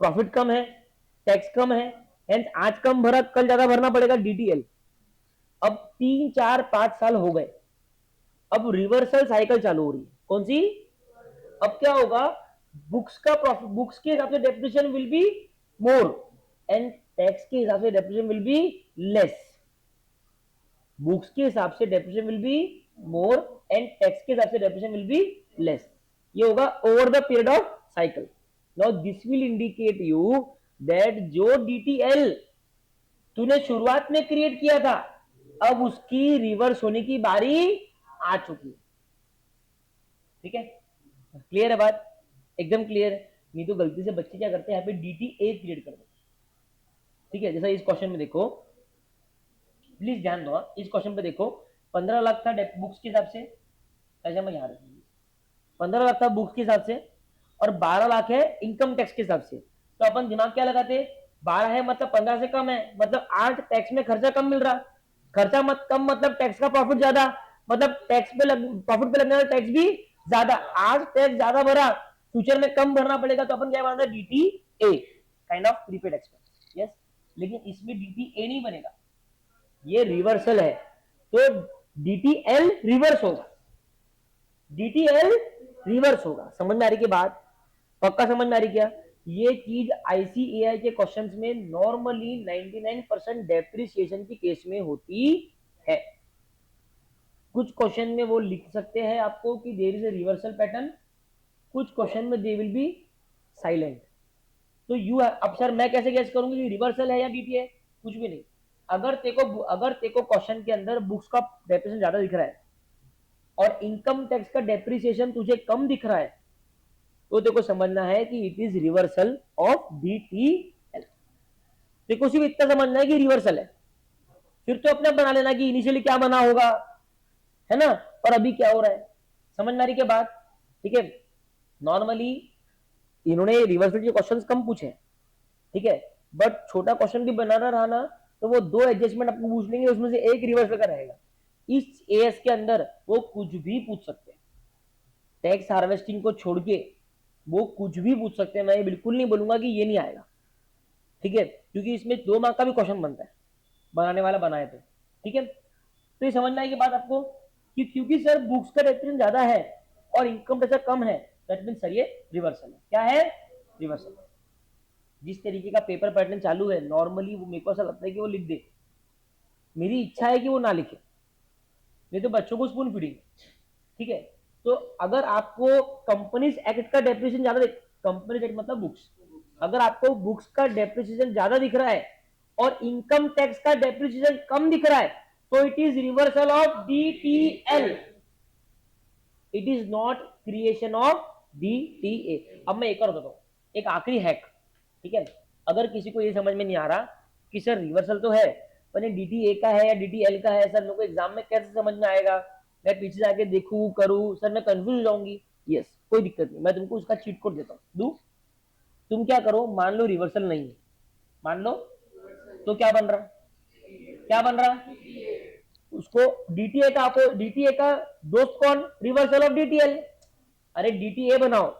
प्रॉफिट कम है, टैक्स कम है, हेंस आज कम भरा कल ज्यादा भरना पड़ेगा, डीटीएल। अब 3 4 5 साल हो गए, अब रिवर्सल साइकिल चालू हो रही है। कौन सी? अब क्या होगा? बुक्स का प्रॉफिट, बुक्स के हिसाब से depreciation will be more and tax के हिसाब से depreciation will be less. Books के हिसाब से depreciation will be more and tax के हिसाब से डेप्रिसिएशन विल बी लेस। ये होगा over the period of cycle. Now this will indicate you that जो डीटीएल तूने शुरुआत में क्रिएट किया था अब उसकी रिवर्स होने की बारी आ चुकी है, ठीक है? क्लियर है बात? एकदम क्लियर है। नहीं तो गलती से बच्चे क्या करते हैं, यहाँ पे डीटीए क्रिएट कर देते, ठीक है? जैसा इस क्वेश्चन में देखो, प्लीज ध्यान दो, इस क्वेश्चन पे देखो 15 लाख था बुक्स के हिसाब से, ऐसा मैं यहाँ रखूंगी 15 लाख था बुक्स के हिसाब से और 12 लाख है इनकम टैक्स के हिसाब से। तो अपन दिमाग क्या लगाते? 12 है मतलब 15 से कम है, मतलब आज टैक्स में खर्चा कम मिल रहा, खर्चा मत कम मतलब टैक्स का प्रॉफिट ज्यादा, मतलब टैक्स पे प्रॉफिट पे लगने वाला टैक्स भी ज्यादा। आज टैक्स ज्यादा भरा, फ्यूचर में कम भरना पड़ेगा, तो अपन क्या मानते हैं? DTA, kind of prepaid expense, yes. लेकिन इसमें डीटीए नहीं बनेगा, ये रिवर्सल है, तो डीटीएल रिवर्स होगा, डीटीएल रिवर्स होगा। समझ में आ रही की बात? पक्का समझ में आ रही क्या? ये चीज आईसीएआई के क्वेश्चंस में नॉर्मली 99% डेप्रिसिएशन की केस में होती है। कुछ क्वेश्चन में वो लिख सकते हैं आपको कि there is a reversal pattern, कुछ क्वेश्चन में दे विल बी साइलेंट। तो यू, अब सर मैं कैसे गेस करूंगी कि रिवर्सल है या डीटीए? कुछ भी नहीं। अगर तेको क्वेश्चन के अंदर बुक्स का डेप्रिसिएशन ज्यादा दिख रहा है और इनकम टैक्स का डेप्रिसिएशन तुझे कम दिख रहा है, तो तेको समझना है कि it is reversal of DTL. तेको सिर्फ इतना समझना है कि रिवर्सल है, फिर तो अपने बना लेना कि इनिशियली क्या बना होगा, है ना, और अभी क्या हो रहा है। समझ में आ रही क्या बात? ठीक है? नॉर्मली इन्होंने रिवर्सल के क्वेश्चंस कम पूछे, ठीक है, बट छोटा क्वेश्चन भी बनाना रहा ना तो वो 2 एडजस्टमेंट आपको पूछ लेंगे, उसमें से एक रिवर्सल का रहेगा। इस एएस के अंदर वो कुछ भी पूछ सकते हैं, टैक्स हार्वेस्टिंग को छोड़ के वो कुछ भी पूछ सकते हैं। मैं ये बिल्कुल नहीं बोलूंगा कि ये नहीं आएगा, ठीक है, क्योंकि इसमें 2 मार्क का भी क्वेश्चन बनता है, बनाने वाला बनाए तो, ठीक है? तो ये समझना है कि बात आपको कि क्योंकि सर बुक्स का डेप्रिसिएशन ज्यादा है और इनकम टैक्स कम है, दैट मीन सर ये रिवर्सल है। क्या है? रिवर्सल। जिस तरीके का पेपर पैटर्न चालू है नॉर्मली वो मेरे को ऐसा लगता है कि वो लिख दे, मेरी इच्छा है कि वो ना लिखे, नहीं तो बच्चों को स्पून फीडिंग। ठीक है, तो अगर आपको कंपनीज एक्ट का डेप्रिसिएशन ज्यादा, कंपनीज एक्ट मतलब बुक्स, अगर आपको बुक्स का डेप्रिसिएशन ज्यादा दिख रहा है और इनकम टैक्स का डेप्रिसिएशन कम दिख रहा है, तो it is reversal of DTL, it is not creation of DTA. अब मैं एक और बताता हूँ, एक आखिरी हैक। ठीक है, अगर किसी को ये समझ में नहीं आ रहा कि सर रिवर्सल तो है पर ये डीटीए का है या डीटीएल का है, सर मेरे को एग्जाम में कैसे समझ में आएगा, मैं पीछे जाके देखूं करूं, सर मैं कंफ्यूज हो जाऊंगी। यस, कोई दिक्कत नहीं, मैं तुमको उसका चीट कोड देता हूँ, दू। तुम क्या करो, मान लो रिवर्सल नहीं है, मान लो, तो क्या बन रहा, क्या बन रहा, उसको डीटीए का, आपको डीटीए का दोस्त कौन, रिवर्सल ऑफ डीटीएल। अरे डीटीए बनाओ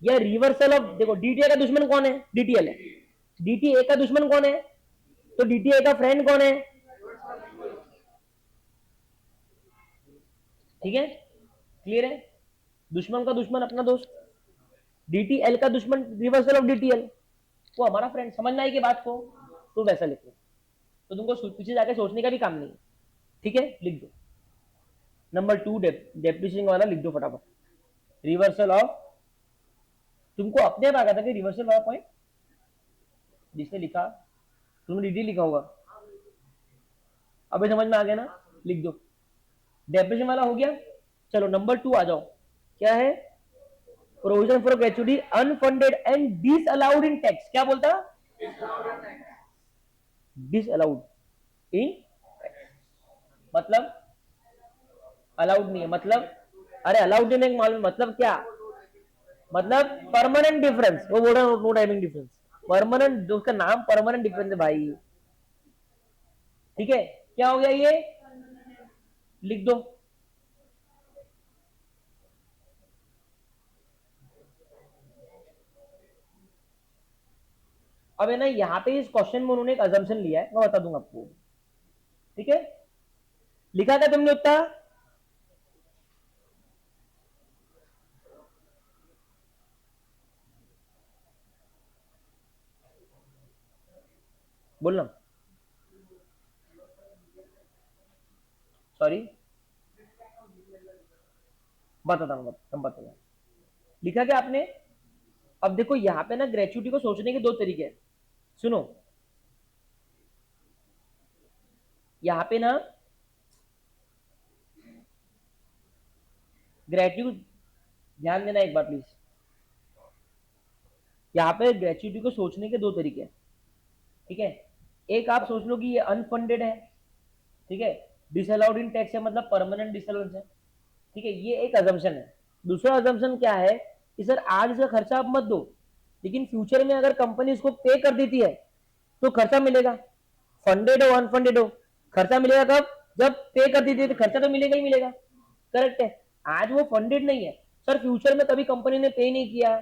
या रिवर्सल ऑफ, देखो डीटीए का दुश्मन कौन है, डीटीएल है, डीटीए का दुश्मन कौन है, तो डीटीए का फ्रेंड कौन है। ठीक है, क्लियर है, दुश्मन का दुश्मन अपना दोस्त, डीटीएल का दुश्मन रिवर्सल ऑफ डीटीएल, वो हमारा फ्रेंड। समझ में आई कि बात को, तो वैसा लिखो, तो तुमको पीछे जाके सोचने का भी काम नहीं। ठीक है, लिख दो नंबर 2 डेप्रिसिएशन वाला लिख दो फटाफट, रिवर्सल ऑफ, तुमको अपने आप आ गया था कि रिवर्सल वाला पॉइंट, जिसने लिखा तुमने डीटी लिखा होगा, अभी समझ में आ गया ना, लिख दो, डेप्रिसिएशन वाला हो गया। चलो नंबर 2 आ जाओ, क्या है, provision for gratuity unfunded and disallowed in tax, क्या बोलता, डिसअलाउड इन, मतलब अलाउड नहीं है, मतलब अरे अलाउड नहीं मालूम, मतलब क्या, मतलब परमानेंट डिफरेंस, वो बोल रहा है नो टाइमिंग डिफरेंस, परमानेंट, जो उसका नाम परमानेंट डिफरेंस है भाई। ठीक है, क्या हो गया ये, लिख दो, अब है ना यहाँ पे इस क्वेश्चन में उन्होंने एक अजम्पशन लिया है, मैं बता दूंगा आपको। ठीक है, लिखा था तुमने उतना, बोलना, सॉरी, बताता हूँ, बताता, लिखा क्या आपने। अब देखो यहाँ पे ना ग्रेचुटी को सोचने के दो तरीके हैं, सुनो, यहाँ पे ना ग्रेचुटी, ध्यान देना एक बार प्लीज, यहाँ पे ग्रेचुटी को सोचने के दो तरीके हैं। ठीक है, एक आप सोच लो कि ये अनफंडेड है, ठीक है, डिसअलाउड इन टैक्स है, मतलब परमानेंट डिसअलाउंस है। ठीक है, ये एक अजम्पशन है। दूसरा अजम्पशन क्या है कि सर आज इसका खर्चा आप मत दो, लेकिन फ्यूचर में अगर कंपनी इसको पे कर देती है तो खर्चा मिलेगा, फंडेड हो अनफंडेड हो, खर्चा मिलेगा कब, जब पे कर देती है, तो खर्चा तो मिलेगा ही मिलेगा। करेक्ट है, आज वो फंडेड नहीं है, सर फ्यूचर में कभी कंपनी ने पे नहीं किया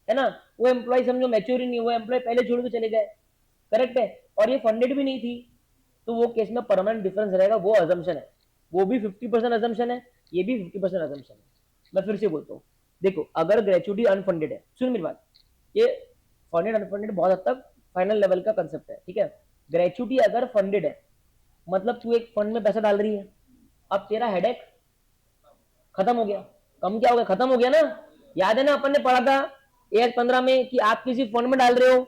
है ना, वो एम्प्लॉय समझो मैच्योर ही नहीं, वो एम्प्लॉय पहले छोड़ के चले गए, करेक्ट है, और ये फंडेड भी नहीं थी, तो वो केस में परमानेंट डिफरेंस रहेगा, वो अजम्पशन है, वो भी 50% अजम्पशन है, ये भी 50% अजम्पशन है। मैं फिर से बोलता हूँ, देखो अगर ग्रेचुटी अनफंडेड है, सुन मेरी बात, ये फंडेड अनफंडेड बहुत हद तक फाइनल लेवल का कंसेप्ट है। ठीक है, ग्रेचुटी अगर फंडेड है, मतलब तू एक फंड में पैसा डाल रही है, अब तेरा हेडेक खत्म हो गया, कम क्या हो गया, खत्म हो गया ना। याद है ना अपन ने पढ़ा था AS 15 में कि आप किसी फंड में डाल रहे हो,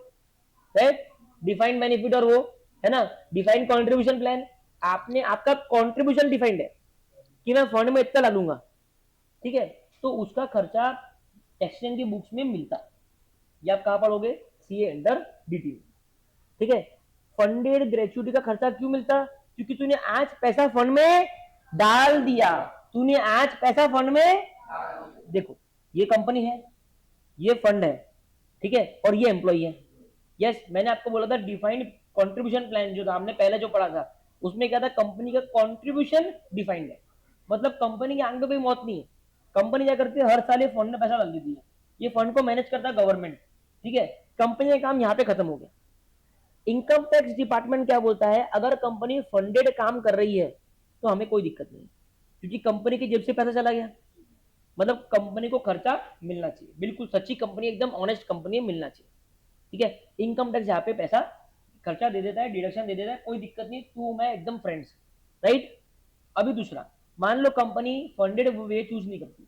राइट, डिफाइंड बेनिफिट और वो है ना, डिफाइंड कॉन्ट्रीब्यूशन प्लान, आपने आपका कॉन्ट्रीब्यूशन डिफाइंड है कि मैं फंड में इतना डालूंगा। ठीक है, तो उसका खर्चा टैक्सेशन की बुक्स में मिलता, ये आप कहां पढ़ोगे, सीए अंडर डीटी। ठीक है, फंडेड ग्रेचुटी का खर्चा क्यों मिलता, क्योंकि तूने आज पैसा फंड में डाल दिया, तूने आज पैसा फंड में, देखो ये कंपनी है, ये फंड है, ठीक है, और ये एम्प्लॉय है। यस, मैंने आपको बोला था डिफाइंड कंट्रीब्यूशन प्लान जो था, हमने पहले जो पढ़ा था उसमें क्या था, कंपनी का कंट्रीब्यूशन डिफाइंड है, मतलब कंपनी के आंख में कोई मौत नहीं है, कंपनी क्या करती है हर साल ये फंड में पैसा डाल देती है, ये फंड को मैनेज करता है गवर्नमेंट। ठीक है, कंपनी का काम यहाँ पे खत्म हो गया। इनकम टैक्स डिपार्टमेंट क्या बोलता है, अगर कंपनी फंडेड काम कर रही है तो हमें कोई दिक्कत नहीं, क्योंकि कंपनी की जेब से पैसा चला गया, मतलब कंपनी को खर्चा मिलना चाहिए, बिल्कुल सच्ची कंपनी, एकदम ऑनेस्ट कंपनी मिलना चाहिए। ठीक है, इनकम टैक्स यहाँ पे पैसा खर्चा दे देता है, डिडक्शन दे देता है, कोई दिक्कत नहीं, तू मैं एकदम फ्रेंड्स, राइट। अभी दूसरा, मान लो कंपनी फंडेड वे चूज नहीं करती,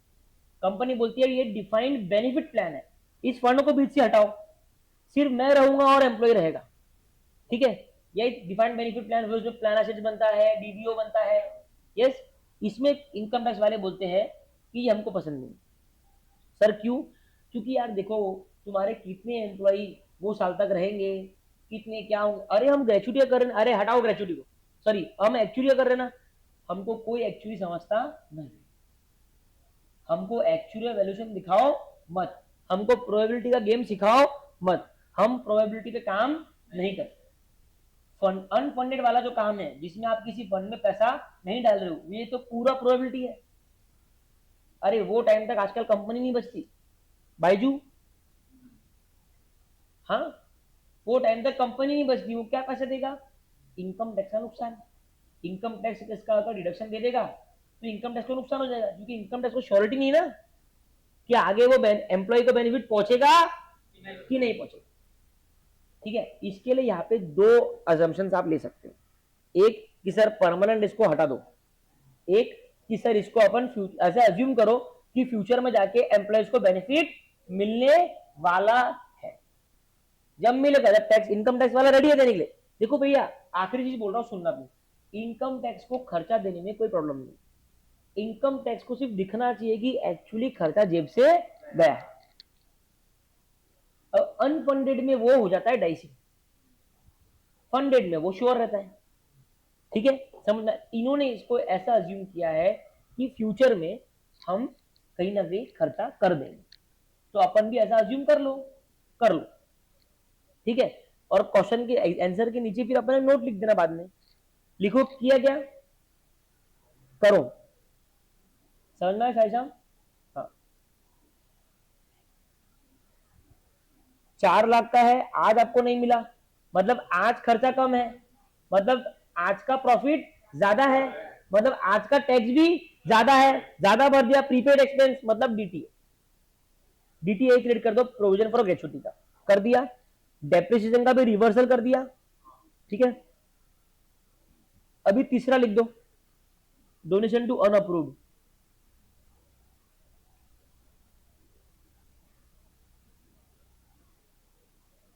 कंपनी बोलती है ये डिफाइंड बेनिफिट प्लान है, इस फंड को बीच से हटाओ, सिर्फ मैं रहूंगा और एम्प्लॉय रहेगा, ठीक है, ये डिफाइंड बेनिफिट प्लान जो प्लान एसेट बनता है, डीबीओ बनता है, यस, इसमें इनकम टैक्स वाले बोलते हैं कि ये हमको पसंद नहीं। सर क्यों? क्योंकि यार देखो, तुम्हारे कितने एम्प्लॉई वो साल तक रहेंगे, कितने क्या होंगे, अरे हम ग्रेचुटी कर रहे हैं, अरे हटाओ ग्रेचुटी को, सॉरी हम एक्चुअली कर रहे हैं ना, हमको कोई एक्चुअली समझता नहीं, हमको एक्चुअल वैल्यूएशन दिखाओ मत, हमको प्रोबेबिलिटी का गेम सिखाओ मत, हम प्रोबेबिलिटी पे काम नहीं करते। फंड अनफंडेड वाला जो काम है जिसमें आप किसी फंड में पैसा नहीं डाल रहे हो, ये तो पूरा प्रोबेबिलिटी है। अरे वो टाइम तक आजकल कंपनी नहीं बचती बाइजू, हाँ, वो टाइम तक कंपनी नहीं बचती, वो क्या पैसा देगा? इनकम टैक्स का नुकसान, इनकम टैक्स इसका अगर डिडक्शन दे देगा तो इनकम टैक्स को नुकसान हो जाएगा, क्योंकि इनकम टैक्स को श्योरिटी नहीं ना कि आगे वो एम्प्लॉय को बेनिफिट पहुंचेगा कि नहीं पहुंचेगा। ठीक है, इसके लिए यहाँ पे दो अजम्पशंस आप ले सकते हो, एक कि सर परमानेंट इसको हटा दो, एक कि सर इसको अपन ऐसे अज्यूम करो कि फ्यूचर में जाके एम्प्लॉयज को बेनिफिट मिलने वाला है, जब मिलेगा, जब टैक्स इनकम टैक्स वाला रेडी है देने के लिए। देखो भैया, आखिरी चीज बोल रहा हूँ, सुनना प्लीज, इनकम टैक्स को खर्चा देने में कोई प्रॉब्लम नहीं, इनकम टैक्स को सिर्फ दिखना चाहिए कि एक्चुअली खर्चा जेब से गया है। अनफंडेड में वो हो जाता है डाइसिंग, फंडेड में वो श्योर रहता है। ठीक है, समझना, इन्होंने इसको ऐसा अज्यूम किया है कि फ्यूचर में हम कहीं ना कहीं खर्चा कर देंगे, तो अपन भी ऐसा अज्यूम कर लो, कर लो, ठीक है। और क्वेश्चन के आंसर के नीचे फिर अपने नोट लिख देना बाद में, लिखो किया क्या, करो, समझना है साई शाम? हाँ, 4 लाख का है, आज आपको नहीं मिला, मतलब आज खर्चा कम है, मतलब आज का प्रॉफिट ज्यादा है, मतलब आज का टैक्स भी ज्यादा है, ज्यादा भर दिया, प्रीपेड एक्सपेंस मतलब डीटी, डीटीए क्रेडिट कर दो, प्रोविजन फॉर ग्रेचुटी का कर दिया, डेप्रिसिएशन का भी रिवर्सल कर दिया, ठीक है। अभी तीसरा लिख दो, डोनेशन टू अनअप्रूव्ड,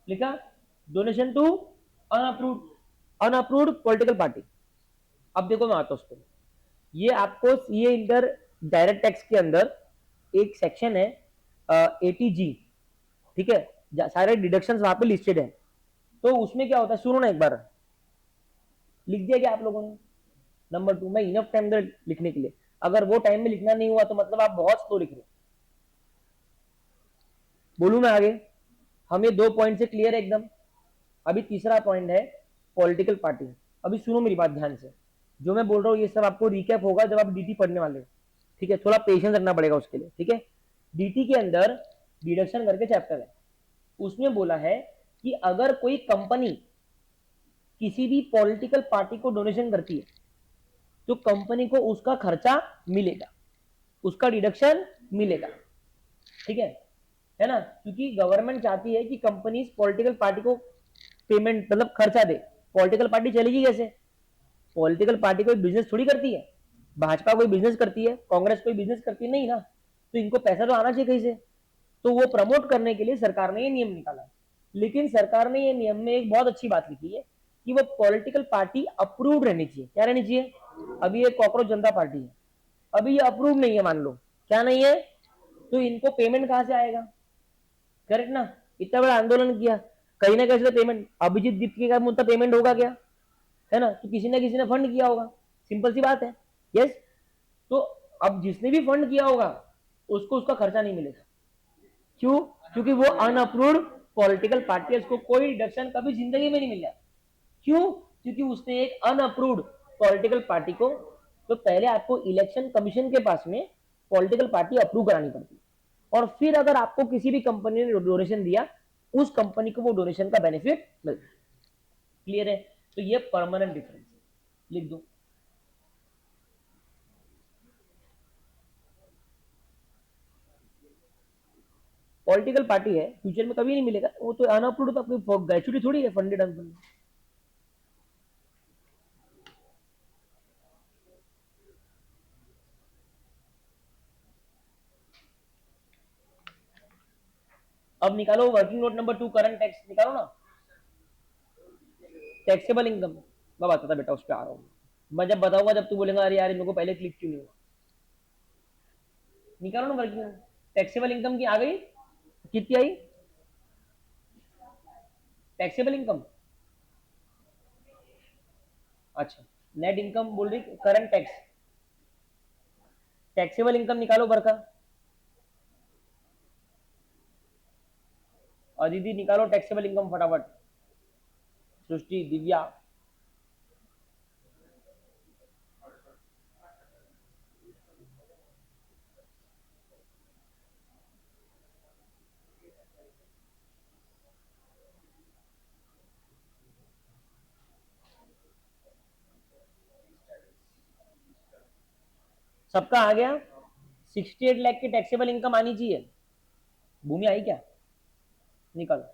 लिखा, donation to unapproved, unapproved political party. अब देखो मैं आता हूं उस पर, ये आपको ये इंटर डायरेक्ट टैक्स के अंदर एक सेक्शन है 80G, ठीक है, सारे डिडक्शंस वहां पे लिस्टेड है, तो उसमें क्या होता है, सुनो ना एक बार, लिख दिया क्या आप लोगों ने? नंबर 2, मैं इनफ टाइम दे लिखने के लिए, अगर वो टाइम में लिखना नहीं हुआ तो मतलब आप बहुत स्लो लिख रहे हो। बोलू मैं आगे, हम ये 2 पॉइंट से क्लियर है एकदम। अभी तीसरा पॉइंट है पॉलिटिकल पार्टी। अभी सुनो मेरी बात ध्यान से, जो मैं बोल रहा हूँ ये सब आपको रिकैप होगा जब आप डीटी पढ़ने वाले हो, ठीक है, थोड़ा पेशेंस रखना पड़ेगा उसके लिए, ठीक है। डीटी के अंदर डिडक्शन करके चैप्टर है, उसमें बोला है कि अगर कोई कंपनी किसी भी पॉलिटिकल पार्टी को डोनेशन करती है तो कंपनी को उसका खर्चा मिलेगा, उसका डिडक्शन मिलेगा, ठीक है ना, क्योंकि गवर्नमेंट चाहती है कि कंपनी पॉलिटिकल पार्टी को पेमेंट मतलब खर्चा दे। पॉलिटिकल पार्टी चलेगी कैसे? पॉलिटिकल पार्टी कोई बिजनेस थोड़ी करती है, भाजपा कोई बिजनेस करती है, कांग्रेस कोई बिजनेस करती है नहीं ना, तो इनको पैसा तो आना चाहिए कहीं से, तो वो प्रमोट करने के लिए सरकार ने ये नियम निकाला। लेकिन सरकार ने ये नियम में एक बहुत अच्छी बात लिखी है कि वो पॉलिटिकल पार्टी अप्रूव्ड रहनी चाहिए। क्या रहनी चाहिए? अभी ये कॉकरोच जनता पार्टी है, अभी ये अप्रूव नहीं है, मान लो क्या नहीं है, तो इनको पेमेंट कहां से आएगा? करेक्ट ना, इतना बड़ा आंदोलन किया, कहीं ना कहीं से पेमेंट, अभिजीत दीप्ति का मुद्दा पेमेंट होगा क्या? है ना, तो किसी ना किसी ने फंड किया होगा, सिंपल सी बात है, यस। तो अब जिसने भी फंड किया होगा उसको उसका खर्चा नहीं मिलेगा, क्यों? क्योंकि वो अनअप्रूव्ड पॉलिटिकल पार्टी है, उसको कोई डिडक्शन कभी जिंदगी में नहीं मिला। क्यों? क्योंकि उसने एक अनअप्रूव्ड पॉलिटिकल पार्टी को, तो पहले आपको इलेक्शन कमीशन के पास में पॉलिटिकल पार्टी अप्रूव करानी पड़ती है, और फिर अगर आपको किसी भी कंपनी ने डोनेशन दिया, उस कंपनी को वो डोनेशन का बेनिफिट मिलता है। क्लियर है? तो ये परमानेंट डिफरेंस है, लिख दो। पॉलिटिकल पार्टी है, फ्यूचर में कभी नहीं मिलेगा वो तो, अनअप्रूव्ड तो अपनी ग्रेचुटी थोड़ी है, फंडेड अनफंडेड। अब निकालो working note number 2, current tax निकालो ना, टैक्सेबल इनकम। मैं बताता बेटा, उस पर आ रहा हूँ मैं, जब बताऊंगा जब तू बोलेगा अरे यार इन लोगों को पहले क्लिक क्यों नहीं हुआ। निकालो ना वर्किंग, टैक्सेबल इनकम की आ गई, कितनी आई टैक्सेबल इनकम? अच्छा, नेट इनकम बोल रही, करंट टैक्स, टैक्सेबल इनकम निकालो बरका। और दीदी निकालो टैक्सेबल इनकम फटाफट, सृष्टि, दिव्या। सबका आ गया? 68 लाख की टैक्सेबल इनकम आनी चाहिए। भूमि आई क्या? निकालो।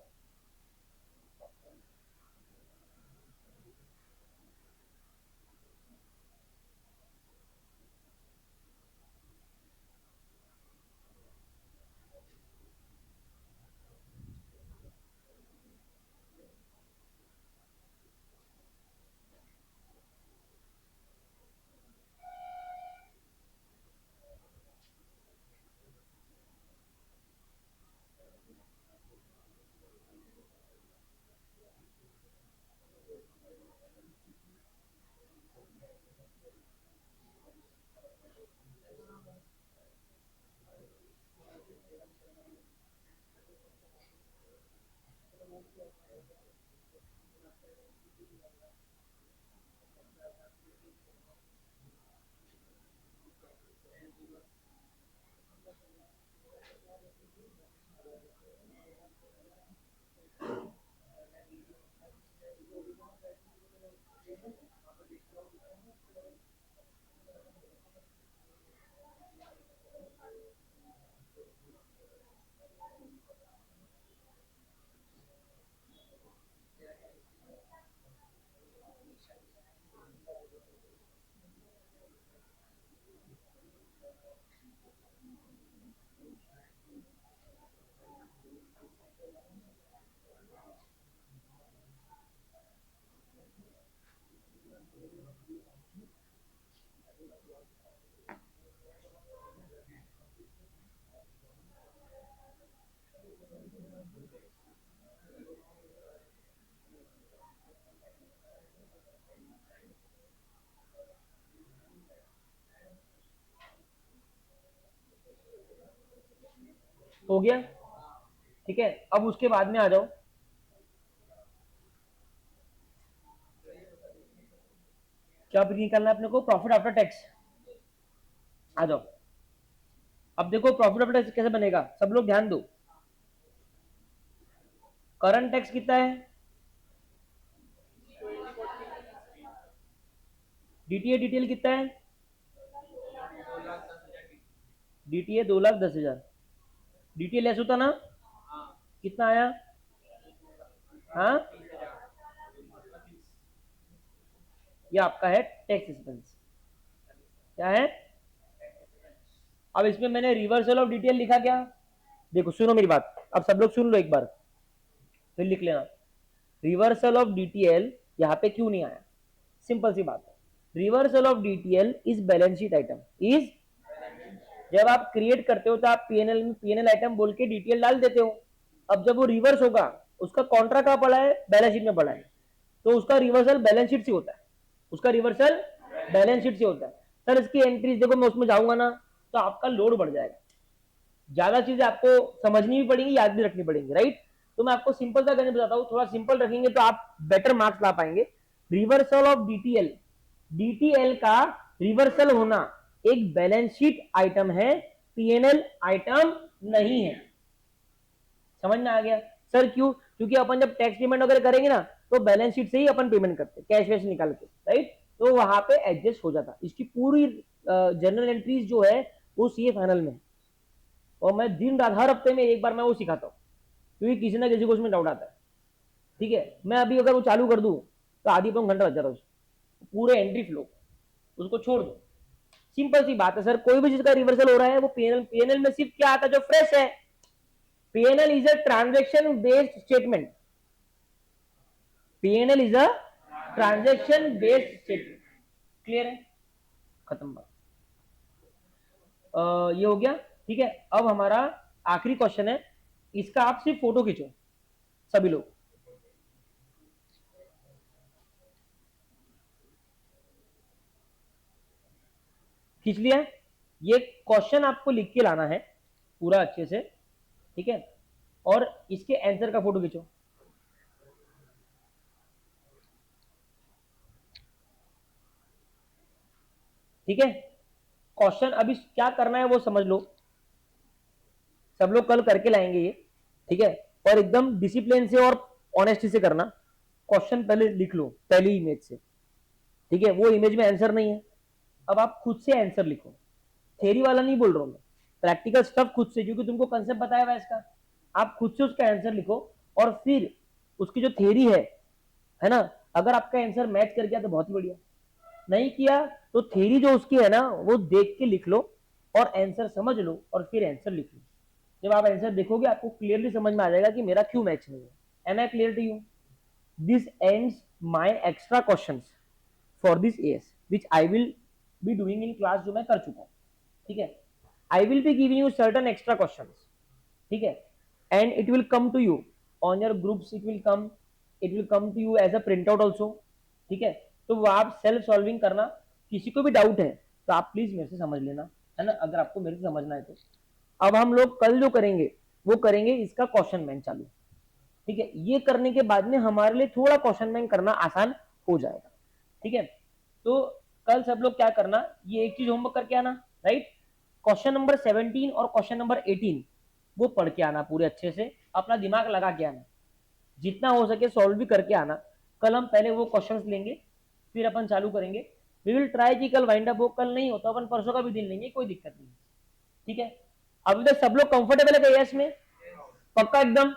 हो गया? ठीक है, अब उसके बाद में आ जाओ, क्या निकालना है अपने को, प्रॉफिट आफ्टर टैक्स। आ जाओ, अब देखो प्रॉफिट आफ्टर टैक्स कैसे बनेगा, सब लोग ध्यान दो। करंट टैक्स कितना है? डीटीए डिटेल कितना है? डीटीए 2,10,000। डीटीए लेस होता ना, कितना आया? हाँ, ये आपका है टैक्स एक्सपेंस। क्या है? अब इसमें मैंने रिवर्सल ऑफ डिटेल लिखा क्या? देखो सुनो मेरी बात, अब सब लोग सुन लो एक बार, फिर लिख लेना। रिवर्सल ऑफ डीटीएल यहाँ पे क्यों नहीं आया? सिंपल सी बात है, reversal of DTL is balance sheet item, is, जब आप क्रिएट करते हो तो आप पीएनएल में पीएनएल आइटम बोल के डिटेल डाल देते हो। अब जब वो रिवर्स होगा, उसका कॉन्ट्रा कहाँ पड़ा है? बैलेंस शीट में पड़ा है, तो उसका रिवर्सल बैलेंस शीट से होता है, उसका रिवर्सल बैलेंस शीट से होता है। सर इसकी एंट्रीज देखो, मैं उसमें जाऊंगा ना तो आपका लोड बढ़ जाएगा, ज्यादा चीजें आपको समझनी भी पड़ेंगी, याद भी रखनी पड़ेंगी, राइट? तो मैं आपको सिंपल सा करने बताता हूँ, थोड़ा सिंपल रखेंगे तो आप बेटर मार्क्स ला पाएंगे। रिवर्सल ऑफ डीटीएल, डीटीएल का रिवर्सल होना एक बैलेंस शीट आइटम है, पीएनएल आइटम नहीं है। समझ में आ गया? सर क्यों? क्योंकि अपन जब टैक्स पेमेंट वगैरह करेंगे ना तो बैलेंस शीट से ही अपन पेमेंट करते हैं, कैश वैश निकाल के, राइट? तो वहां पे एडजस्ट हो जाता, इसकी पूरी जनरल एंट्रीज जो है वो सीए फाइनल में। और मैं दिन रात हर हफ्ते में एक बार मैं वो सिखाता हूँ, क्योंकि किसी ना किसी को उसमें डाउट आता है। ठीक है, मैं अभी अगर वो चालू कर दूं तो आधी पौन घंटा लग जाता है उसको, पूरे एंट्री फ्लो, उसको छोड़ दो। सिंपल सी बात है सर, कोई भी चीज का रिवर्सल हो रहा है वो पीएनएल, पीएनएल में सिर्फ क्या आता है जो फ्रेश है। PNL is a transaction based statement, PNL is a transaction based statement. Clear है, खत्म बात। ये हो गया। ठीक है, अब हमारा आखिरी क्वेश्चन है, इसका आप सिर्फ फोटो खींचो सभी लोग। खींच लिया? ये क्वेश्चन आपको लिख के लाना है पूरा अच्छे से, ठीक है, और इसके आंसर का फोटो खींचो। ठीक है, क्वेश्चन अभी क्या करना है वो समझ लो, सब लोग कल करके लाएंगे ये। ठीक है, और एकदम डिसिप्लिन से और ऑनेस्टी से करना। क्वेश्चन पहले लिख लो पहली इमेज से, ठीक है, वो इमेज में आंसर नहीं है, अब आप खुद से आंसर लिखो। थेरी वाला नहीं बोल रहा हूं मैं, प्रैक्टिकल स्टफ खुद से, क्योंकि तुमको कंसेप्ट बताया हुआ है इसका, आप खुद से उसका आंसर लिखो। और फिर उसकी जो थेरी है ना, अगर आपका आंसर मैच कर गया तो बहुत ही बढ़िया, नहीं किया तो थेरी जो उसकी है ना वो देख के लिख लो और आंसर समझ लो और फिर आंसर लिख लो। जब आप आंसर देखोगे आपको क्लियरली समझ में आ जाएगा कि मेरा क्यों मैच नहीं है। Am I clear to you? This ends my extra question for this AS which I will be doing in class, जो मैं कर चुका हूँ। ठीक है, I will be giving you certain extra question, ठीक है, and it will come to you on your groups, it will come to you as a print out also. ठीक है, तो वो आप सेल्फ सॉल्विंग करना। किसी को भी डाउट है तो आप प्लीज मेरे से समझ लेना, है ना, अगर आपको मेरे से समझना है तो। अब हम लोग कल जो करेंगे वो करेंगे इसका क्वेश्चन बैंक चालू। ठीक है, ये करने के बाद में हमारे लिए थोड़ा क्वेश्चन बैंक करना आसान हो जाएगा। ठीक है, तो कल सब लोग क्या करना, ये एक चीज होमवर्क करके आना, राइट, क्वेश्चन नंबर 17 और क्वेश्चन नंबर 18 वो पढ़ के आना पूरे अच्छे से, अपना दिमाग लगा के आना, जितना हो सके सॉल्व भी करके आना। कल हम पहले वो क्वेश्चंस लेंगे, फिर अपन चालू करेंगे। वी विल ट्राई कि कल वाइंड अप हो, कल नहीं होता अपन परसों का भी दिन लेंगे, कोई दिक्कत नहीं। ठीक है, अभी तक सब लोग कंफर्टेबल है एएस में? पक्का एकदम?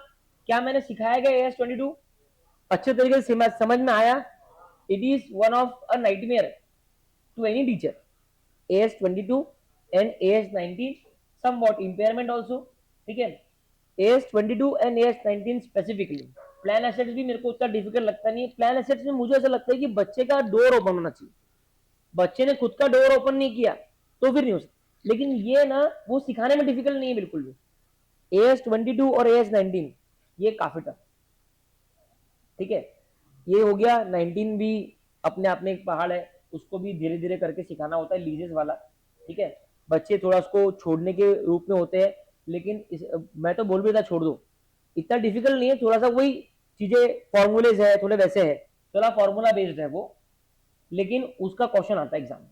क्या मैंने सिखाया गया AS22 अच्छे तरीके से समझ में आया? It is one of a nightmare to any teacher, AS22 and AS19 somewhat impairment also। ठीक है, AS22 and AS19 specifically. Plan assets भी मेरे को उतना डिफिकल्ट लगता नहीं है। प्लान एसेट्स में मुझे ऐसा लगता है कि बच्चे का डोर ओपन होना चाहिए, बच्चे ने खुद का डोर ओपन नहीं किया तो फिर नहीं हो सकता। लेकिन ये ना वो सिखाने में डिफिकल्ट नहीं है बिल्कुल भी। AS22 और AS19 ये काफी टफ। ठीक है, ये हो गया 19 भी अपने आप में एक पहाड़ है, उसको भी धीरे धीरे करके सिखाना होता है, लीजेस वाला। ठीक है, बच्चे थोड़ा उसको छोड़ने के रूप में होते हैं, लेकिन मैं तो बोल भी था छोड़ दो, इतना डिफिकल्ट नहीं है, थोड़ा सा वही चीजें फॉर्मूलेज है थोड़े वैसे है, थोड़ा फॉर्मूला बेस्ड है वो, लेकिन उसका क्वेश्चन आता है एग्जाम में।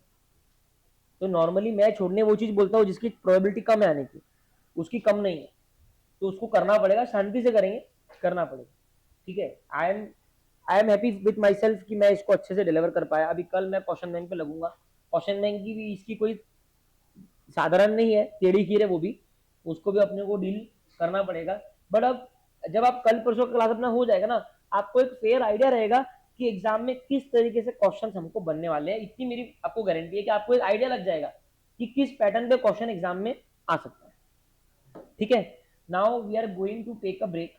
तो नॉर्मली मैं छोड़ने वो चीज बोलता हूँ जिसकी प्रोबेबिलिटी कम है आने की, उसकी कम नहीं है, तो उसको करना पड़ेगा, शांति से करेंगे, करना पड़ेगा। ठीक है, I am happy with my self कि मैं इसको अच्छे से डिलीवर कर पाया। अभी कल मैं क्वेश्चन बैंक पे लगूंगा, क्वेश्चन बैंक की भी इसकी कोई साधारण नहीं है, टेढ़ी खीर है वो भी, उसको भी अपने को डील करना पड़ेगा। बट अब जब आप कल परसों का क्लास अपना हो जाएगा ना, आपको एक फेयर आइडिया रहेगा कि एग्जाम में किस तरीके से क्वेश्चन हमको बनने वाले हैं। इतनी मेरी आपको गारंटी है कि आपको एक आइडिया लग जाएगा कि किस पैटर्न पे क्वेश्चन एग्जाम में आ सकता है। ठीक है, now we are going to take a break.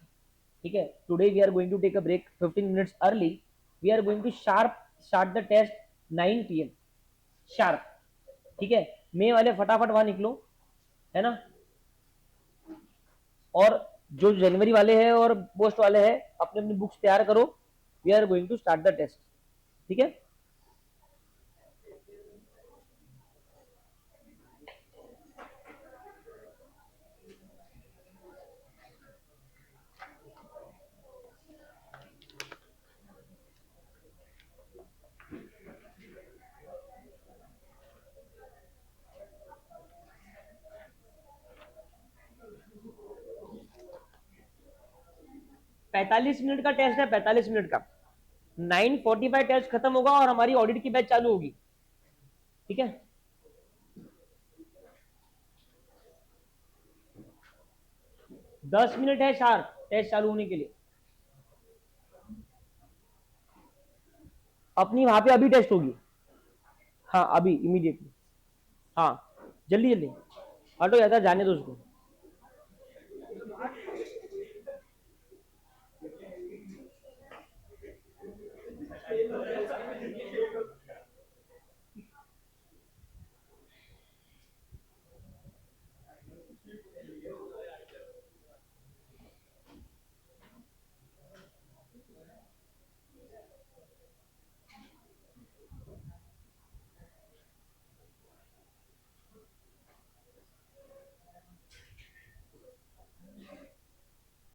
ठीक है, today we are going to take a break 15 minutes early. We are going to sharp start the test 9 PM sharp. ठीक है, मे वाले फटाफट वहां निकलो, है ना, और जो जनवरी वाले हैं और पोस्ट वाले हैं अपने अपनी बुक्स तैयार करो। We are going to start the test. ठीक है, 45 मिनट का टेस्ट है, 45 मिनट का। 9:45 टेस्ट खत्म होगा और हमारी ऑडिट की बैच चालू होगी। ठीक है, 10 मिनट है शार्प टेस्ट चालू होने के लिए। अपनी वहां पे अभी टेस्ट होगी। हाँ अभी इमीडिएटली। हाँ जल्दी जल्दी हटो, जाता जाने दो उसको।